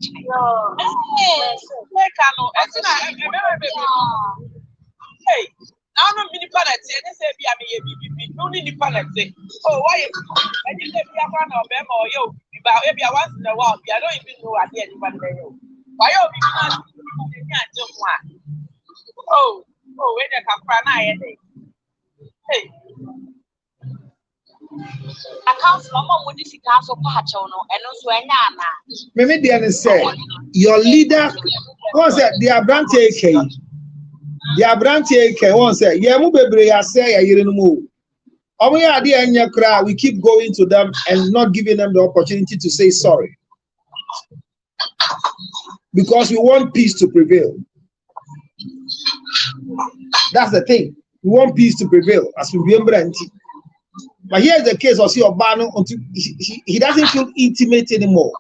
H: Hey, now I'm mini penalty, and they say, be a no need penalty. Oh, why? I didn't say, be a man or them or you, about every once in a while. I don't even know at the end of the day. Why are you just one? Oh, where they come from? Hey. I can't mama would this council patch on and also
A: maybe the say your leader was that the Abrante AK. The Abrante AK once said, yeah, I say, you didn't move. We keep going to them and not giving them the opportunity to say sorry. Because we want peace to prevail. That's the thing. We want peace to prevail as we remember. But here's the case of Obano until he doesn't feel intimate anymore.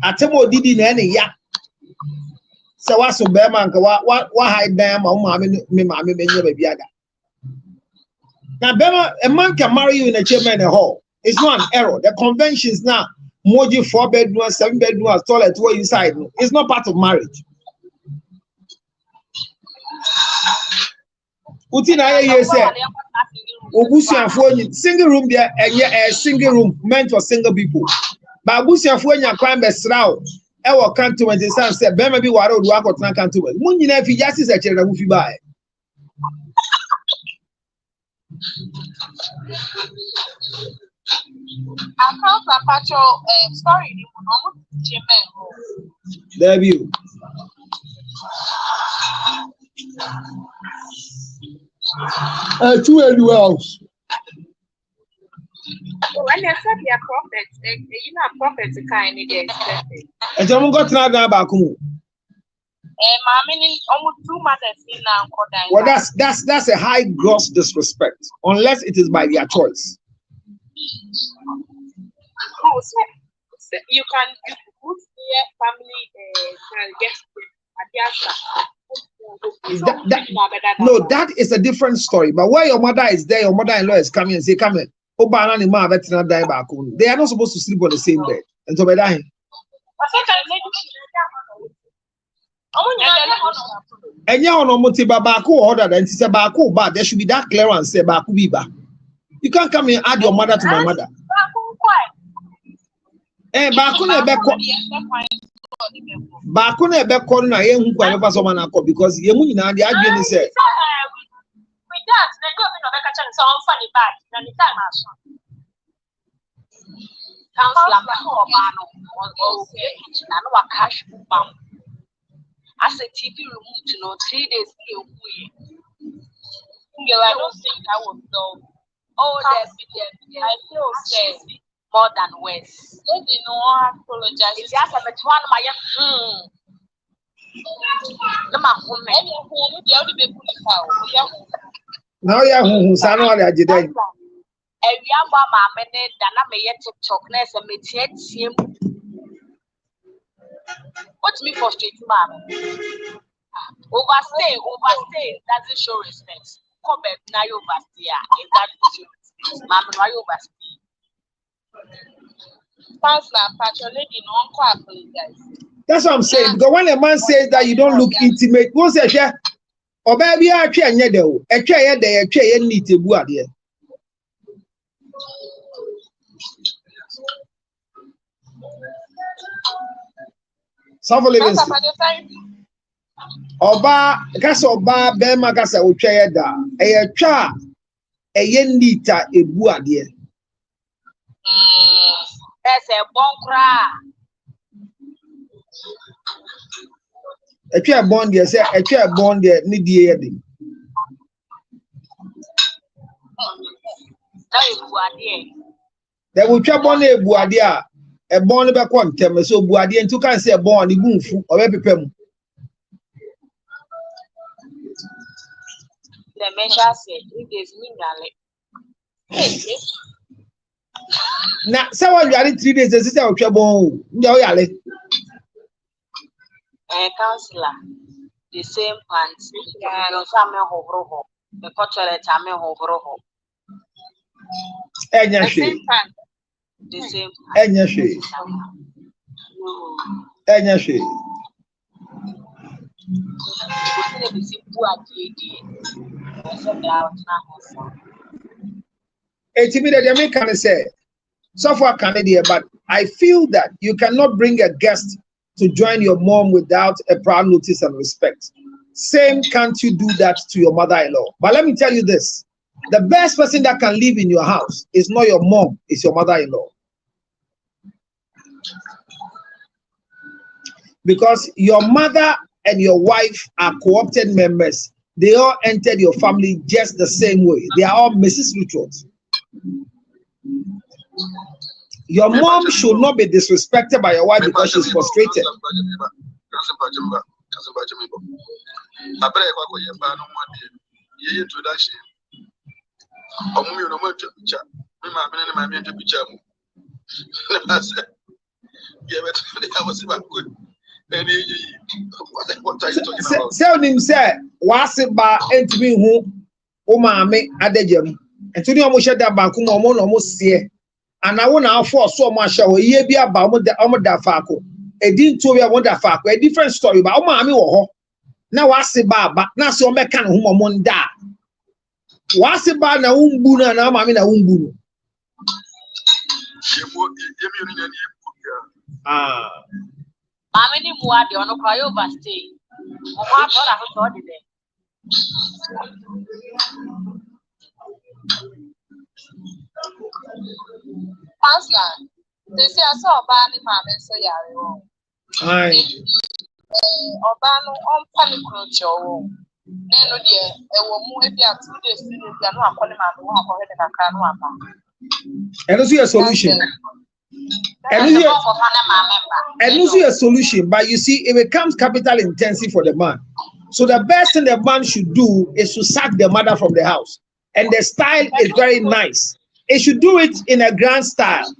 A: Atemo did in any ya. So what's so bad man? What hide them? Oh, mommy, baby. Now, Bema, a man can marry you in a chairman in a hall. It's not an error. The conventions now, Moji 4 bedrooms, 7 bedrooms, toilet were inside. No, it's not part of marriage. Utina ye say Obusiafo single room there a single room meant for single people. But Obusiafo nya kwan be sraw e wo cantonment san say be ma bi ware odu akotena cantonment. Mun nyina fi justice e kire na mu fi bae.
H: Account a patrol story ni mo no Jemen.
A: There you. Two house.
H: When they said they are prophets, you know prophets kind of expected.
A: And someone got now back home.
H: Almost 2 months now.
A: Well, that's a high gross disrespect, unless it is by their choice.
H: Oh, so you can put their family get
A: no, that is a different story. But where your mother is there, your mother-in-law is coming and say, "Come in." They are not supposed to sleep on the same bed. And so by that. And you know, Baku order and say Baku, but there should be that clearance. Say Baku Biba. You can't come and add your mother to my mother. Eh, Baku never corner who can never someone because you know the argument say.
E: With that, they go in a catch some funny bad than the time I saw. Councillor Mano or a cash bomb. As a TV removed, 3 days away. I don't think I would know. Oh, there's I feel safe more than worse. They know I apologize. It's just a bit one of my
A: now, yeah, who Sano are today?
E: A young mama, many than I may yet TikTok ness and may yet see him. What's me frustrating, ma'am? Overstay doesn't show respect. Come back now, you overstay. If that is your respect, ma'am, why you overstay?
H: Pastor, patrolling on quackly, guys.
A: That's what I'm saying. Because when a man says that you don't look intimate, who says, yeah, or baby, I can't yet though. A chair there, a chair need to go out here. Some living. Oba, Casa Oba, Bema Gasa, Uchayada, a cha, a yenita, a buadia.
E: That's a bon cry.
A: A chair bond, yes, a chair bond, there, need the ending. There will chop on a buadia, a bond back one term, so buadia, and 2 can't say a bond, the boom or every pem.
E: The measure said, it is me,
A: now, someone you are in 3 days, the sister of trouble. No, Yale.
E: Councillor, the same pants, the same hovro, the portrait, I'm a hovro.
A: The
E: same
A: American say, so far Canadian, but I feel that you cannot bring a guest to join your mom without a proud notice and respect. Same, can't you do that to your mother-in-law? But let me tell you this, the best person that can live in your house is not your mom, it's your mother-in-law. Because your mother and your wife are co-opted members. They all entered your family just the same way. They are all Mrs. Richards. Your mom should not be disrespected by your wife because she's frustrated. Tell him, say, what's it about entering who, oh, mammy, at the gym, and to the almost shut that back, almost see. and I want to force so much show ye be about the fako. A didn't to be a wonder fako, a different story, but mommy or now I say but now so me can whom on da. Was about na umbuna na mammy na umbunu.
E: Mammy ni muadi ono kwa yo overstay. Mwa bora hutodi de.
H: Counselor, they say I saw a banny mammy so yeah.
A: Aye.
H: Obano on panic road. Neno dear, a woman if you have 2 days, you are not calling my who have already a can.
A: And also a solution. And also a solution, but you see, it becomes capital intensive for the man. So the best thing the man should do is to sack the mother from the house. And the style is very nice. It should do it in a grand style.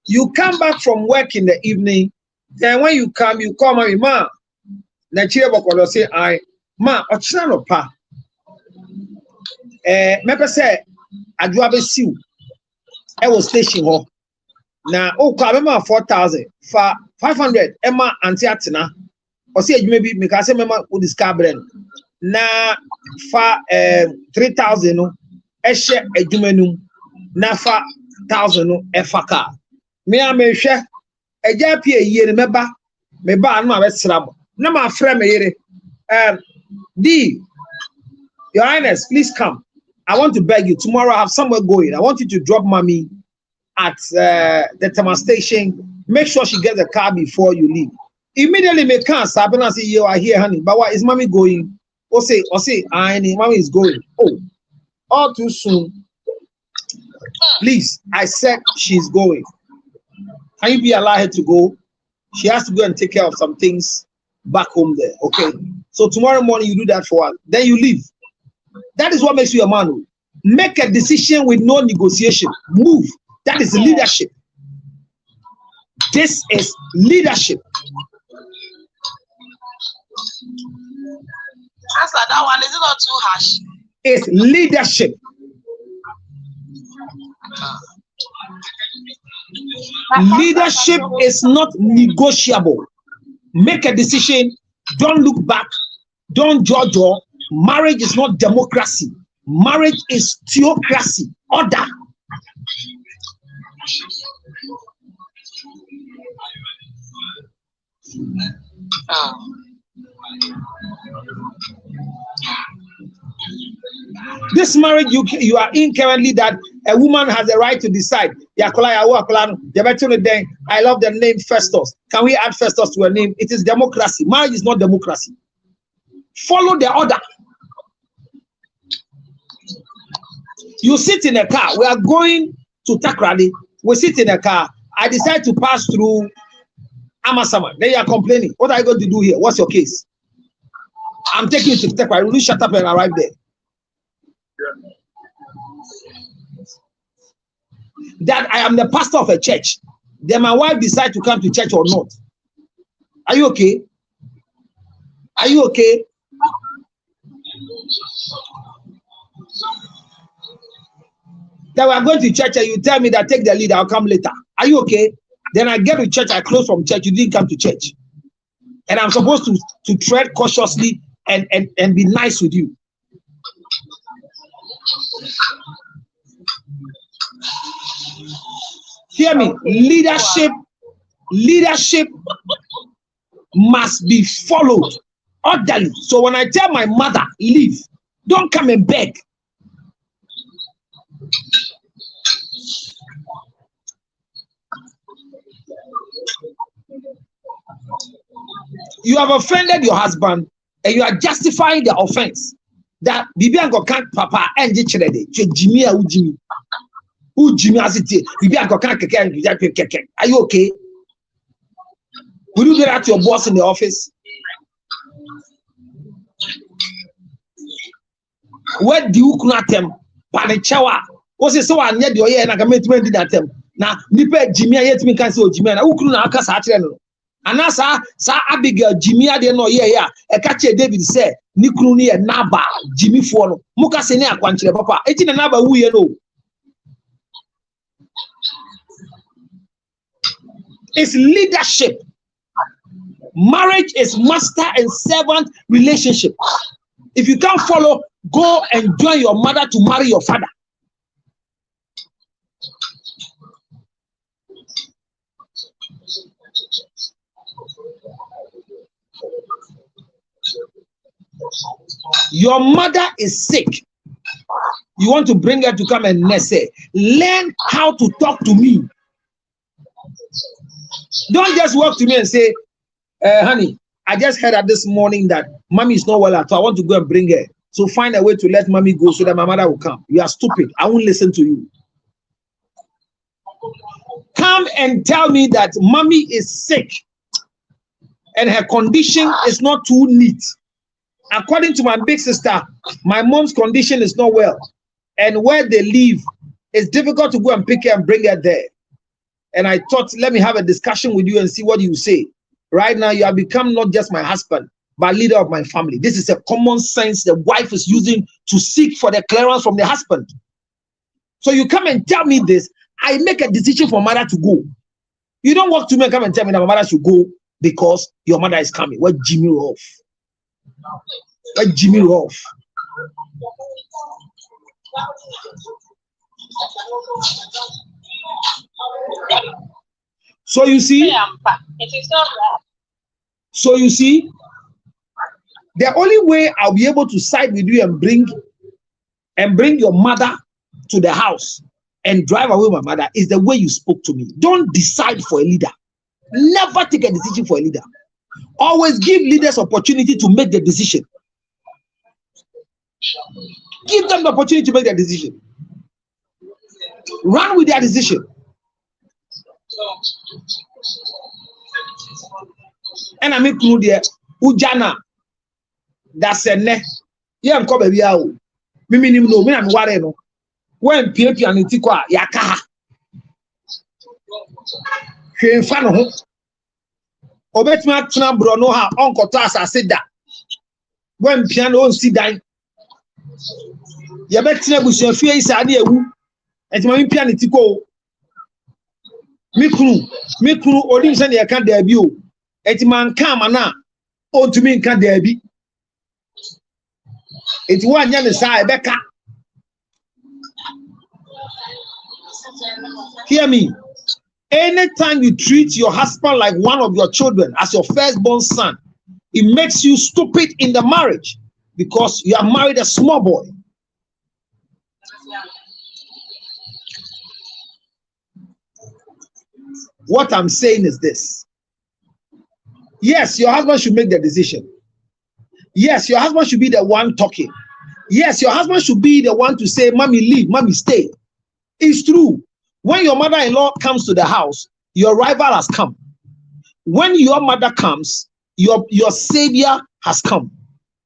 A: You come back from work in the evening, then when you come, you call my ma. Nachira say, I ma, ochina pa. Mepe say, adwabe siu. I was station ho. Na o kwa mema 4,000 fa 500 ema anti atina. O say maybe me ka say mema o discover na fa 3,000 no ehye adwumanum na fa 1,000 no efaka. Me a me hwe eja pie yie ne meba me ba no abesra mo. Na ma frɛ me yere D, Your Highness, please come. I want to beg you. Tomorrow I have somewhere going. I want you to drop mommy at the Tama station. Make sure she gets a car before you leave. Immediately, me can't stop and I say, you are here, honey. But why is mommy going? Or say, mommy is going. Oh, all too soon. Please, I said she's going. Can you be allowed to go? She has to go and take care of some things back home there. Okay. So tomorrow morning you do that for her. Then you leave. That is what makes you a man. Make a decision with no negotiation. Move. That is leadership. This is leadership.
H: Answer that one. Is it not too harsh?
A: It's leadership. Leadership is not negotiable. Make a decision. Don't look back. Don't judge. Marriage is not democracy. Marriage is theocracy. Order. This marriage you are in currently, that a woman has a right to decide. I love the name Festus. Can we add Festus to a name? It is democracy. Marriage is not democracy. Follow the order. You sit in a car. We are going to Takrady. We sit in a car. I decide to pass through Amasama. Then you are complaining. What are you going to do here? What's your case? I'm taking you to Takrady. Will you shut up and arrive there? That I am the pastor of a church. Then my wife decides to come to church or not. Are you okay? Are you okay? That we are going to church and you tell me that take the lead, I'll come later. Are you okay? Then I get to church, I close from church, you didn't come to church. And I'm supposed to tread cautiously and be nice with you. Hear me. Leadership must be followed orderly. So when I tell my mother, leave, don't come and beg. You have offended your husband and you are justifying the offense. That Bibi Anko can't papa and Jimmy Jimmy as it is. Bibi Anko can't. Are you okay? Will you get out to your boss in the office? Where do you connect them? Panichawa. What's it so I need your ear and I can make me that them. Now, Nipe Jimmy, I yet me can say Jimmy. Who couldn't have cast and as Sir Abigail Jimmy, I didn't know, yeah, a catcher David said, Nikruni and Naba, Jimmy Fono, Mukasene, Quanchile Papa, 18 and Naba, who you know. It's leadership. Marriage is master and servant relationship. If you can't follow, go and join your mother to marry your father. Your mother is sick. You want to bring her to come and nurse her. Learn how to talk to me. Don't just walk to me and say, honey, I just heard that this morning that mommy is not well at all. I want to go and bring her. So find a way to let mommy go so that my mother will come. You are stupid. I won't listen to you. Come and tell me that mommy is sick and her condition is not too neat. According to my big sister, my mom's condition is not well. And where they live, it's difficult to go and pick her and bring her there. And I thought, let me have a discussion with you and see what you say. Right now, you have become not just my husband, but leader of my family. This is a common sense the wife is using to seek for the clearance from the husband. So you come and tell me this, I make a decision for mother to go. You don't walk to me and come and tell me that my mother should go because your mother is coming. What Jimmy off? What Jimmy off? So you see, the only way I'll be able to side with you and bring your mother to the house and drive away my mother is the way you spoke to me. Don't decide for a leader. Never take a decision for a leader. Always give leaders opportunity to make the decision. Give them the opportunity to make their decision. Run with their decision. And I make through there, Ujana, that's a ne. Yeah, I'm coming here. Mimi no, me am worried no. When PAP and Tikwa yaka. Hwe fa no ho. Obetuma tena bro no ha onkoto asase da. When piano on si dan. Ya betina busuafie isa de ewu. Etima mi piano tiko. Mikru odim se ne yaka da bi o. Etima nka mana ontumi nka da bi. Eti wa nya ne sa ebeka. Hear me. Anytime you treat your husband like one of your children as your firstborn son, it makes you stupid in the marriage because you have married a small boy. What I'm saying is this. Yes, your husband should make the decision. Yes, your husband should be the one talking. Yes, your husband should be the one to say, mommy leave, mommy stay. It's true. When your mother-in-law comes to the house, your rival has come. When your mother comes, your savior has come.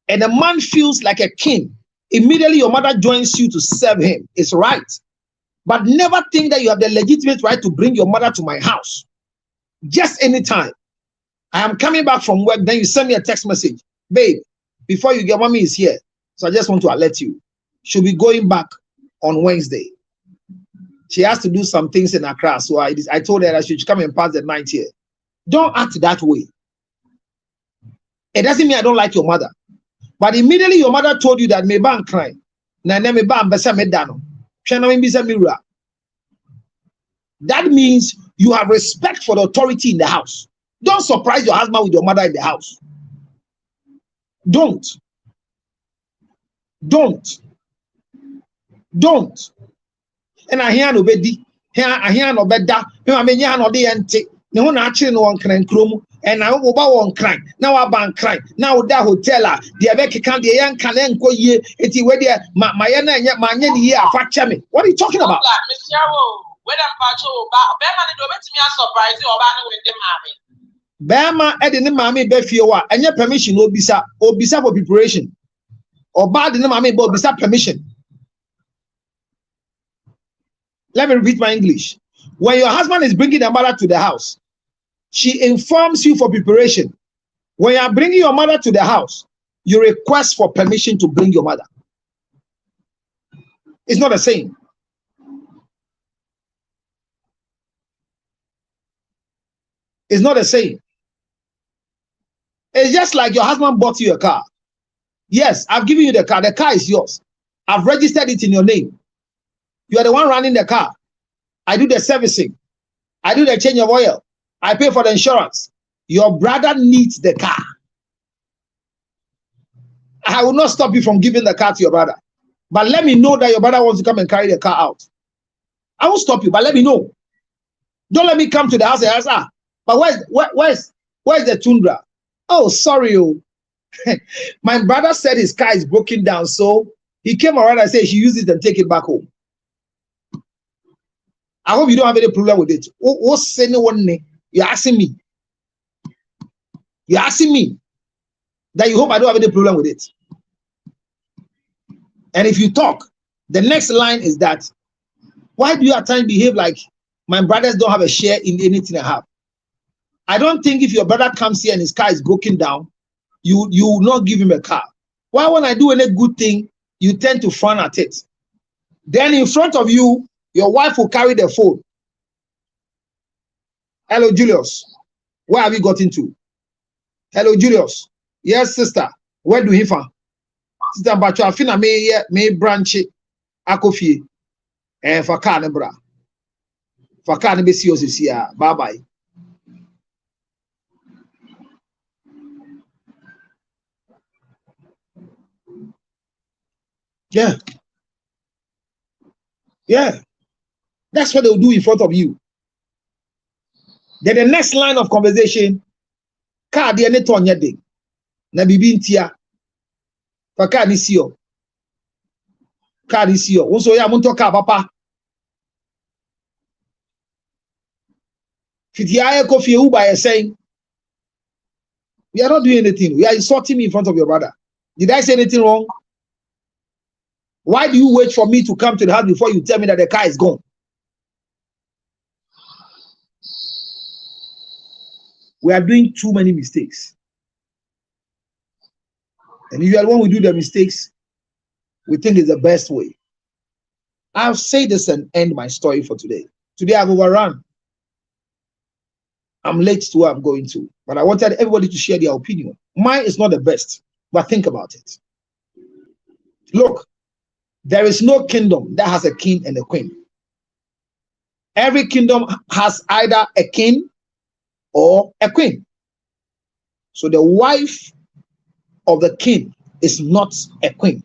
A: And a man feels like a king. Immediately your mother joins you to serve him. It's right. But never think that you have the legitimate right to bring your mother to my house. Just anytime. I am coming back from work, then you send me a text message. Babe, before you get, mommy is here. So I just want to alert you. She'll be going back on Wednesday. She has to do some things in Accra. So I told her that she should come and pass the night here. Don't act that way. It doesn't mean I don't like your mother. But immediately your mother told you that me ban cry. That means you have respect for the authority in the house. Don't surprise your husband with your mother in the house. Don't. And I hear no bedi. I hear no beda. I mean, you no the ente. No one actually no one can chrome. And I will bow on crying. Now I ban crying. Now that hotel, the Abeki can the young can go ye. It's where my yet my year fracture me. What are you talking about? Bama Eddie Mammy Befioa and your permission obisa for preparation. Or bad in the mammy but bisa permission. Let me repeat my English. When your husband is bringing the mother to the house, she informs you for preparation. When you are bringing your mother to the house, you request for permission to bring your mother. It's not the same. It's not the same. It's just like your husband bought you a car. Yes, I've given you the car. The car is yours. I've registered it in your name. You are the one running the car. I do the servicing. I do the change of oil. I pay for the insurance. Your brother needs the car. I will not stop you from giving the car to your brother. But let me know that your brother wants to come and carry the car out. I won't stop you, but let me know. Don't let me come to the house and ask, but where's the Tundra? Oh, sorry. Oh. My brother said his car is broken down, so he came around and said he should use it and take it back home. I hope you don't have any problem with it. What's anyone? You're asking me. You're asking me that you hope I don't have any problem with it. And if you talk, the next line is that, why do you at times behave like my brothers don't have a share in anything I have? I don't think if your brother comes here and his car is broken down, you will not give him a car. Why when I do any good thing, you tend to frown at it? Then in front of you, your wife will carry the phone. Hello, Julius. Where have you gotten to? Hello, Julius. Yes, sister. Where do he find? Sister, but you fina me branch akofi. For car ne bra. For car ne be see us here. Bye bye. Yeah. Yeah. That's what they'll do in front of you. Then the next line of conversation, car de ne ton yede. Na bibi ntia. For car ni sio. Car ni sio. Unso ya munto car papa. Fitiaye kofi uba is saying, we are not doing anything. We are insulting me in front of your brother. Did I say anything wrong? Why do you wait for me to come to the house before you tell me that the car is gone? We are doing too many mistakes. And usually when we do the mistakes, we think it's the best way. I'll say this and end my story for today. Today I've overrun. I'm late to where I'm going to. But I wanted everybody to share their opinion. Mine is not the best, but think about it. Look, there is no kingdom that has a king and a queen. Every kingdom has either a king or a queen. So the wife of the king is not a queen.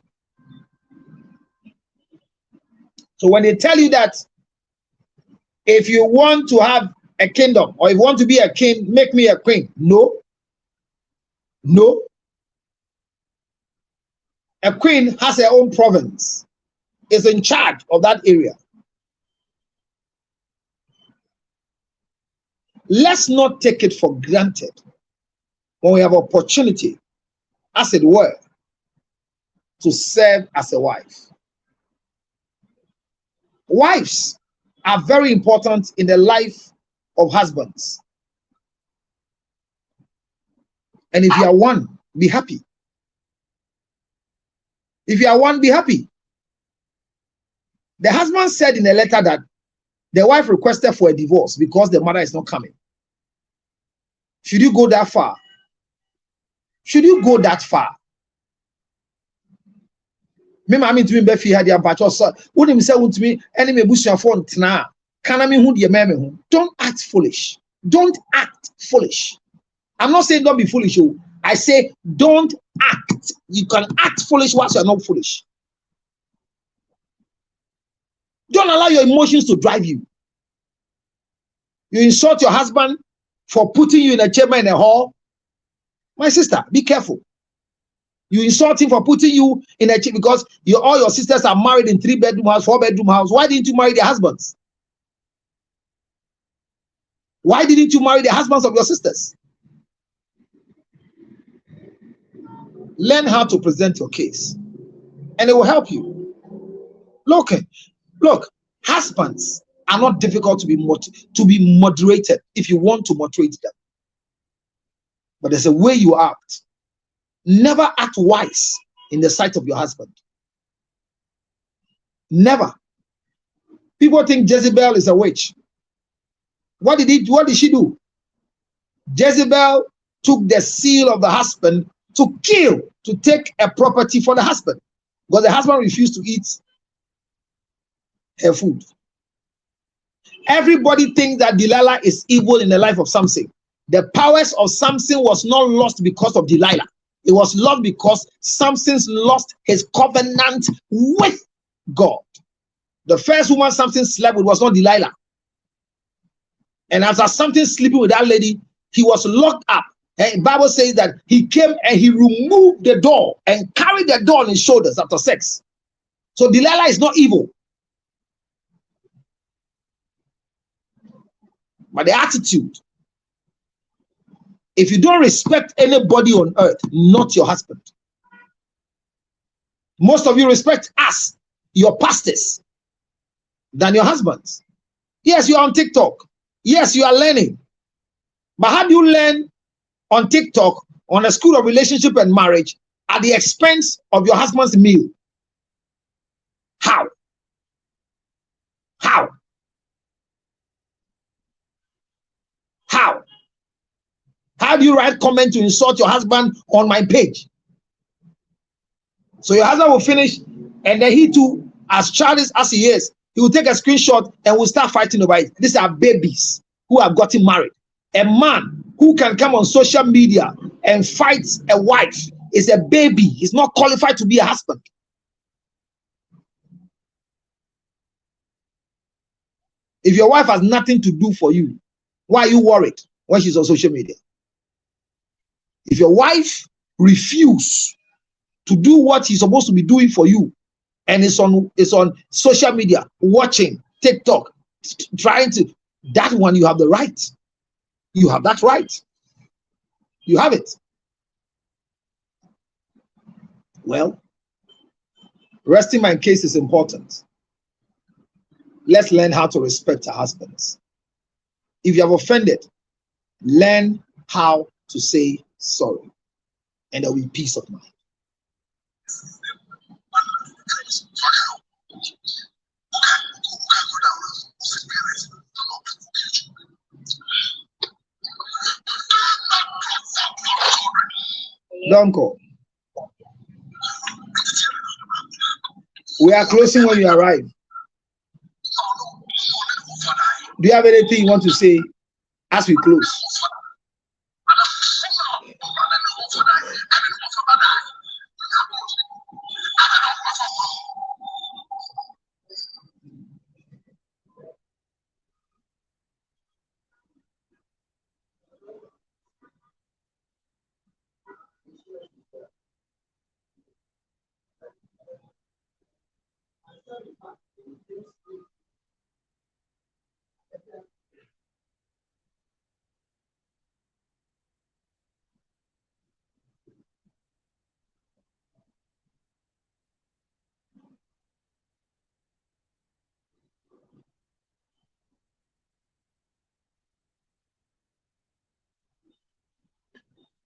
A: So when they tell you that if you want to have a kingdom or if you want to be a king, make me a queen. No. No. A queen has her own province, is in charge of that area. Let's not take it for granted when we have opportunity, as it were, to serve as a wife. Wives are very important in the life of husbands. And if you are one, be happy. If you are one, be happy. The husband said in a letter that the wife requested for a divorce because the mother is not coming. Should you go that far? Should you go that far? Me mami to me be fi hadi ampacho so wonim say won to me enemy busuafo ntena kana me hu de meme hu. Don't act foolish. Don't act foolish. I'm not saying don't be foolish. I say don't act. You can act foolish whilst you're not foolish. Don't allow your emotions to drive you. You insult your husband for putting you in a chamber in a hall. My sister, be careful. You insult him for putting you in a chamber because all your sisters are married in 3-bedroom house, 4-bedroom house. Why didn't you marry their husbands? Why didn't you marry the husbands of your sisters? Learn how to present your case, and it will help you. Look, husbands are not difficult to be moderated if you want to moderate them. But there's a way you act. Never act wise in the sight of your husband. Never. People think Jezebel is a witch. What did she do? Jezebel took the seal of the husband to kill, to take a property for the husband, because the husband refused to eat her food. Everybody thinks that Delilah is evil in the life of Samson. The powers of Samson was not lost because of Delilah. It was lost because Samson lost his covenant with God. The first woman Samson slept with was not Delilah. And as Samson sleeping with that lady, he was locked up. And the Bible says that he came and he removed the door and carried the door on his shoulders after sex. So Delilah is not evil. But the attitude, if you don't respect anybody on earth, not your husband. Most of you respect us, your pastors, than your husbands. Yes, you are on TikTok. Yes, you are learning. But how do you learn on TikTok, on a school of relationship and marriage, at the expense of your husband's meal? How? How? How? How do you write comment to insult your husband on my page? So your husband will finish, and then he too, as childish as he is, he will take a screenshot and will start fighting over it. These are babies who have gotten married. A man who can come on social media and fight a wife is a baby. He's not qualified to be a husband. If your wife has nothing to do for you, why are you worried when she's on social media? If your wife refuses to do what she's supposed to be doing for you, and it's on social media, watching TikTok, trying to, that one you have the right. You have that right. You have it. Well, resting my case is important. Let's learn how to respect our husbands. If you have offended, learn how to say sorry, and there will be peace of mind. Don't go. We are closing when you arrive. Do you have anything you want to say as we close?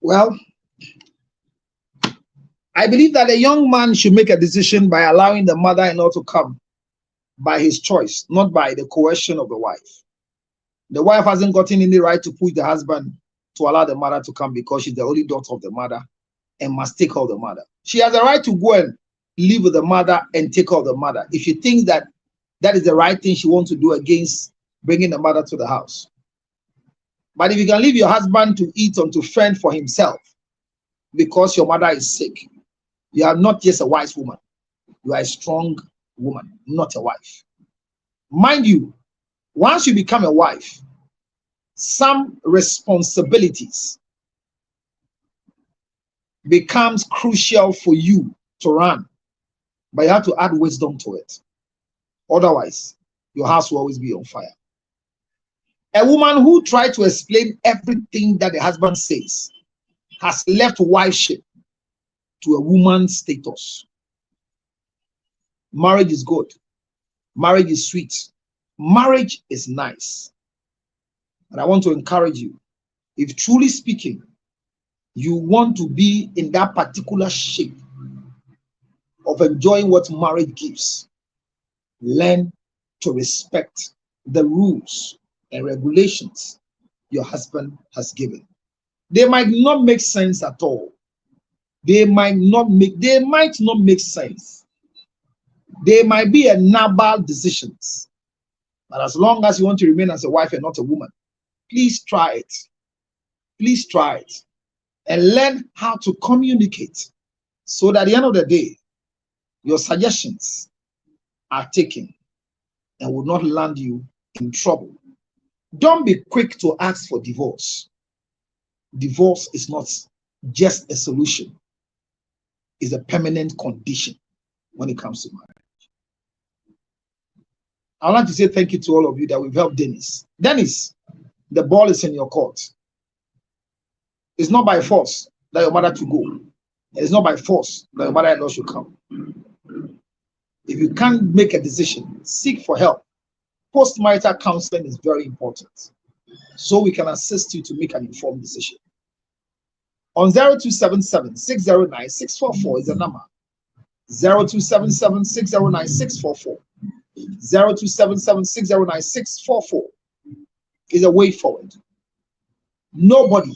A: Well, I believe that a young man should make a decision by allowing the mother-in-law to come by his choice, not by the coercion of the wife. The wife hasn't gotten any right to push the husband to allow the mother to come because she's the only daughter of the mother and must take care of the mother. She has the right to go and live with the mother and take care of the mother if she thinks that that is the right thing she wants to do against bringing the mother to the house. But if you can leave your husband to eat and to fend for himself because your mother is sick, you are not just a wise woman. You are a strong woman, not a wife. Mind you, once you become a wife, some responsibilities becomes crucial for you to run, but you have to add wisdom to it. Otherwise, your house will always be on fire. A woman who tried to explain everything that the husband says has left wifeship to a woman's status. Marriage is good. Marriage is sweet. Marriage is nice. And I want to encourage you, if truly speaking, you want to be in that particular shape of enjoying what marriage gives, learn to respect the rules and regulations your husband has given. They might not make sense at all. They might not make sense. They might be a noble decisions. But as long as you want to remain as a wife and not a woman, please try it. Please try it. And learn how to communicate so that at the end of the day, your suggestions are taken and will not land you in trouble. Don't be quick to ask for divorce. Divorce is not just a solution. It's a permanent condition when it comes to marriage. I'd like to say thank you to all of you that we've helped Dennis. Dennis, the ball is in your court. It's not by force that your mother to go. It's not by force that your mother-in-law should come. If you can't make a decision, seek for help. Post-marital counseling is very important, so we can assist you to make an informed decision. On 0277-609-644 is the number. 0277-609-644. 0277-609-644 is a way forward. Nobody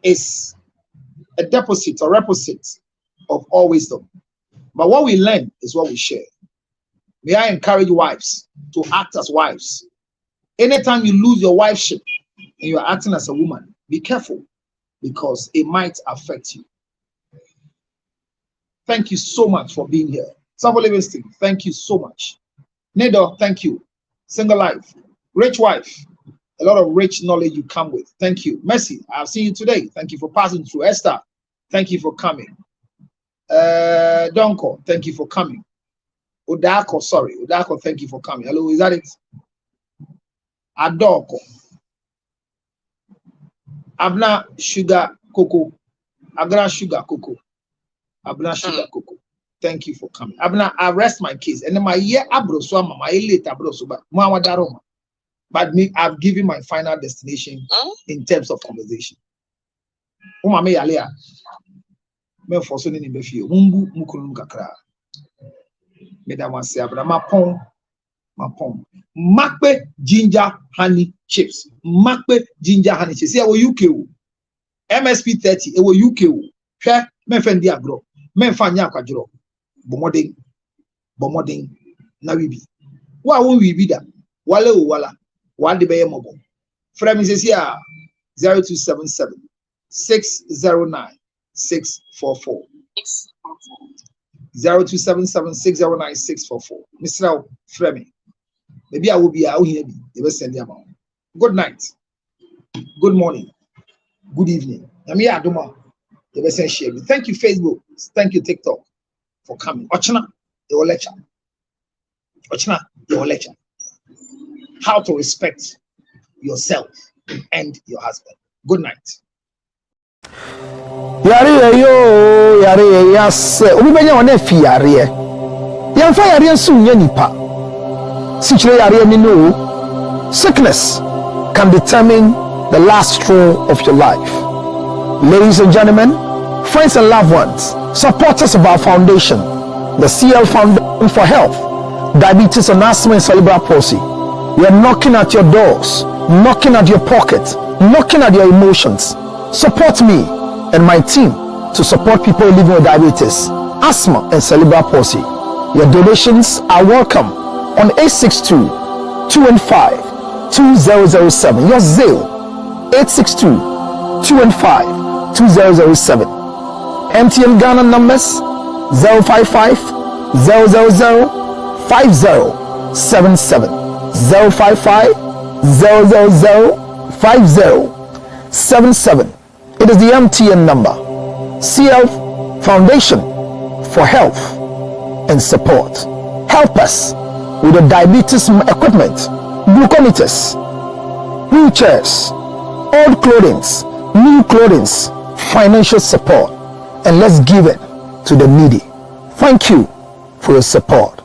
A: is a deposit or reposite of all wisdom. But what we learn is what we share. May I encourage wives to act as wives. Anytime you lose your wifeship and you're acting as a woman, be careful because it might affect you. Thank you so much for being here. Savo Livingston, thank you so much. Nedo, thank you. Single life, rich wife, a lot of rich knowledge you come with. Thank you. Mercy, I've seen you today. Thank you for passing through. Esther, thank you for coming. Donko, thank you for coming. Udako, sorry. Udako, thank you for coming. Hello, is that it? Adoko. Abna sugar cocoa. Abna sugar cocoa. Abna sugar cocoa. Thank you for coming. Abna, I rest my case. And then my year abro so my late abro so but me, I've given my final destination in terms of conversation. Me for so ni be fie mungu mukunum kakra me da wan se abra mapon makpe ginger honey chips makpe ginger honey chips e wo UK o MSP 30 e wo UK o hwe me fa ndi agro me fa nya akwadro bomodin na wibi wa won wibi da wala o wala wal de be mobo fra mi se 0277 609 644 0277609644. Mr. Fremi. Maybe I will be out here. Send them out. Good night. Good morning. Good evening. Thank you, Facebook. Thank you, TikTok, for coming. Ochina, your lecture. Ochina, your lecture. How to respect yourself and your husband. Good night.
I: Yare yo yare yas obi benya wona fi yare yamfa yare nso nya nipa sichire yare ni no sickness can determine the last straw of your life. Ladies and gentlemen, friends and loved ones, supporters of our foundation, the CL Foundation for Health, Diabetes and Asthma and Cerebral Palsy, we are knocking at your doors, knocking at your pockets, knocking at your emotions. Support me and my team to support people living with diabetes, asthma, and cerebral palsy. Your donations are welcome on 862-215-2007. Your Zelle 862-215-2007. MTN Ghana numbers 055-000-5077. 055-000-5077. It is the MTN number. CL Foundation for Health and Support. Help us with the diabetes equipment, glucometers, wheelchairs, old clothing, new clothing, financial support, and let's give it to the needy. Thank you for your support.